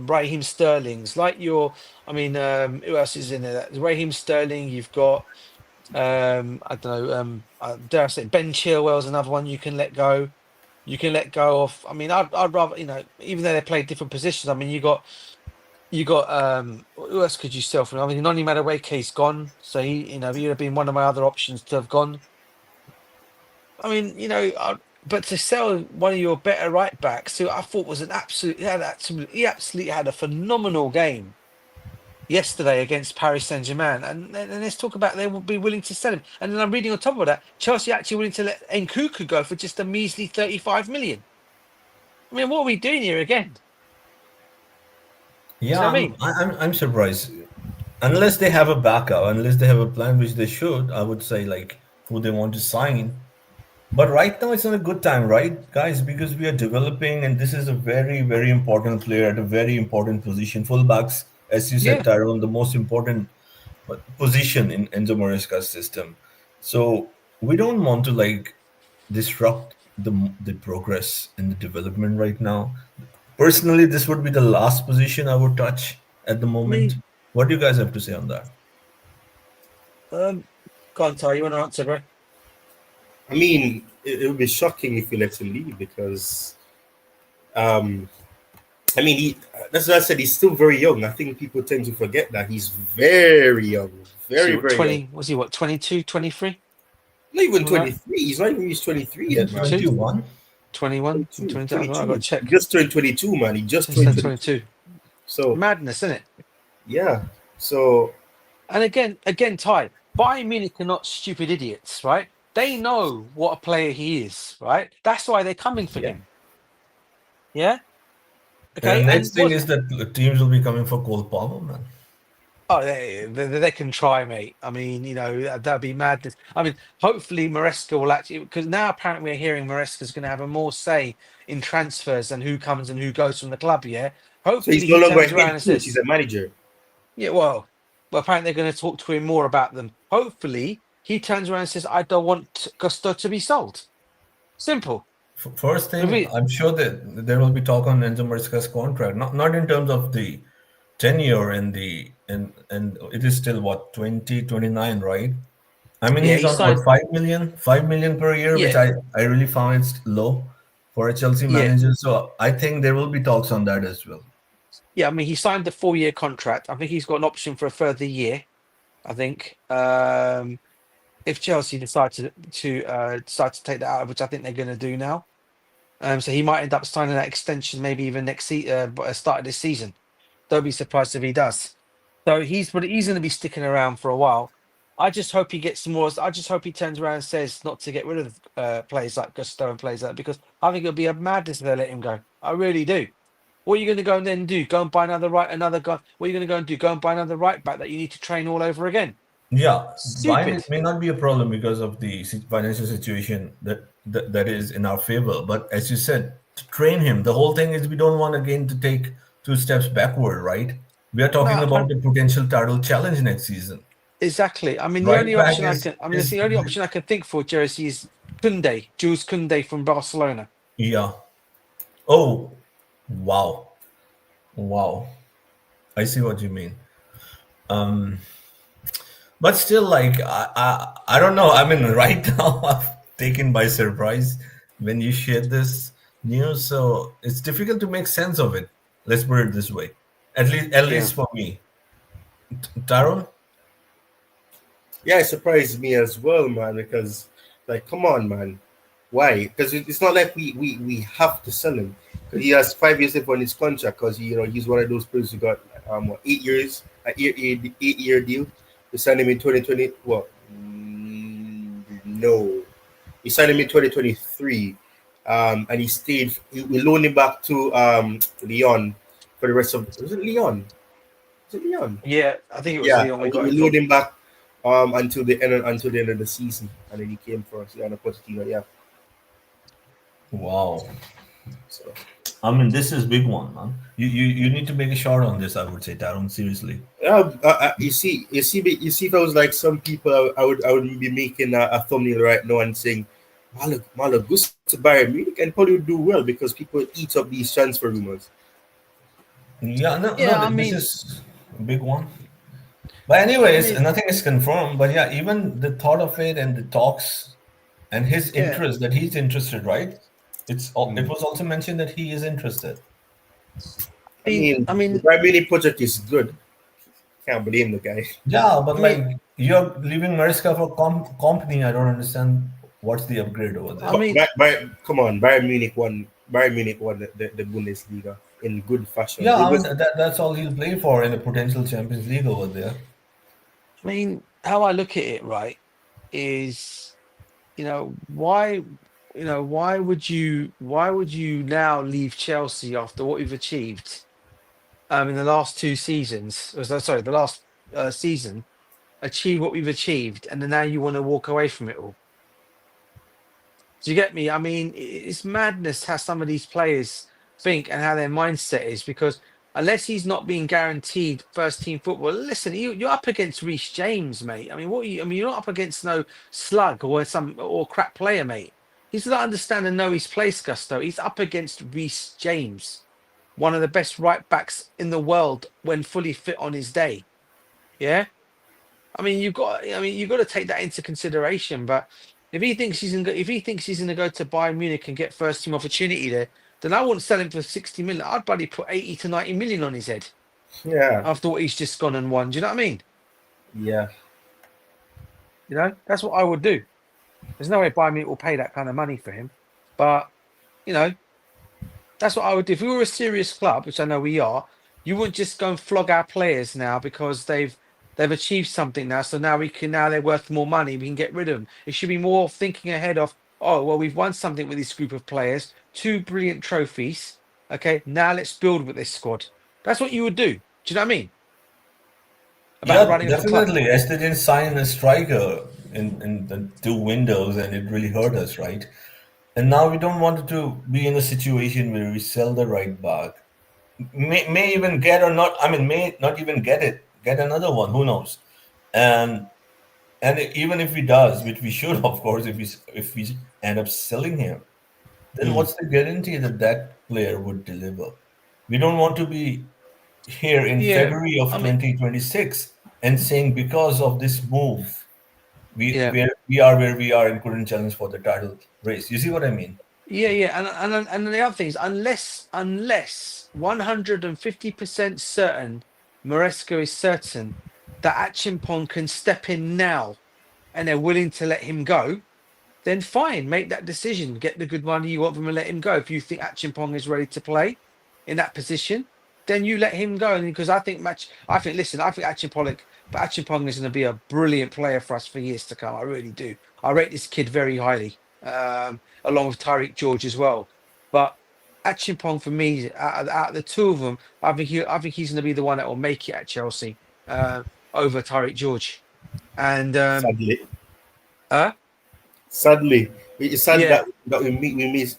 Raheem Sterling's, like your, who else is in there? Raheem Sterling. You've got, I don't know, dare I say, Ben Chilwell's another one you can let go. You can let go of. I mean, I'd rather, you know, even though they play different positions. I mean, you got who else could you sell from? I mean, Noni Madueke's gone, so he would have been one of my other options to have gone. I mean, you know, but to sell one of your better right backs, who I thought was he absolutely had a phenomenal game yesterday against Paris Saint-Germain, and let's talk about they will be willing to sell him. And then I'm reading on top of that, Chelsea actually willing to let Nkunku go for just a measly 35 million. I mean, what are we doing here again? Yeah, I'm surprised. Unless they have a backup, unless they have a plan, which they should, I would say, like, who they want to sign. But right now, it's not a good time, right, guys? Because we are developing, and this is a very, very important player at a very important position. Fullbacks, as you said, Yeah. Tyrone, the most important position in Enzo Maresca's system. So we don't want to like disrupt the progress and the development right now. Personally, this would be the last position I would touch at the I moment. mean, What do you guys have to say on that? go on, Ty, you want to answer, bro? I mean, it would be shocking if we let him leave because, um, I mean, that's what I said. He's still very young. I think people tend to forget that he's very young, Was he very, what, very young. 20? Was he what, 22, 23? Not even Something like that? 23. He's not even reached 23 yet, man. 22? 21. 21? 22, 22? I don't know, I got to 22. check. He just turned 22, man. He just He's turned 22. 22. So, Madness, isn't it? yeah. So, And again, Ty, Bayern Munich are not stupid idiots, right? They know what a player he is, right? That's why they're coming for him. Yeah? Okay, And and next thing is that teams will be coming for Cole Palmer, man. oh, they can try, mate. I mean, you know, that'd be madness. I mean, hopefully Maresca will actually, because now apparently we're hearing Maresca's going to have a more say in transfers and who comes and who goes from the club. Yeah, so hopefully he's no he longer a turns around head and coach. He's says, a manager. yeah, well, apparently they're going to talk to him more about them. Hopefully he turns around and says, I don't want Gusto to be sold. Simple. First I thing, mean, I'm sure that there will be talk on Enzo Maresca's contract, not in terms of the tenure and and it is still what 2029, right? I mean, yeah, he's he on what signed. 5 million per year, which Yeah, I really found it's low for a Chelsea yeah, manager. So I think there will be talks on that as well. yeah. I mean, he signed a 4-year contract. I think he's got an option for a further year. I think. If Chelsea decide decide to take that out, which I think they're going to do now. So he might end up signing that extension maybe even next start of this season. Don't be surprised if he does. So he's going to be sticking around for a while. I just hope he gets some more. I just hope he turns around and says not to get rid of players like Gusto and players like that, because I think it'll be a madness if they let him go. I really do. What are you going to go and then do? Go and buy another guy? What are you going to go and do? Go and buy another right back that you need to train all over again? Yeah, buying Stupid. it may not be a problem because of the financial situation that is in our favor. But as you said, to train him, the whole thing is we don't want again to take 2 steps backward, right? We are talking No, about a potential title challenge next season. exactly. I mean, the Right only back option it's is the only option I can think for, Jersey, is Jules Koundé from Barcelona. yeah. Oh, wow, wow. I see what you mean. But still, like I don't know. I mean, right now I'm taken by surprise when you shared this news, so it's difficult to make sense of it. Let's put it this way. At Yeah. least for me, Tyrone. Yeah, it surprised me as well, man, because, like, come on, man. Why? Because it's not like we have to sell him. Because he has 5 years left on his contract, because, he's one of those players who got, 8 years, an 8-year deal. We signed him in 2020. Well, no. We signed him in 2023. And he stayed. We loaned him back to Lyon for the rest of. Was it Lyon? Was it Lyon? Yeah, I think it was Yeah, Leon we got we him loaned from. him back until the end of the season, and then he came for us. Yeah, on a Pochettino. Yeah. Wow. So I mean, this is big one, man. You need to make a shot on this. I would say, Tyrone. Seriously. yeah, you see. If I was like some people, I would be making a thumbnail right now and saying, Malo goes to Bayern Munich and probably would do well because people eat up these transfer rumors. Yeah. No. Yeah, I This mean, is a big one. But anyways, nothing is confirmed. But yeah, even the thought of it and the talks and his yeah. interest that he's interested, right? It was also mentioned that he is interested. I mean, the Bayern Munich project is good. Can't blame the guy. Yeah, but I like mean, you're leaving Mariska for company. I don't understand what's the upgrade over there. I mean, Come on, Bayern Munich won. Bayern Munich won the Bundesliga in good fashion. Yeah, It I mean was that's all he'll play for in a potential Champions League over there. I mean, how I look at it, right, is why would you now leave Chelsea after what you've achieved in the last 2 seasons? Sorry, the last season, achieve what we've achieved, and then now you want to walk away from it all. Do you get me? I mean, it's madness how some of these players think and how their mindset is, because unless he's not being guaranteed first team football, listen, you're up against Reece James, mate. I mean, you're not up against no slug or crap player, mate. He's not understand and know his place, Gusto. He's up against Reece James, one of the best right backs in the world when fully fit on his day. Yeah. I mean, you've got to take that into consideration. But if he thinks he's gonna go to Bayern Munich and get first team opportunity there, then I wouldn't sell him for 60 million. I'd probably put 80 to 90 million on his head. Yeah. After what he's just gone and won. Do you know what I mean? Yeah. You know, that's what I would do. There's no way Bayern Munich will pay that kind of money for him. But, you know, that's what I would do. If we were a serious club, which I know we are, you wouldn't just go and flog our players now because they've achieved something now. So now they're worth more money. We can get rid of them. It should be more thinking ahead of, oh, well, we've won something with this group of players, 2 brilliant trophies. Okay, now let's build with this squad. That's what you would do. Do you know what I mean? Definitely. As they didn't sign a striker in the 2 windows, and it really hurt us, right? And now we don't want to be in a situation where we sell the right back. May even get or not. I mean, may not even get it. Get another one. Who knows? And even if he does, which we should, of course, if we end up selling him, then what's the guarantee that player would deliver? We don't want to be here in February of 2026 and saying because of this move, we are where we are and couldn't challenge for the title race. You see what I mean? Yeah. And the other thing is, unless 150% certain, Maresca is certain that Achimpong can step in now, and they're willing to let him go, then fine, make that decision, get the good money you want from him and let him go. If you think Achimpong is ready to play in that position, then you let him go. Because I think Achimpong is going to be a brilliant player for us for years to come. I really do. I rate this kid very highly, along with Tyreek George as well. But Achimpong, for me, out of the 2 of them, I think he's going to be the one that will make it at Chelsea over Tyreek George. And sadly, it's sad that we miss.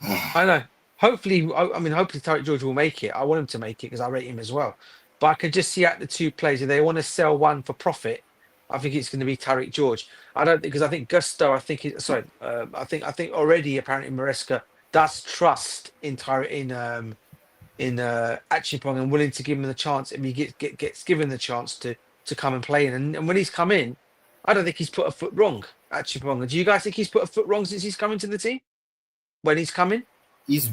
I know. Hopefully Tyreek George will make it. I want him to make it because I rate him as well. But I can just see out the 2 players, if they want to sell one for profit, I think it's going to be Tyreek George. I don't think, because I think Gusto, I think already apparently Maresca does trust in Achimpong and willing to give him the chance, and he gets given the chance to come and play in. And when he's come in, I don't think he's put a foot wrong. Achimpong, do you guys think he's put a foot wrong since he's come into the team? When he's coming, he's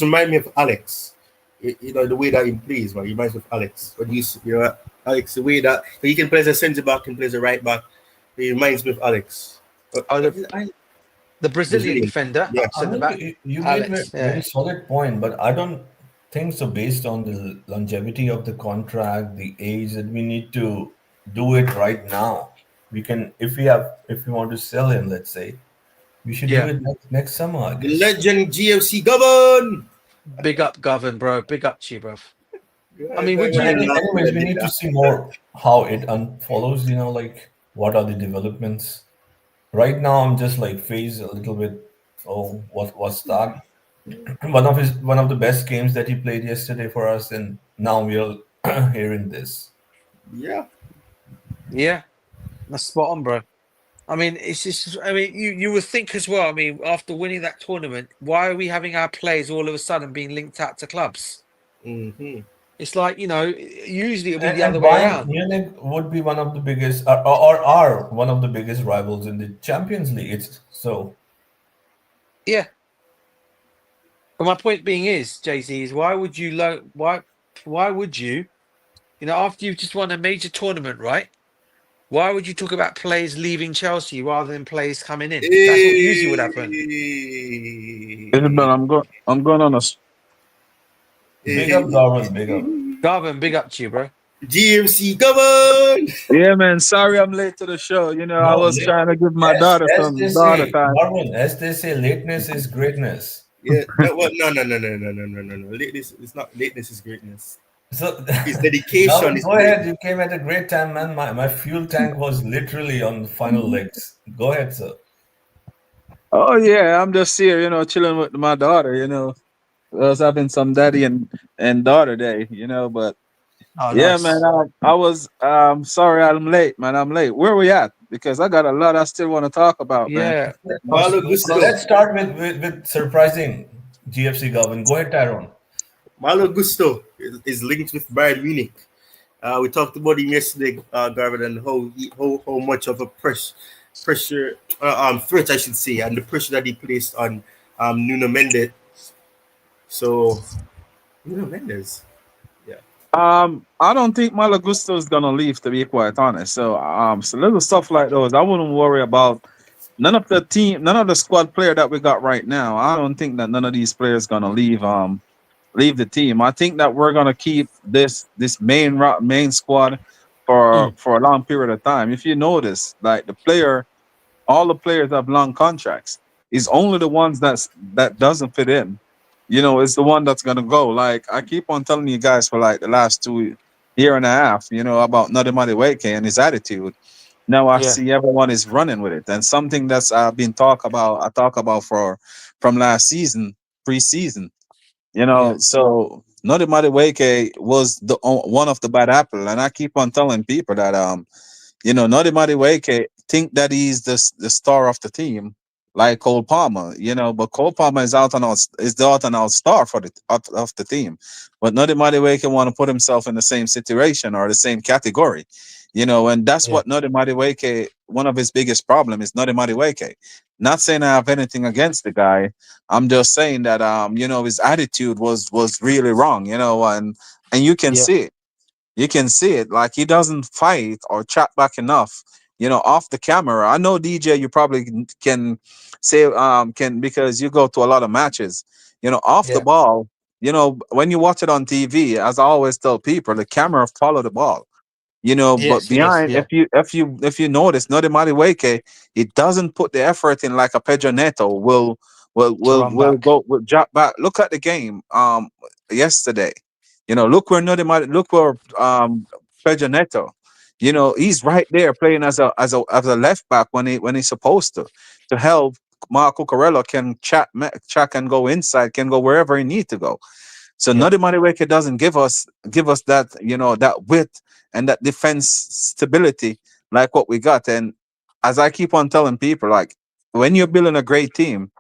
remind me of Alex. You know, the way that he plays, man. He reminds me of Alex. But Alex, the way that he can play as a centre back and play as a right back, he reminds me of Alex. The Brazilian defender, centre back. You made a very solid point, but I don't think so. Based on the longevity of the contract, the age, that we need to do it right now. We can, if we want to sell him, let's say, we should do it next summer, I guess. Legend GFC Govern. Big up, Govern, bro. Big up to you, bro. I mean, anyways, we need to see more how it unfollows. You know, like what are the developments? Right now, I'm just like phased a little bit. Oh, what's that? One of the best games that he played yesterday for us, and now we're hearing this. Yeah, that's spot on, bro. I mean, it's just. I mean, you would think as well. I mean, after winning that tournament, why are we having our players all of a sudden being linked out to clubs? Mm-hmm. It's like, you know, usually it would be the other way around. Munich would be one of the biggest, or are one of the biggest rivals in the Champions League. It's so. Yeah. But my point being is, Jay-Z, is why would you, you know, after you've just won a major tournament, right? Why would you talk about players leaving Chelsea rather than players coming in? That's what usually would happen. I'm going on a. Big up, Darwin. Big up. Darwin, big up to you, bro. GMC Govern. Yeah, man. Sorry I'm late to the show. You know, I was trying to give my daughter some daughter time. Darwin, as they say, lateness is greatness. Yeah. No. Lateness is not. Lateness is greatness. So His now dedication is go great. ahead. You came at a great time, man. My fuel tank was literally on the final legs. Go ahead, sir. Oh yeah, I'm just here, chilling with my daughter. I was having some daddy and daughter day, But Oh, yeah, man, nice. I was sorry I'm late, man. I'm late. Where we at? Because I got a lot I still want to talk about, man. Yeah. Malo So Gusto. let's start with surprising GFC Govern. Go ahead, Tyrone. Malo Gusto is linked with Bayern Munich. We talked about him yesterday, Garvin, and how much of a threat I should say, and the pressure that he placed on Nuno Mendes. So Nuno Mendes, yeah, I don't think Malagusto is gonna leave, to be quite honest. So little stuff like those, I wouldn't worry about. None of the squad player that we got right now. I don't think that none of these players gonna leave the team. I think that we're gonna keep this main squad for a long period of time. If you notice, like all the players have long contracts. It's only the ones that doesn't fit in. It's the one that's gonna go. Like I keep on telling you guys for like the last 2 year and a half, about Nodimadi Weke and his attitude. Now I Yeah. see everyone is running with it, and something that's been I talk about from last season, preseason. Yeah. So Nodimadi Weke was one of the bad apple, and I keep on telling people that Nodi Madueke think that he's the star of the team, like Cole Palmer, but Cole Palmer is the out and out star for of the team. But Nodi Madueke want to put himself in the same situation or the same category, and that's Yeah. what Nodi Madueke, one of his biggest problem is Nodi Madueke. Not saying I have anything against the guy. I'm just saying that his attitude was really wrong, and you can Yeah. see it. You can see it. Like he doesn't fight or chat back enough. Off the camera. I know DJ. You probably can say can because you go to a lot of matches. Off the Yeah. ball. When you watch it on TV, as I always tell people, the camera follow the ball. But Yes, it is. behind, Yeah. if you notice, Nodi Weke, it doesn't put the effort in like a Pedro Neto To run back. will drop back. Look at the game yesterday. Look where look where Pedro Neto. He's right there playing as a left back when he's supposed to help Marco Corello can chat and go inside, can go wherever he needs to go. So Yeah. Nodi Madueke doesn't give us that that width and that defense stability like what we got. And as I keep on telling people, like when you're building a great team,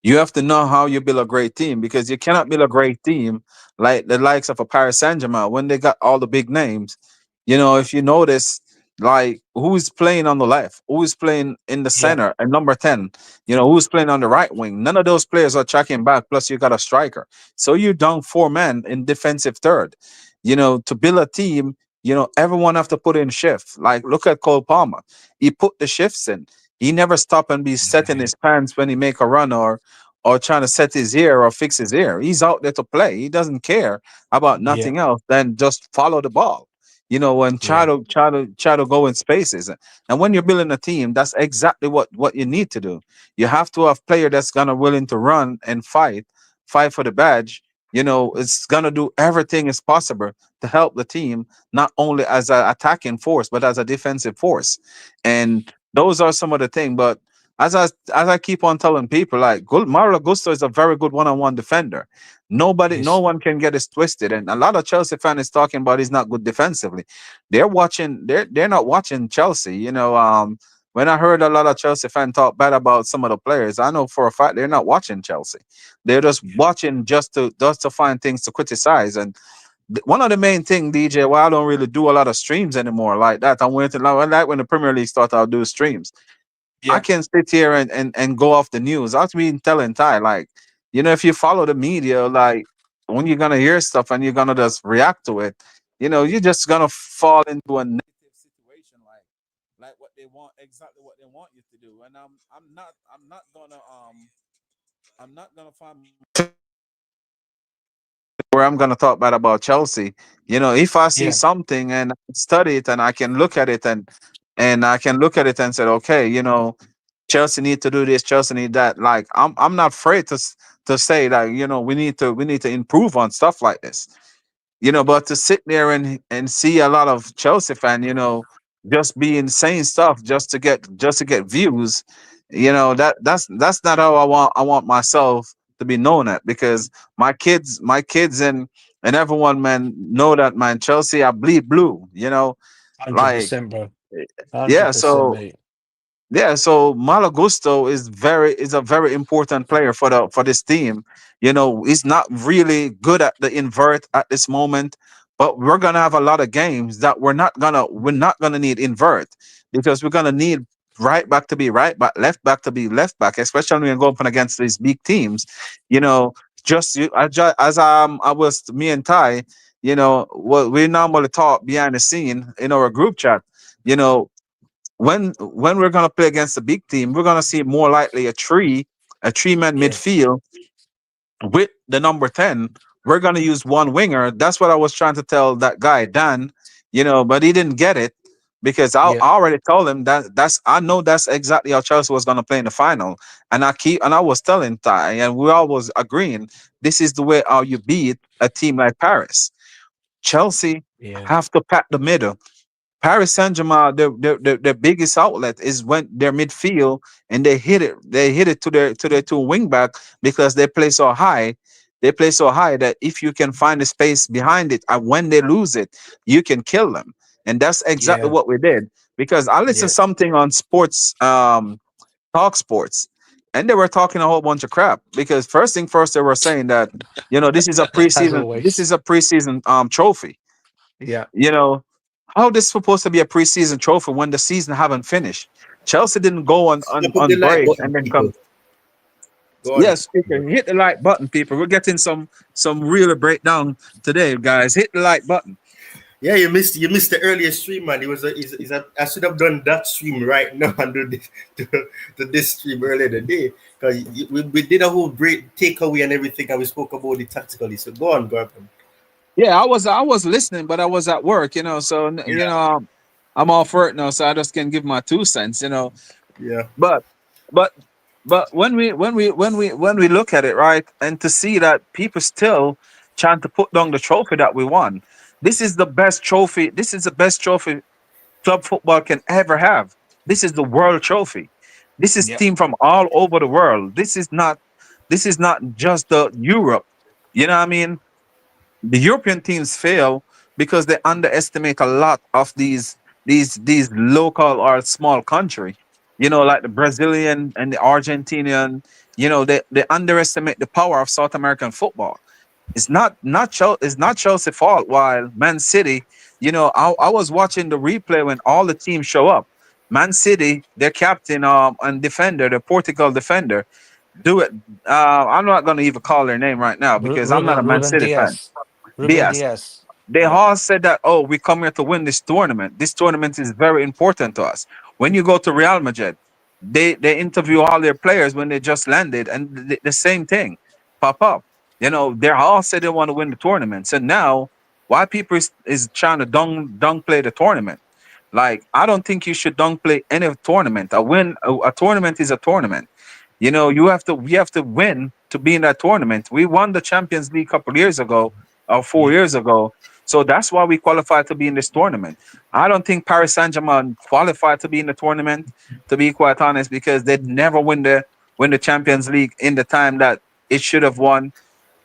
you have to know how you build a great team because you cannot build a great team like the likes of a Paris Saint Germain when they got all the big names. If you notice, like who's playing on the left, who's playing in the Yeah. center, and number 10, who's playing on the right wing. None of those players are tracking back. Plus, you got a striker. So you're down 4 men in defensive third. To build a team, everyone have to put in shifts. Like look at Cole Palmer. He put the shifts in. He never stop and be setting his pants when he make a run or trying to set his ear or fix his ear. He's out there to play. He doesn't care about Yeah. nothing else than just follow the ball. And try Yeah. to go in spaces. And when you're building a team, that's exactly what you need to do. You have to have player that's gonna willing to run and fight for the badge. It's gonna do everything is possible to help the team, not only as an attacking force, but as a defensive force. And those are some of the things. But as I keep on telling people, like Mario Gusto is a very good one-on-one defender. No Yes. one can get this twisted. And a lot of Chelsea fans is talking about he's not good defensively. They're not watching Chelsea. When I heard a lot of Chelsea fans talk bad about some of the players, I know for a fact they're not watching Chelsea. They're just watching just to find things to criticize. And one of the main thing, DJ, why I don't really do a lot of streams anymore like that. I'm waiting like when the Premier League started, I'll do streams. I Yeah. can sit here and go off the news. I've been telling Ty, like, if you follow the media, like when you're gonna hear stuff and you're gonna just react to it, you're just gonna fall into a negative situation, like what they want, exactly what they want you to do. And I'm not gonna find where I'm gonna talk bad about Chelsea. If I see Yeah. something and I study it and I can look at it and I can look at it and say, okay, Chelsea need to do this, Chelsea need that. Like I'm not afraid to say that we need to improve on stuff like this. But to sit there and see a lot of Chelsea fan, just being saying stuff just to get views, that's not how I want myself to be known at, because my kids and everyone, man, know that, man, Chelsea, I bleed blue, like 100%, bro. yeah. 100%, So mate. yeah, so Malagusto is a very important player for this team. He's not really good at the invert at this moment, but we're gonna have a lot of games that we're not gonna need invert, because we're gonna need right back to be right back, left back to be left back, especially when you go up and against these big teams. You know, as I was me and Ty, what we normally talk behind the scene in our group chat. You know, when we're gonna play against a big team, we're gonna see more likely a three-man Yeah. midfield with the number 10. We're gonna use one winger. That's what I was trying to tell that guy Dan, but he didn't get it, because I Yeah. already told him I know that's exactly how Chelsea was gonna play in the final, and I was telling Ty, and we all was agreeing, this is the way how you beat a team like Paris. Chelsea Yeah. have to pack the middle. Paris Saint-Germain, their biggest outlet is when their midfield, and they hit it. They hit it to their two wing back, because they play so high. They play so high that if you can find the space behind it, and when they lose it, you can kill them. And that's exactly Yeah. what we did. Because I listened Yeah. something on sports, talk sports, and they were talking a whole bunch of crap. Because first thing first, they were saying that this is a As preseason. This always. is a preseason trophy. Yeah. You know, how this supposed to be a preseason trophy when the season haven't finished? Chelsea didn't go on on, Snap up the on like break button, and then people. come. Go on. Yes, speaker, hit the like button, people. We're getting some real breakdown today, guys. Hit the like button. Yeah, you missed the earlier stream, man. I should have done that stream right now and do this stream earlier today, because we did a whole great takeaway and everything, and we spoke about it tactically. So go on, Gordon. Yeah, I was listening, but I was at work, so Yeah, I'm all for it now, so I just can give my 2 cents. yeah, But but but when we look at it, right, and to see that people still trying to put down the trophy that we won, this is the best trophy. This is the best trophy club football can ever have. This is the world trophy. This is Yep. team from all over the world. This is not just the Europe. You know what I mean? The European teams fail because they underestimate a lot of these local or small country. Like the Brazilian and the Argentinian. They underestimate the power of South American football. It's not Chelsea fault. While Man City, I was watching the replay when all the teams show up. Man City, their captain and defender, the Portugal defender, do it. I'm not going to even call their name right now because I'm not a Man Ruben City fan. Diaz. Ruben Diaz. Diaz. They Yeah. all said that, oh, we come here to win this tournament. This tournament is very important to us. When you go to Real Madrid, they interview all their players when they just landed, and the same thing pop up. They all said they want to win the tournament. So now, why people is trying to downplay the tournament? Like, I don't think you should downplay any tournament. A tournament is a tournament. We have to win to be in that tournament. We won the Champions League a couple of years ago or 4 years ago. So that's why we qualified to be in this tournament. I don't think Paris Saint-Germain qualified to be in the tournament, to be quite honest, because they'd never win the Champions League in the time that it should have won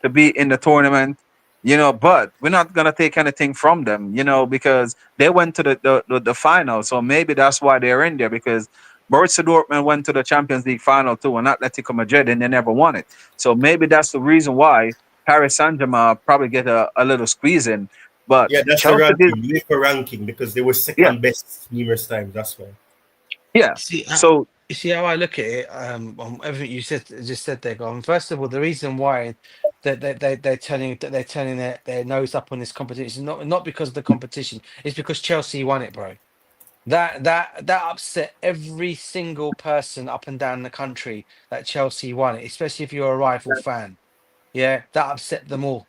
to be in the tournament. But we're not gonna take anything from them, because they went to the final. So maybe that's why they're in there, because Borussia Dortmund went to the Champions League final too, and Atletico Madrid, and they never won it. So maybe that's the reason why Paris Saint-Germain probably get a little squeeze in. But yeah. That's the Chelsea did, ranking, UEFA ranking, because they were yeah, second best numerous times. That's why. yeah. See, So you see how I look at it. On everything you just said there, Gordon. First of all, the reason why they're turning their nose up on this competition is not because of the competition. It's because Chelsea won it, bro. That upset every single person up and down the country that Chelsea won it, especially if you're a rival fan. Yeah, that upset them all,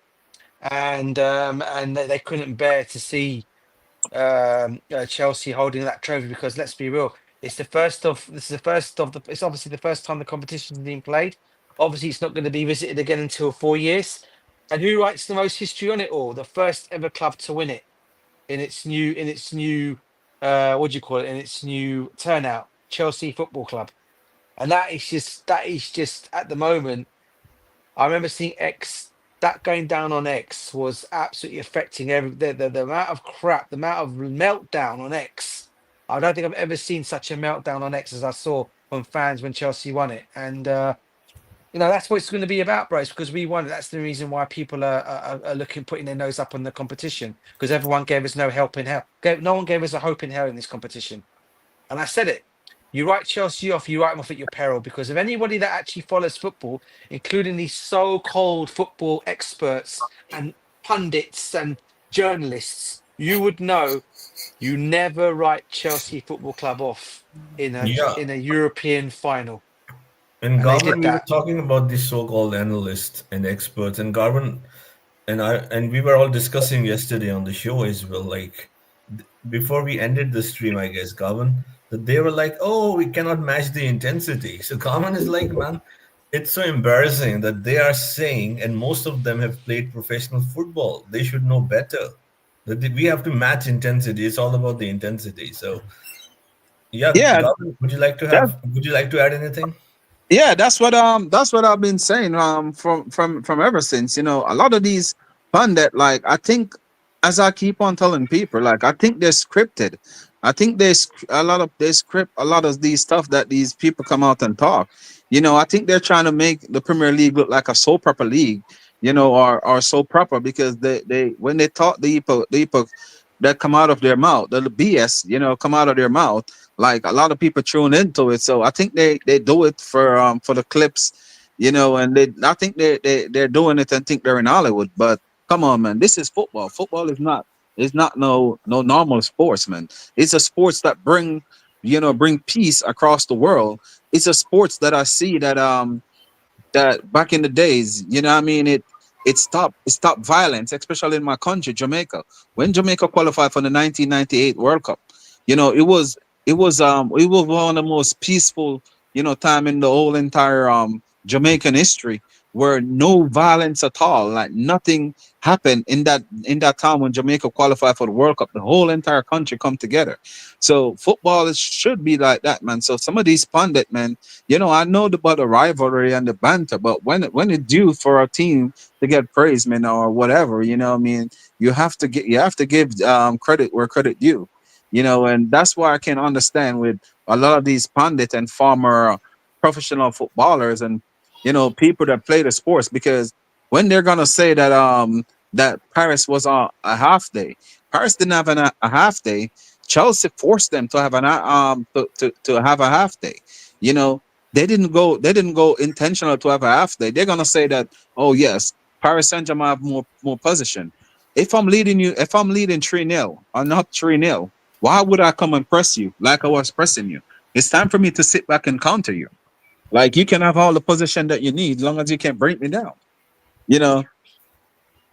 and they couldn't bear to see Chelsea holding that trophy, because let's be real, it's obviously the first time the competition is being played. Obviously, it's not going to be visited again until 4 years. And who writes the most history on it all? The first ever club to win it in its new what do you call it? In its new turnout, Chelsea Football Club. And that is just at the moment. I remember seeing X, that going down on X was absolutely affecting the amount of crap, the amount of meltdown on X. I don't think I've ever seen such a meltdown on X as I saw from fans when Chelsea won it. And that's what it's going to be about, bro. It's because we won it. That's the reason why people are putting their nose up on the competition, because everyone gave us no help in hell. No one gave us a hope in hell in this competition. And I said it. You write Chelsea off, you write them off at your peril, because of anybody that actually follows football, including these so-called football experts and pundits and journalists, you would know you never write Chelsea Football Club off in a European final. And they Garvin, did we were that. talking about these so-called analysts and experts, and Garvin and we were all discussing yesterday on the show as well, like before we ended the stream, I guess, Garvin, that they were like, oh, we cannot match the intensity. So Garvin is like, man, it's so embarrassing that they are saying, and most of them have played professional football. They should know better. That we have to match intensity. It's all about the intensity. So yeah, Garvin, would you like to add anything? Yeah, that's what I've been saying from ever since. A lot of these pundit, like, I think, as I keep on telling people, like, I think they're scripted. I think they script a lot of these stuff that these people come out and talk. I think they're trying to make the Premier League look like a soap opera league, or soap opera, because they when they talk the epoch that come out of their mouth, the BS, come out of their mouth. Like, a lot of people tune into it, so I think they do it for the clips, and I think they're doing it and think they're in Hollywood. But come on, man, this is football. Football is not no normal sports, man. It's a sports that bring peace across the world. It's a sports that I see that back in the days, it stopped violence, especially in my country, Jamaica. When Jamaica qualified for the 1998 World Cup, it was one of the most peaceful time in the whole entire Jamaican history, where no violence at all, like nothing happened in that time when Jamaica qualified for the World Cup. The whole entire country come together. So football should be like that, man. So some of these pundit, man, I know about the rivalry and the banter, but when it's due for a team to get praise, man, or whatever, you have to give credit where credit due. And that's why I can understand with a lot of these pundits and former professional footballers and people that play the sports, because when they're gonna say that Paris was a half day, Paris didn't have a half day. Chelsea forced them to have to have a half day. They didn't go intentional to have a half day. They're gonna say that, oh yes, Paris Saint-Germain have more position. If I'm leading 3-0 or not 3-0, why would I come and press you like I was pressing you? It's time for me to sit back and counter you. Like, you can have all the position that you need, as long as you can't break me down.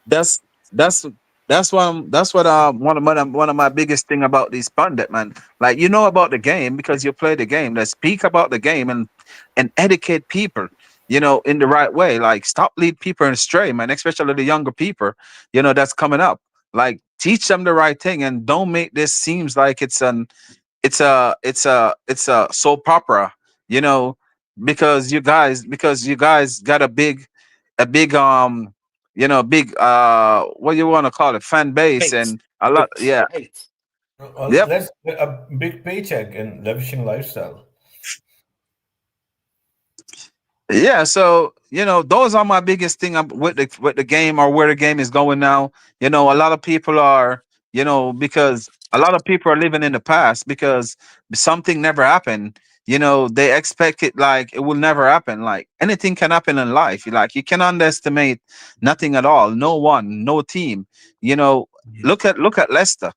That's what one of my biggest thing about these pundit, man. Like, about the game because you play the game. Let's speak about the game and educate people, in the right way. Like, stop lead people astray, man, especially the younger people, that's coming up. Like, teach them the right thing and don't make this seems like it's a soap opera, because you guys got a big big what you want to call it, fan base, and a lot. Yeah. Yep. Let's a big paycheck and lavishing lifestyle. Yeah, so those are my biggest thing with the game, or where the game is going now. A lot of people are, because a lot of people are living in the past because something never happened. They expect it like it will never happen. Like, anything can happen in life. Like, you can underestimate nothing at all. No one, no team. Look at Leicester.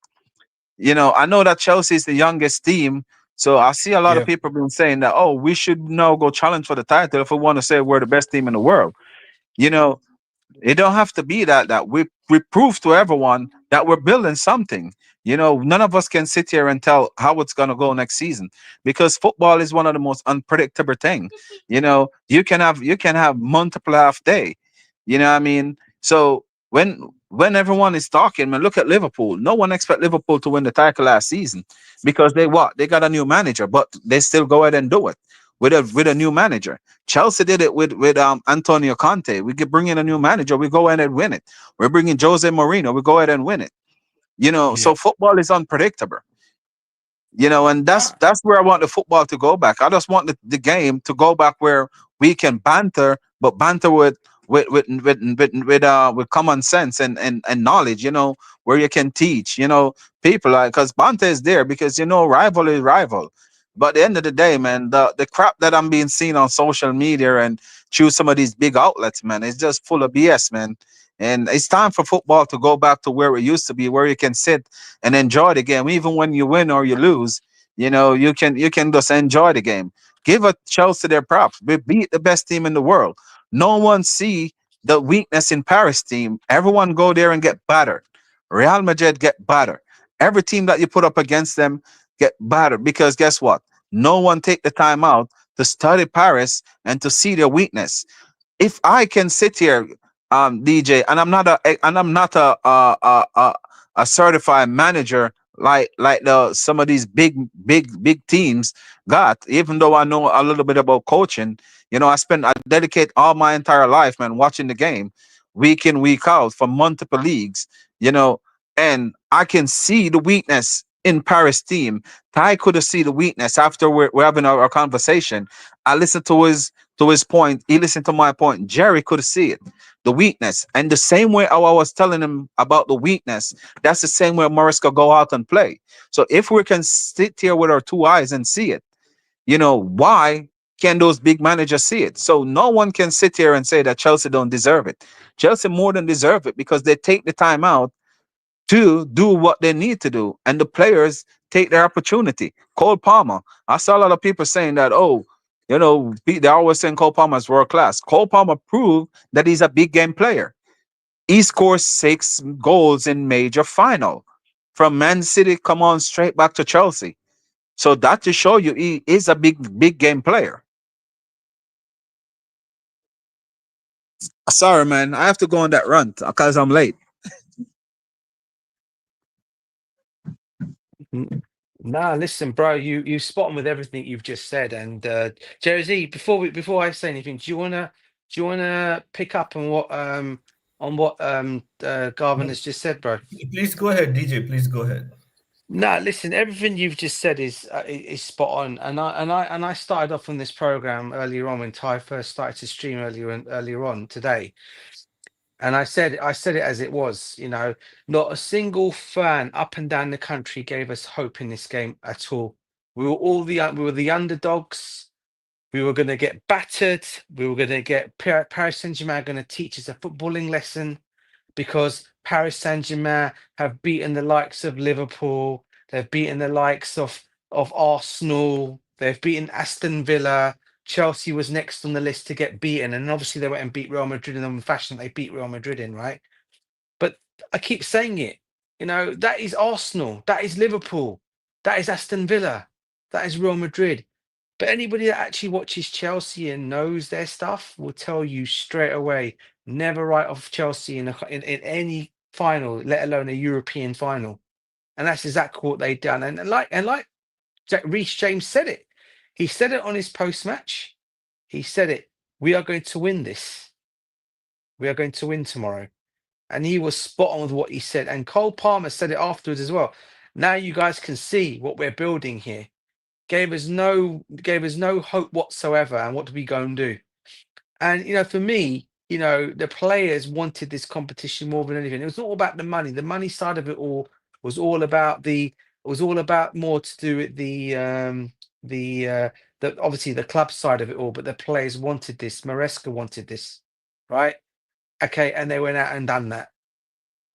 I know that Chelsea is the youngest team. So I see a lot of people been saying that, oh, we should now go challenge for the title if we want to say we're the best team in the world. It don't have to be that we prove to everyone that we're building something. None of us can sit here and tell how it's gonna go next season, because football is one of the most unpredictable thing. You can have multiple half day. You know what I mean? So when everyone is talking, man, look at Liverpool. No one expect Liverpool to win the title last season because they got a new manager, but they still go ahead and do it with a new manager. Chelsea did it with Antonio Conte. We could bring in a new manager, we go ahead and win it. We're bringing Jose Mourinho, we go ahead and win it. So football is unpredictable. And that's where I want the football to go back. I just want the game to go back where we can banter, but banter with common sense and knowledge. Where you can teach. People, like, because banter is there because rival is rival. But at the end of the day, man, the crap that I'm being seen on social media and through some of these big outlets, man, it's just full of BS, man. And it's time for football to go back to where it used to be, where you can sit and enjoy the game, even when you win or you lose. You can just enjoy the game. Give a Chelsea their props. We beat the best team in the world. No one see the weakness in Paris team. Everyone go there and get battered. Real Madrid get battered. Every team that you put up against them get battered because guess what? No one take the time out to study Paris and to see their weakness. If I can sit here, DJ, and I'm not a certified manager like some of these big teams got, even though I know a little bit about coaching. I dedicate all my entire life, man, watching the game week in, week out for multiple leagues, and I can see the weakness in Paris team. Ty could have seen the weakness after we're having our conversation. I listened to his point. He listened to my point. Jerry could see it, the weakness. And the same way how I was telling him about the weakness, that's the same way Mariska go out and play. So if we can sit here with our two eyes and see it, why can those big managers see it? So no one can sit here and say that Chelsea don't deserve it. Chelsea more than deserve it because they take the time out to do what they need to do. And the players take their opportunity. Cole Palmer, I saw a lot of people saying that, they're always saying Cole Palmer is world class. Cole Palmer proved that he's a big game player. He scores 6 goals in major final. From Man City, come on straight back to Chelsea. So that to show you he is a big game player. Sorry, man. I have to go on that run because I'm late. Nah, listen, bro, you spot on with everything you've just said. And Jersey, before I say anything, do you wanna pick up on what Garvin has just said, bro? Please go ahead, DJ. Please go ahead. Nah, listen, everything you've just said is spot on. And I started off on this program earlier on when Ty first started to stream earlier on today. And I said it as it was, not a single fan up and down the country gave us hope in this game at all. We were the underdogs. We were going to get battered. We were going to get Paris Saint-Germain going to teach us a footballing lesson because Paris Saint-Germain have beaten the likes of Liverpool. They've beaten the likes of Arsenal. They've beaten Aston Villa. Chelsea was next on the list to get beaten, and obviously they went and beat Real Madrid in the fashion they beat Real Madrid in, right? But I keep saying it, that is Arsenal, that is Liverpool, that is Aston Villa, that is Real Madrid. But anybody that actually watches Chelsea and knows their stuff will tell you straight away, never write off Chelsea in any final, let alone a European final. And that's exactly what they've done. And like Reece James said it. He said it on his post-match. He said it. We are going to win this. We are going to win tomorrow. And he was spot on with what he said. And Cole Palmer said it afterwards as well. Now you guys can see what we're building here. Gave us no hope whatsoever. And what do we go and do? And for me, the players wanted this competition more than anything. It was not all about the money. The money side of it all was all about more to do with the obviously the club side of it all, but the players wanted this. Maresca wanted this, right? Okay, and they went out and done that.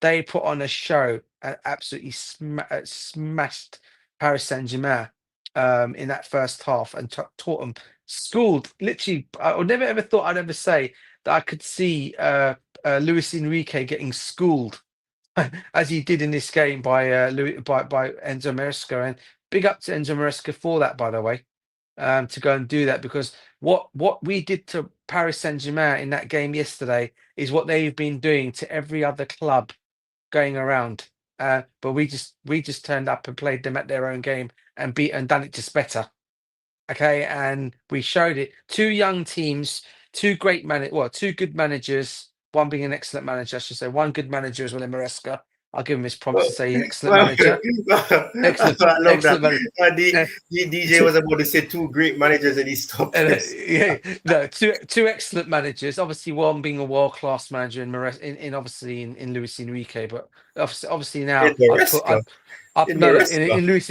They put on a show and absolutely smashed Paris Saint-Germain in that first half and taught them, schooled. Literally, I would never ever thought I'd ever say that I could see Luis Enrique getting schooled as he did in this game by Enzo Maresca. And big up to Enzo Maresca for that, by the way, to go and do that, because what we did to Paris Saint-Germain in that game yesterday is what they've been doing to every other club going around. But we just turned up and played them at their own game and done it just better. Okay, and we showed it. Two young teams, two good managers. One being an excellent manager, I should say. One good manager as well in Maresca. I'll give him his props to say he's an excellent manager. Excellent, I love excellent that. manager. DJ was about to say two great managers and he stopped us. Two excellent managers. Obviously, one being a world class manager in Luis Enrique, but obviously now In Maresca. in Luis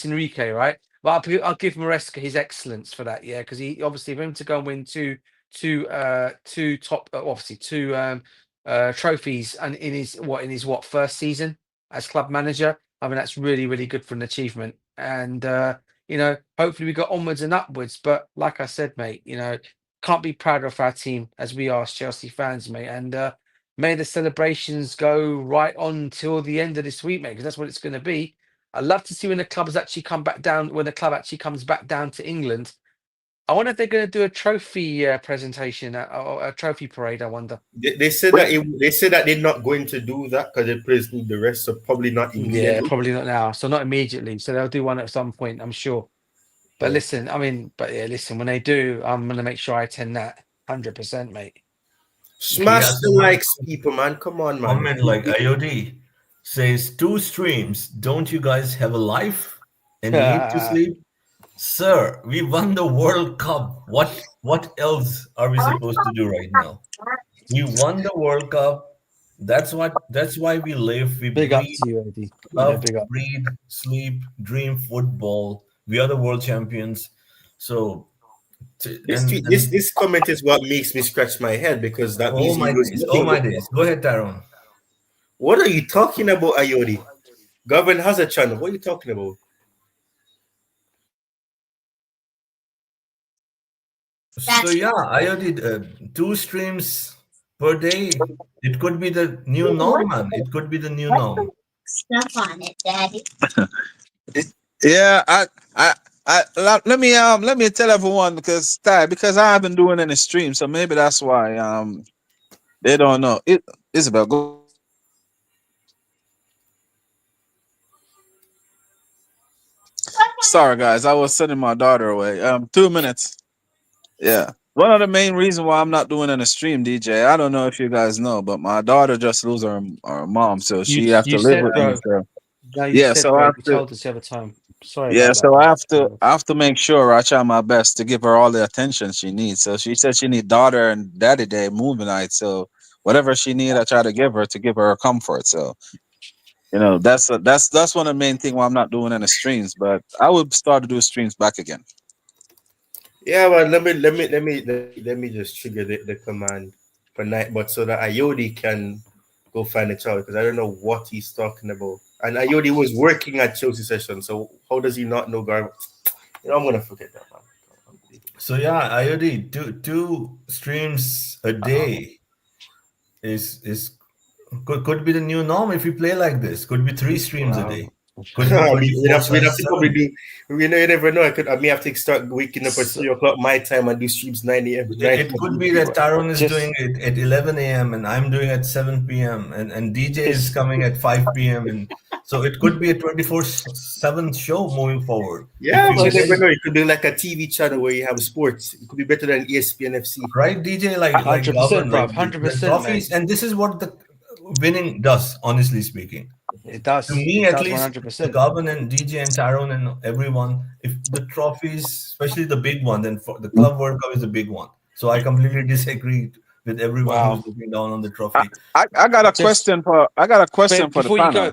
Enrique, right? But I'll give Maresca his excellence for that, yeah, because he obviously for him to go and win two trophies and in his first season as club manager. I mean, that's really, really good for an achievement. And hopefully we go onwards and upwards. But like I said, mate, can't be prouder of our team as we are as Chelsea fans, mate. And may the celebrations go right on till the end of this week, mate, because that's what it's going to be. I'd love to see when the club actually comes back down to England. I wonder if they're going to do a trophy presentation or a trophy parade. I wonder. They said that they're not going to do that because the players need the rest, so probably not immediately. Yeah, probably not now. So not immediately. So they'll do one at some point, I'm sure. But listen, when they do, I'm going to make sure I attend that 100%, mate. Smash the likes, people, man. Come on, man. Comment like IOD says 2 streams. Don't you guys have a life and need to sleep? Sir, we won the World Cup. What else are we supposed to do right now? We won the World Cup. That's why we live. We big breathe, up to you, Eddie. love, Big up. breathe, sleep, dream football. We are the world champions. So this comment is what makes me scratch my head because that means my days. Go ahead, Tyrone. What are you talking about, Ayodi? Govern has a channel. What are you talking about? So yeah, I did 2 streams per day. It could be the new norm, man. It could be the new norm. Stuff on it, Daddy. Yeah, let me tell everyone because I haven't doing any streams, so maybe that's why they don't know. Isabel, go. Sorry guys, I was sending my daughter away. 2 minutes. Yeah. One of the main reasons why I'm not doing any stream, DJ, I don't know if you guys know, but my daughter just lose her mom, so she have to live with me. So you told us the other time. Sorry. Yeah, so I have to make sure I try my best to give her all the attention she needs. So she said she need daughter and daddy day movie night. So whatever she need, I try to give her a comfort. So that's one of the main thing why I'm not doing any streams. But I would start to do streams back again. Yeah, well, let me just trigger the command for Nightbot so that Ayodi can go find the child because I don't know what he's talking about. And Ayodi was working at Chelsea session, so how does he not know Garbo? I'm gonna forget that, man. So yeah, Ayodi, two streams a day is could be the new norm if we play like this. Could be 3 streams a day. We'd have to probably do. You never know. I may have to start waking up at 3 o'clock my time and do streams 9 a.m. It could be that Tyrone is doing it at 11 a.m. and I'm doing it at 7 p.m. and DJ is coming at 5 p.m. and so it could be a 24/7 show moving forward. Yeah, but you never know. You could do like a TV channel where you have sports. It could be better than ESPN FC, right? DJ, 100%, bro. 100%. And this is what the winning does, honestly speaking. It does. To me, at least, 100%. Garvin and DJ and Tyrone and everyone, if the trophies, especially the big one, then for the Club World Cup is the big one. So I completely disagree with everyone who's looking down on the trophy. I got a question for the panel.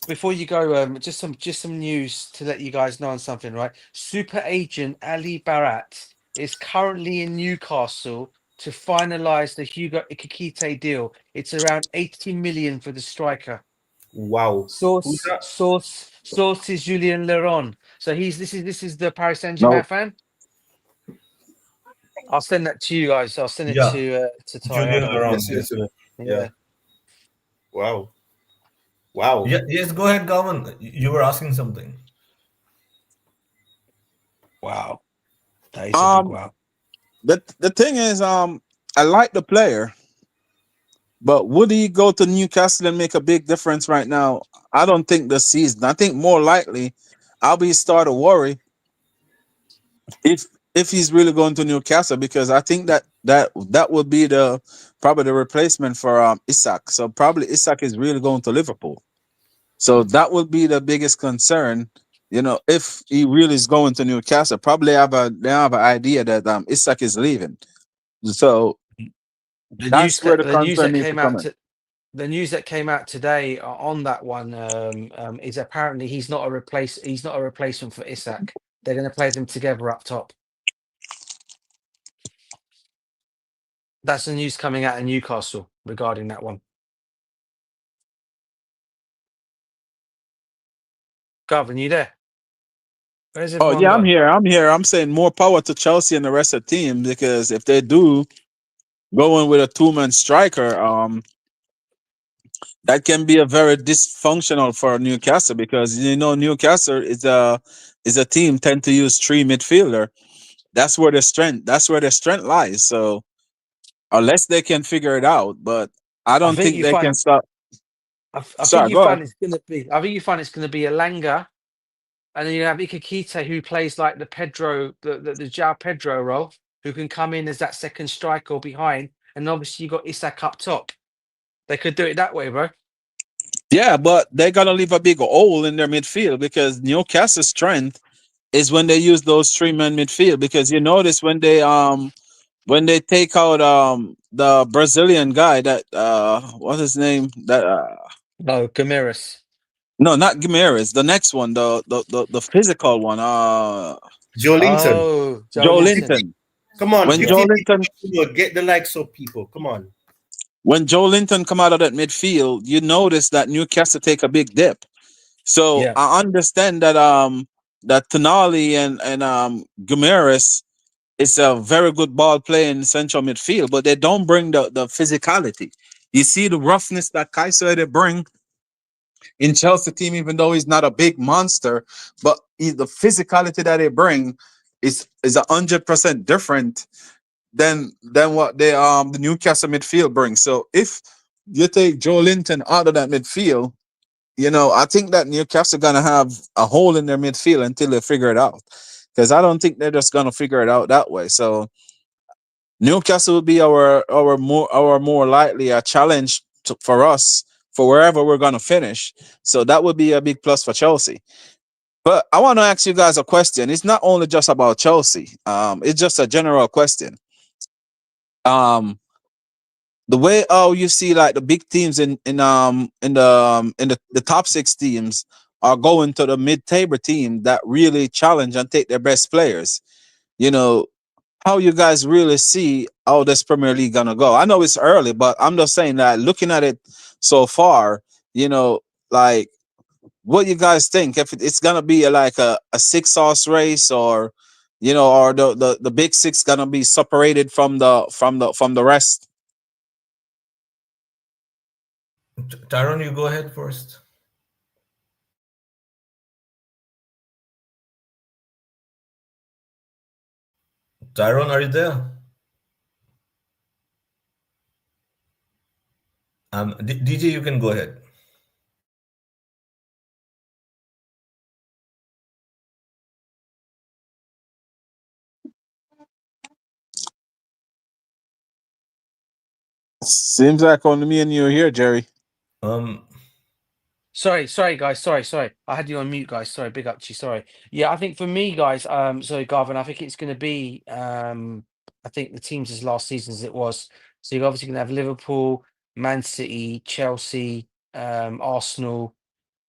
Before you go, just some news to let you guys know on something, right? Super agent Ali Barat is currently in Newcastle to finalize the Hugo Ikikite deal. It's around 80 million for the striker. Wow. Source is Julien Leron. So this is the Paris Saint-Germain fan. I'll send that to you guys. I'll send it to Julien Leron. Yeah. Wow. Yeah, yes, go ahead, Garvin. You were asking something. Wow. That is a big wow. The thing is, I like the player, but would he go to Newcastle and make a big difference right now? I don't think this season. I think more likely, I'll be start to worry if he's really going to Newcastle, because I think that would be the probably the replacement for Isak. So probably Isak is really going to Liverpool. So that would be the biggest concern. If he really is going to Newcastle, probably they have an idea that Isak is leaving. So that's where the The news concern that needs to came come out in. the news that came out today on that one is apparently he's not a replacement for Isak. They're going to play them together up top. That's the news coming out of Newcastle regarding that one. Gavin, you there? Where's Oh everyone yeah, I'm gone? here. I'm saying more power to Chelsea and the rest of the team, because if they do go in with a two-man striker, that can be a very dysfunctional for Newcastle, because Newcastle is a team tend to use three midfielder. That's where their strength lies. So unless they can figure it out, but I I don't think think you they can find stop. I think Sorry, you go ahead. find it's going to be. I think you find it's going to be Elanga, and then you have Ikakite, who plays like the Pedro, the João Pedro role, who can come in as that second striker or behind, and obviously you got Isak up top. They could do it that way, bro. Yeah, but they're gonna leave a big hole in their midfield, because Newcastle's strength is when they use those three-man midfield. Because you notice when they take out the Brazilian guy, that what's his name, that No, Gamiris. no, not Gimenez, the next one, the physical one, Joe Linton. Oh, Joe Joe Linton. Linton. Come on, When 50 Joe Linton people, get the likes of people. Come on. when Joe Linton come out of that midfield, you notice that Newcastle take a big dip. So Yeah. I understand that Tonali and Guimaraes is a very good ball player in central midfield, but they don't bring the physicality. You see the roughness that Kaiser bring in Chelsea team, even though he's not a big monster, but the physicality that they bring is 100% different than what the Newcastle midfield brings. So if you take Joe Linton out of that midfield, I think that Newcastle gonna have a hole in their midfield until they figure it out. Because I don't think they're just gonna figure it out that way. So Newcastle will be our more likely a challenge for us for wherever we're gonna finish. So that would be a big plus for Chelsea. But I want to ask you guys a question. It's not only just about Chelsea. It's just a general question. Um, the way you see like the big teams in the top six teams are going to the mid-table team that really challenge and take their best players. You know, how you guys really see how this Premier League gonna go? I know it's early, but I'm just saying that looking at it so far, like what you guys think, if it's gonna be like a six-horse race, or the big six gonna be separated from the rest. Tyrone, you go ahead first. Tyrone, are you there? DJ, you can go ahead. Seems like only me and you are here, Jerry. Sorry, guys. Sorry. I had you on mute, guys. Sorry, big up to you. Sorry. Yeah, I think for me, guys. Sorry, Garvin. I think it's going to be. I think the teams as last season as it was. So you're obviously going to have Liverpool, Man City, Chelsea, Arsenal,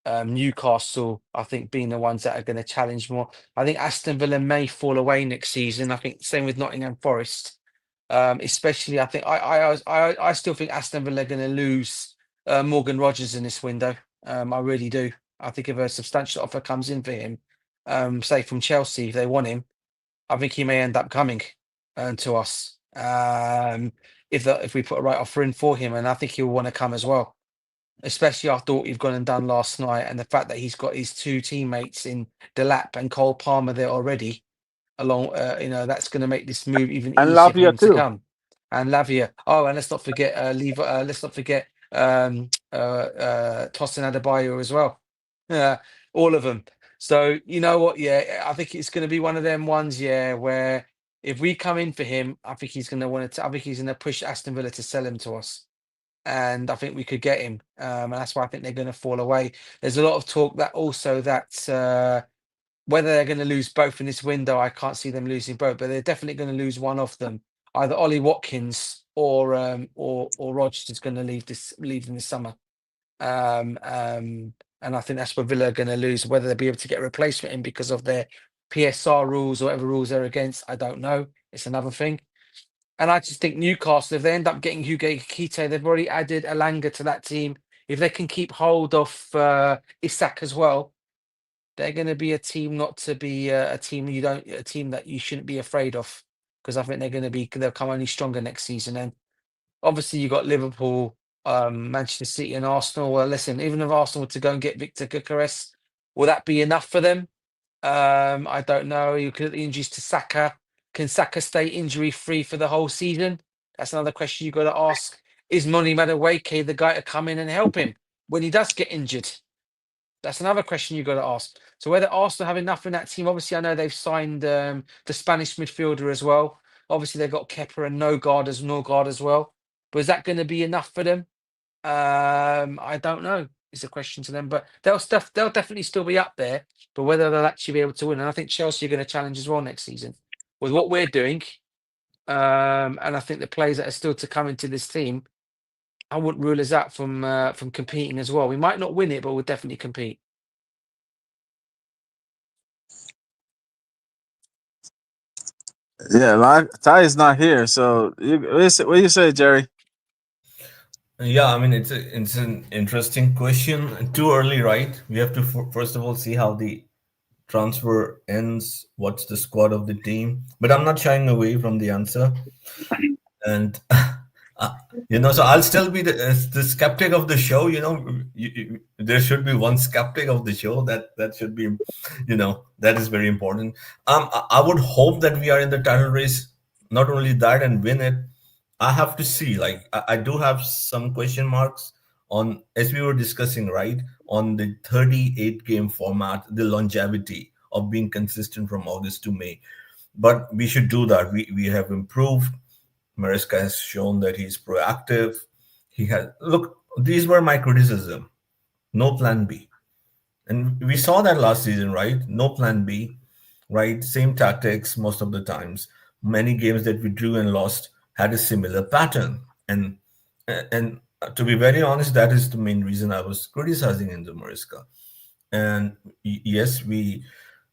Newcastle. I think being the ones that are going to challenge more. I think Aston Villa may fall away next season. I think same with Nottingham Forest. Especially, I think I still think Aston Villa are going to lose Morgan Rogers in this window. I really do. I think if a substantial offer comes in for him, say from Chelsea, if they want him, I think he may end up coming to us. If we put a right offer in for him, and I think he'll want to come as well. Especially after what you've gone and done last night, and the fact that he's got his two teammates in Delap and Cole Palmer there already. along. That's going to make this move even And easier for Lavia him to too. come. And Lavia. Oh, and let's not forget let's not forget Tosin Adebayo as well. Yeah, all of them. So you know what? Yeah, I think it's going to be one of them ones. Yeah, where if we come in for him, I think he's going to want to. I think he's going to push Aston Villa to sell him to us, and I think we could get him. And that's why I think they're going to fall away. There's a lot of talk that also that whether they're going to lose both in this window, I can't see them losing both, but they're definitely going to lose one of them. Either Ollie Watkins or Rodgers is going to leave in the summer. And I think that's where Villa are going to lose. Whether they'll be able to get a replacement in because of their PSR rules or whatever rules they're against, I don't know. It's another thing. And I just think Newcastle, if they end up getting Hugo Ekitike, they've already added Alanga to that team. If they can keep hold of Isak as well, they're going to be a team not to be a team that you shouldn't be afraid of, because I think they'll come only stronger next season. And obviously you got Liverpool, Manchester City, and Arsenal. Well, listen, even if Arsenal were to go and get Victor Gyökeres, will that be enough for them? I don't know. You could at the injuries to Saka. Can Saka stay injury free for the whole season? That's another question you got to ask. Is Moni Madueke the guy to come in and help him when he does get injured? That's another question you got to ask. So whether Arsenal have enough in that team, obviously I know they've signed the Spanish midfielder as well. Obviously they've got Kepa and Norgard as well. But is that going to be enough for them? I don't know. It's a question to them, but they'll definitely still be up there. But whether they'll actually be able to win, and I think Chelsea are going to challenge as well next season with what we're doing. And I think the players that are still to come into this team, I wouldn't rule us out from competing as well. We might not win it, but we'll definitely compete. Yeah, Ty is not here. So what do you say, Jerry? Yeah, I mean it's an interesting question. Too early, right? We have to first of all see how the transfer ends. What's the squad of the team? But I'm not shying away from the answer. And so I'll still be the skeptic of the show. There should be one skeptic of the show. That should be, that is very important. I would hope that we are in the title race. Not only that, and win it. I have to see. Like I do have some question marks on, as we were discussing, right, on the 38 game format, the longevity of being consistent from August to May. But we should do that. We have improved. Maresca has shown that he's proactive. These were my criticism. No plan B. And we saw that last season, right? No plan B, right? Same tactics most of the times. Many games that we drew and lost had a similar pattern. And to be very honest, that is the main reason I was criticizing Enzo Maresca. And yes, we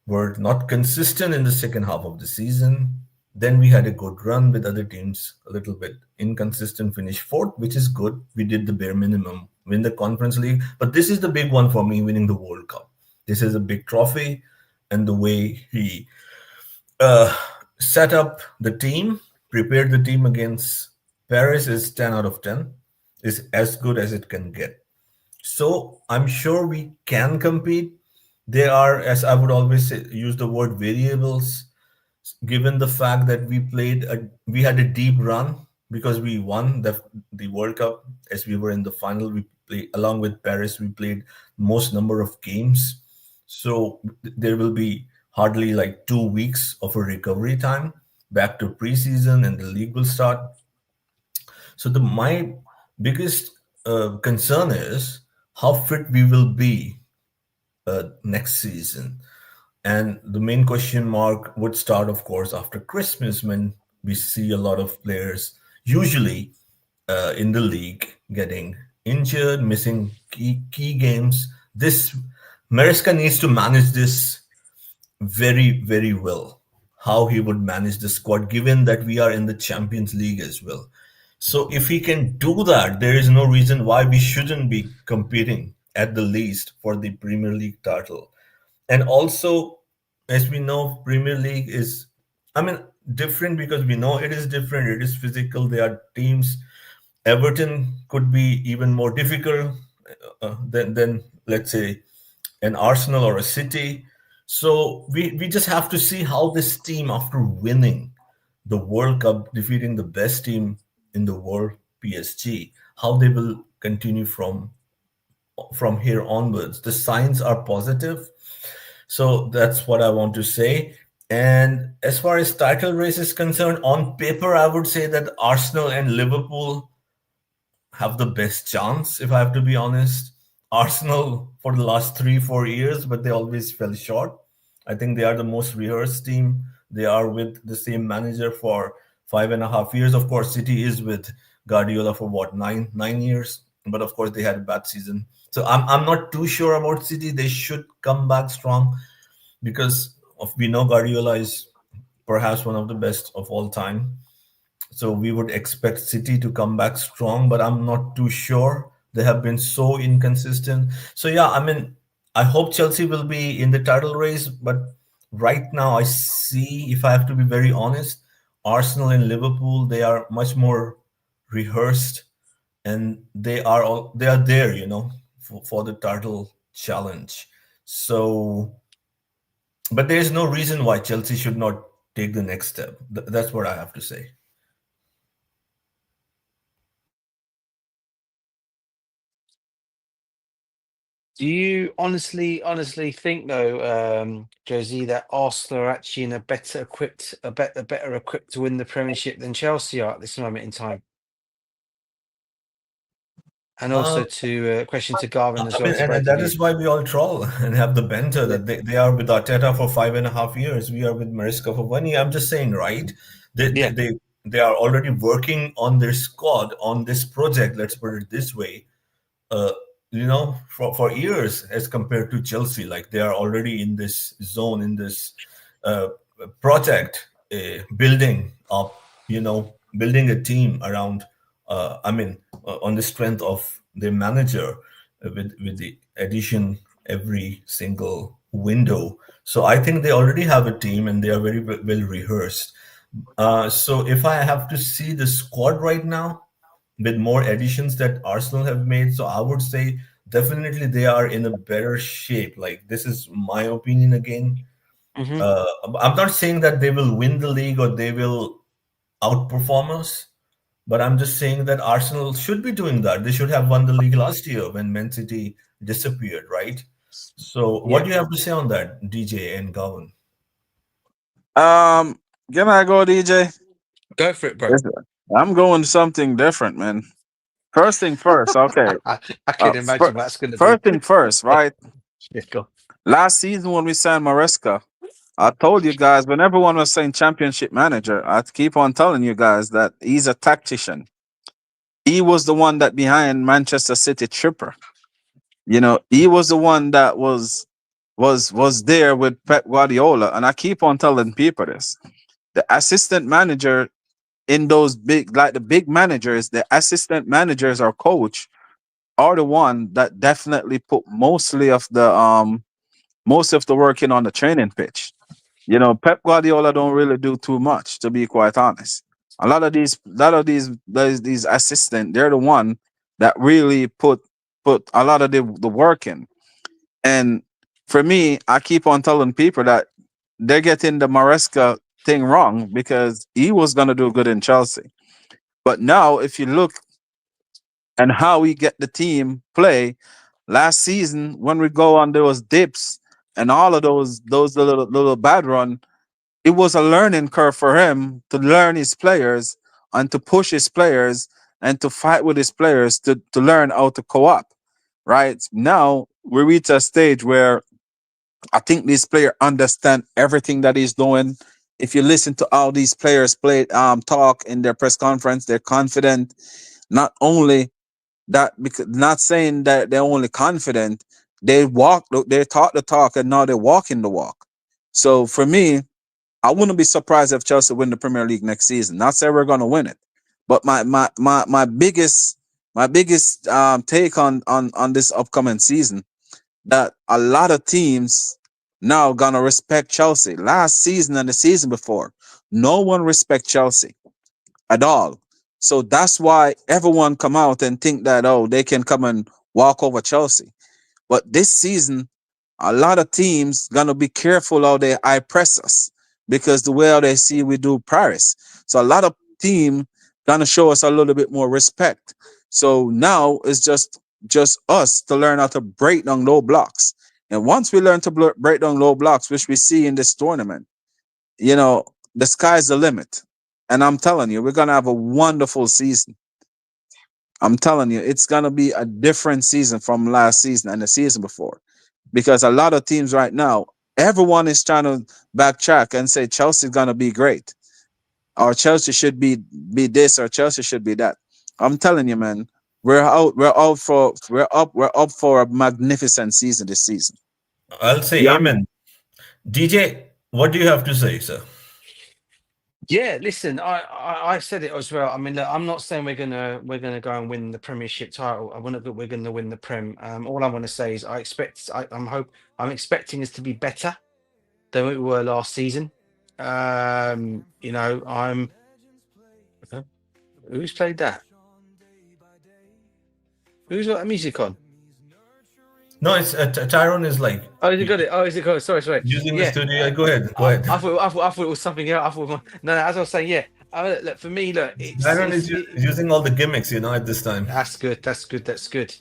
were not consistent in the second half of the season. Then we had a good run with other teams, a little bit inconsistent, finish fourth, which is good. We did the bare minimum, win the Conference League. But this is the big one for me, winning the World Cup. This is a big trophy. And the way he set up the team, prepared the team against Paris is 10 out of 10, is as good as it can get. So I'm sure we can compete. There are, as I would always say, use the word variables. Given the fact that we had a deep run because we won the World Cup, as we were in the final, we played along with Paris. We played most number of games, so there will be hardly like 2 weeks of a recovery time back to preseason, and the league will start. So my biggest concern is how fit we will be next season. And the main question mark would start, of course, after Christmas, when we see a lot of players, usually in the league, getting injured, missing key games. Maresca needs to manage this very, very well. How he would manage the squad, given that we are in the Champions League as well. So if he can do that, there is no reason why we shouldn't be competing at the least for the Premier League title. And also, as we know, Premier League is, different because we know it is different. It is physical. There are teams. Everton could be even more difficult than let's say, an Arsenal or a City. So we just have to see how this team, after winning the World Cup, defeating the best team in the world, PSG, how they will continue from here onwards. The signs are positive. So that's what I want to say. And as far as title race is concerned, on paper, I would say that Arsenal and Liverpool have the best chance, if I have to be honest. Arsenal for the last 3-4 years, but they always fell short. I think they are the most rehearsed team. They are with the same manager for 5.5 years. Of course, City is with Guardiola for what, nine years. But of course, they had a bad season. So I'm not too sure about City. They should come back strong because we know Guardiola is perhaps one of the best of all time. So we would expect City to come back strong, but I'm not too sure. They have been so inconsistent. So yeah, I mean, I hope Chelsea will be in the title race, but right now I see, if I have to be very honest, Arsenal and Liverpool, they are much more rehearsed and they are there, for the title challenge. So, but there is no reason why Chelsea should not take the next step. That's what I have to say. Do you honestly think though, Josie, that Arsenal are actually in a better equipped to win the Premiership than Chelsea are at this moment in time? And also to question to Garvin as I well. mean, To and both that of is you. why we all troll and have the banter that they are with Arteta for 5.5 years. We are with Mariska for 1 year. I'm just saying, right? They are already working on their squad on this project. Let's put it this way. Uh, for years as compared to Chelsea, like they are already in this zone, in this uh, project, building up, building a team around. On the strength of their manager, with the addition every single window. So I think they already have a team and they are very well rehearsed. So if I have to see the squad right now, with more additions that Arsenal have made, so I would say definitely they are in a better shape. Like, this is my opinion again. I'm not saying that they will win the league or they will outperform us, but I'm just saying that Arsenal should be doing that. They should have won the league last year when Man City disappeared, right? So what do you have to say on that, DJ and Gowan? Can I go, DJ? Go for it, bro. Listen, I'm going something different, man. First thing first, okay. I can imagine what that's going to be. First thing first, right? Yeah, go. Last season when we signed Mariska, I told you guys when everyone was saying championship manager, I keep on telling you guys that he's a tactician. He was the one that behind Manchester City tripper. He was the one that was there with Pep Guardiola, and I keep on telling people this. The assistant manager in those the big managers, the assistant managers or coach are the one that definitely put most of the work in on the training pitch. Pep Guardiola don't really do too much, to be quite honest. A lot of these assistants, they're the one that really put a lot of the work in. And for me, I keep on telling people that they're getting the Maresca thing wrong because he was gonna do good in Chelsea. But now, if you look and how we get the team play last season, when we go on those dips and all of those little bad run, it was a learning curve for him to learn his players and to push his players and to fight with his players to learn how to co-op. Right now, we reach a stage where I think this player understand everything that he's doing. If you listen to all these players talk in their press conference, they're confident. Not only that, because not saying that they're only confident, they talk the talk, and now they're walking the walk. So for me, I wouldn't be surprised if Chelsea win the Premier League next season. Not say we're going to win it, but my biggest take on this upcoming season, that a lot of teams now gonna respect Chelsea. Last season and the season before, no one respect Chelsea at all. So that's why everyone come out and think that, oh, they can come and walk over Chelsea. But this season, a lot of teams gonna be careful how they high press us because the way how they see we do Paris. So a lot of team gonna show us a little bit more respect. So now it's just us to learn how to break down low blocks. And once we learn to break down low blocks, which we see in this tournament, the sky's the limit. And I'm telling you, we're gonna have a wonderful season. I'm telling you, it's gonna be a different season from last season and the season before. Because a lot of teams right now, everyone is trying to backtrack and say Chelsea's gonna be great, or Chelsea should be this, or Chelsea should be that. I'm telling you, man, we're up for a magnificent season this season. I'll say amen. DJ, what do you have to say, sir? Yeah, listen, I said it as well. I mean, look, I'm not saying we're gonna go and win the Premiership title. We're gonna win the Prem. All I want to say is I'm expecting us to be better than we were last season. Who's played that? Who's got that music on? No, it's Tyrone is like. Oh, you got it. Oh, is it good? Sorry. Using the studio. Go ahead. I thought it was something else. No. As I was saying, yeah. Look, for me, Tyrone is using all the gimmicks, at this time. That's good.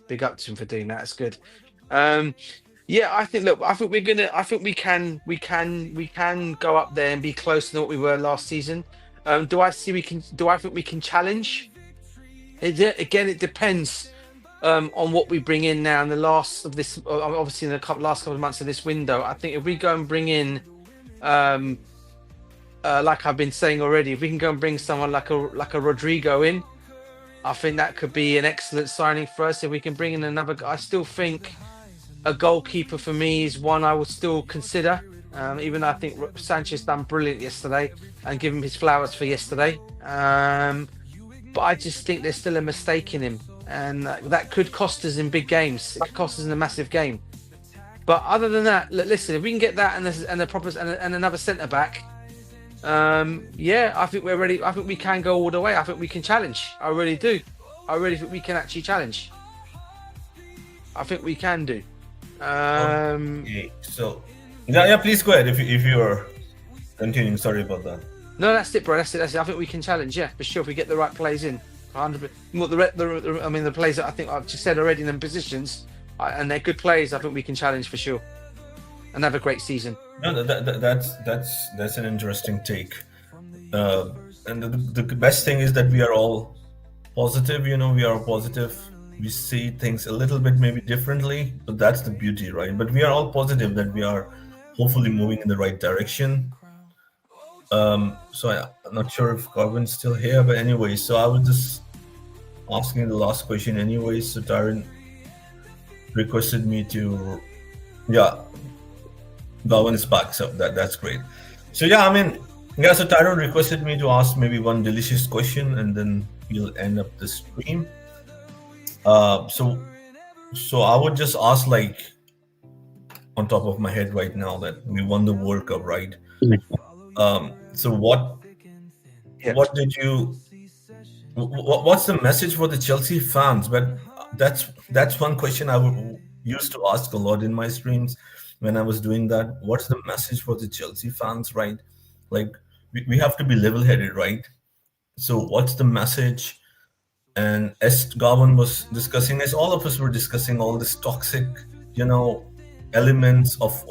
Big up to him for doing that. That's good. Yeah, I think we can go up there and be closer than what we were last season. Do I think we can challenge? Again, it depends. On what we bring in now in the last of this, obviously in the last couple of months of this window. I think if we go and bring in, like I've been saying already, if we can go and bring someone like a Rodrygo in, I think that could be an excellent signing for us. If we can bring in another guy, I still think a goalkeeper for me is one I would still consider. Even though I think Sanchez done brilliant yesterday and give him his flowers for yesterday. But I just think there's still a mistake in him. And that could cost us in big games. It could cost us in a massive game. But other than that, listen, if we can get that and another centre back, I think we're ready. I think we can go all the way. I think we can challenge. I really do. I really think we can actually challenge. I think we can do. Okay. So, yeah, please go ahead if you're continuing. Sorry about that. No, that's it, bro. That's it. I think we can challenge. Yeah, for sure. If we get the right plays in. 100%. The players that I think I've just said already in them positions, and they're good players. I think we can challenge for sure, and have a great season. No, that's an interesting take. And the best thing is that we are all positive. We are positive. We see things a little bit maybe differently, but that's the beauty, right? But we are all positive that we are hopefully moving in the right direction. So I'm not sure if Garvin's still here, but anyway, so I was just asking the last question anyway. So Darren requested me to, Garvin is back, so that's great. So so Tyrone requested me to ask maybe one delicious question, and then we'll end up the stream. So I would just ask, like, on top of my head right now, that we won the World Cup, right? So what's the message for the Chelsea fans? But that's one question I used to ask a lot in my streams when I was doing that. What's the message for the Chelsea fans, right? Like, we have to be level-headed, right? So what's the message? And as Garvin was discussing, as all of us were discussing, all this toxic, elements of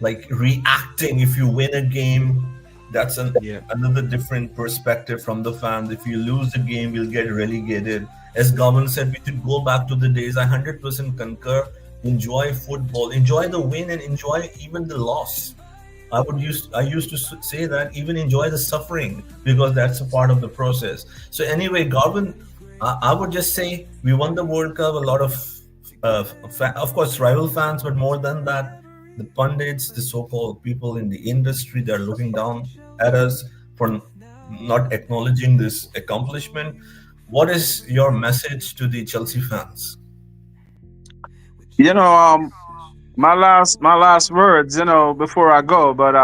like reacting if you win a game. That's another different perspective from the fans. If you lose the game, we'll get relegated. As Garvin said, we should go back to the days. I 100% concur. Enjoy football, enjoy the win, and enjoy even the loss. I used to say that, even enjoy the suffering, because that's a part of the process. So anyway, Garvin, I would just say we won the World Cup. A lot of course, rival fans, but more than that, the pundits, the so-called people in the industry, they're looking down at us for not acknowledging this accomplishment. What is your message to the Chelsea fans? My last words, before I go, but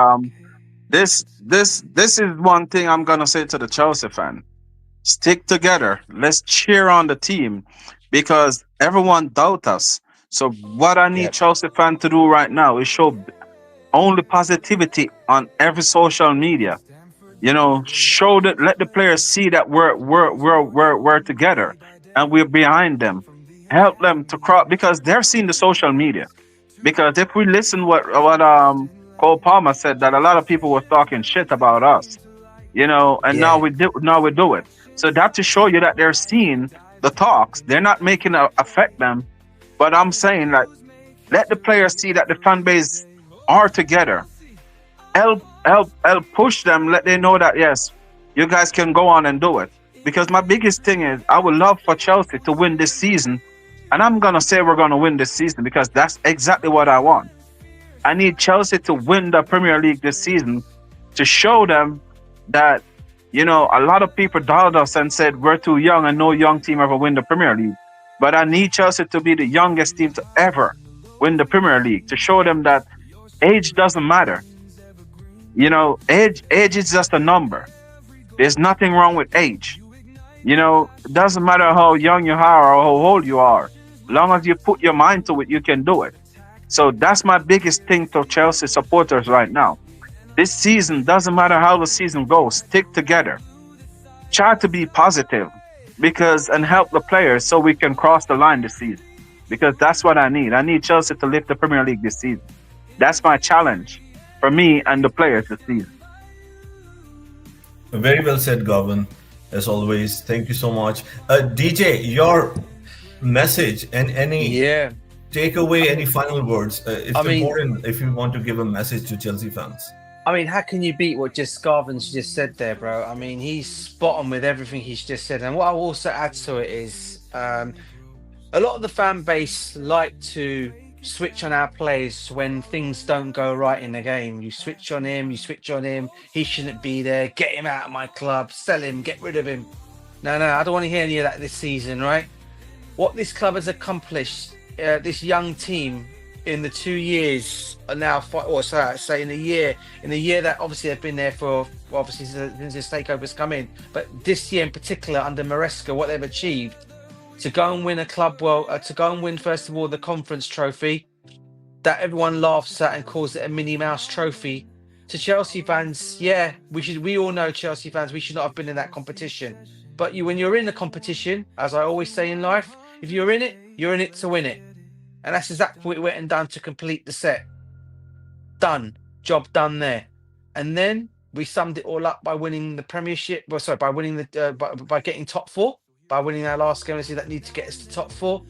this is one thing I'm gonna say to the Chelsea fan. Stick together. Let's cheer on the team, because everyone doubt us. So what I need Chelsea fan to do right now is show only positivity on every social media. You know, show that, let the players see that we're together and we're behind them. Help them to cross, because they're seeing the social media. Because if we listen what Cole Palmer said, that a lot of people were talking shit about us, you know, and now we do it. So that to show you that they're seeing the talks, they're not making it affect them. But I'm saying, like, let the players see that the fan base are together. Help push them, let them know that yes, you guys can go on and do it. Because my biggest thing is, I would love for Chelsea to win this season, and I'm gonna say we're gonna win this season because that's exactly what I want. I need Chelsea to win the Premier League this season to show them that, you know, a lot of people doubted us and said we're too young and no young team ever win the Premier League. But I need Chelsea to be the youngest team to ever win the Premier League, to show them that age doesn't matter. You know, age is just a number. There's nothing wrong with age. You know, it doesn't matter how young you are or how old you are. As long as you put your mind to it, you can do it. So that's my biggest thing to Chelsea supporters right now. This season, doesn't matter how the season goes, stick together. Try to be positive and help the players so we can cross the line this season. Because that's what I need. I need Chelsea to lift the Premier League this season. That's my challenge for me and the players this season. Very well said, Govan. As always, thank you so much. DJ, your message and any takeaway, any final words. It's important if you want to give a message to Chelsea fans. I mean, how can you beat what Garvin's just said there, bro? I mean, he's spot on with everything he's just said. And what I'll also add to it is a lot of the fan base like to switch on our players when things don't go right in the game. You switch on him, he shouldn't be there, get him out of my club, sell him, get rid of him. No, I don't want to hear any of that this season, right? What this club has accomplished, this young team, in the 2 years now, or sorry, say in the year that obviously they've been there for, obviously since this takeover's come in, but this year in particular under Maresca, what they've achieved to go and win to go and win first of all the conference trophy that everyone laughs at and calls it a Minnie Mouse trophy. To Chelsea fans, we all know Chelsea fans, we should not have been in that competition. But when you're in the competition, as I always say in life, if you're in it to win it. And that's exactly what we went and done to complete the set. Done. Job done there. And then we summed it all up by winning the Premiership. Well, sorry, by winning by getting top four, by winning our last game that need to get us to top four.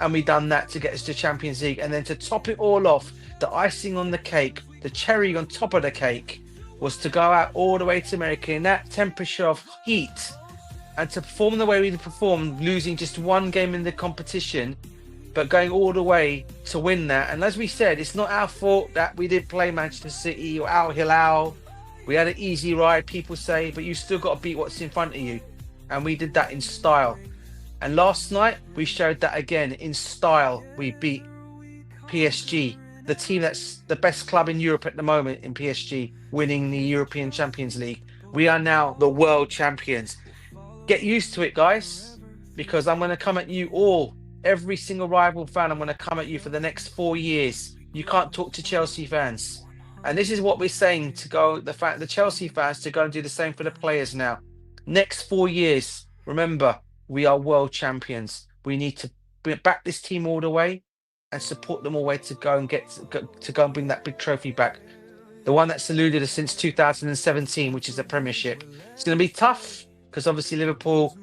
And we done that to get us to Champions League. And then to top it all off, the icing on the cake, the cherry on top of the cake, was to go out all the way to America in that temperature of heat and to perform the way we performed, losing just one game in the competition, but going all the way to win that. And as we said, it's not our fault that we didn't play Manchester City or Al Hilal. We had an easy ride, people say, but you still got to beat what's in front of you. And we did that in style. And last night, we showed that again in style. We beat PSG, the team that's the best club in Europe at the moment in PSG, winning the European Champions League. We are now the world champions. Get used to it, guys, because I'm going to come at you all. Every single rival fan, I'm going to come at you for the next 4 years. You can't talk to Chelsea fans. And this is what we're saying the Chelsea fans to go and do the same for the players now. Next 4 years, remember, we are world champions. We need to back this team all the way and support them all the way to go and bring that big trophy back. The one that's eluded us since 2017, which is the Premiership. It's going to be tough because obviously Liverpool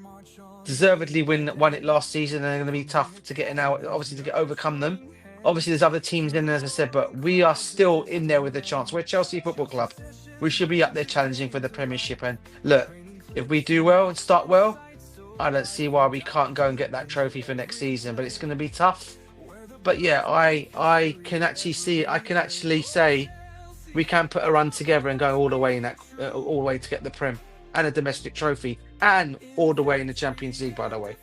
deservedly won it last season, and they're going to be tough to get now, obviously, to overcome them. Obviously, there's other teams in there, as I said, but we are still in there with a chance. We're Chelsea Football Club. We should be up there challenging for the Premiership. And look, if we do well and start well, I don't see why we can't go and get that trophy for next season. But it's going to be tough. But yeah, I can actually see it. I can actually say we can put a run together and go all the way all the way to get the Prem and a domestic trophy, and all the way in the Champions League, by the way.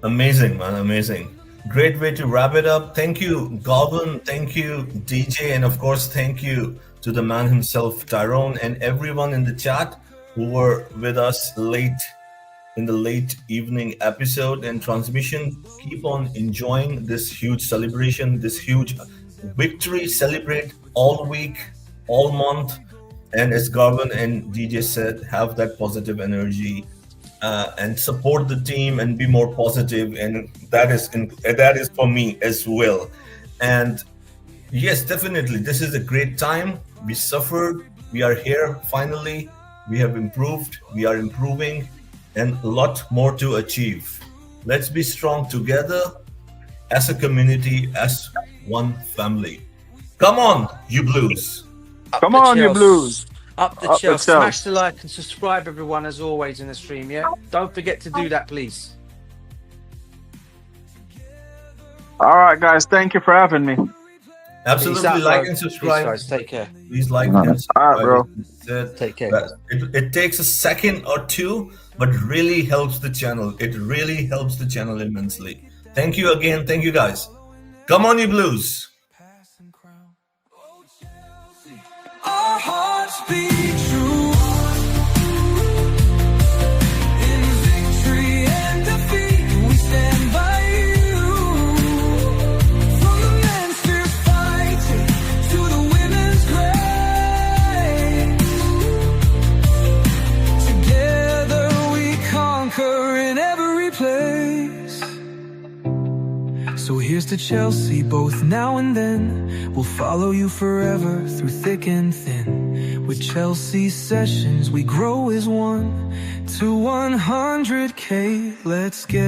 Amazing, man. Amazing. Great way to wrap it up. Thank you, Govan. Thank you, DJ. And of course, thank you to the man himself, Tyrone, and everyone in the chat who were with us late in the late evening episode and transmission. Keep on enjoying this huge celebration, this huge victory. Celebrate all week, all month. And as Garvin and DJ said, have that positive energy and support the team and be more positive. And that is for me as well. And yes, definitely, this is a great time. We suffered. We are here finally. We have improved. We are improving, and a lot more to achieve. Let's be strong together as a community, as one family. Come on, you Blues. Come on, you Blues. Up the Chelsea. Smash the like and subscribe, everyone, as always in the stream, yeah? Don't forget to do that, please. All right, guys. Thank you for having me. Absolutely, like and subscribe. Peace, guys. Take care. Please like and subscribe. All right, bro. Take care. It takes a second or two, but really helps the channel. It really helps the channel immensely. Thank you again. Thank you, guys. Come on, you Blues. Our hearts beat true. So here's to Chelsea, both now and then. We'll follow you forever through thick and thin. With Chelsea sessions, we grow as one to 100K. Let's get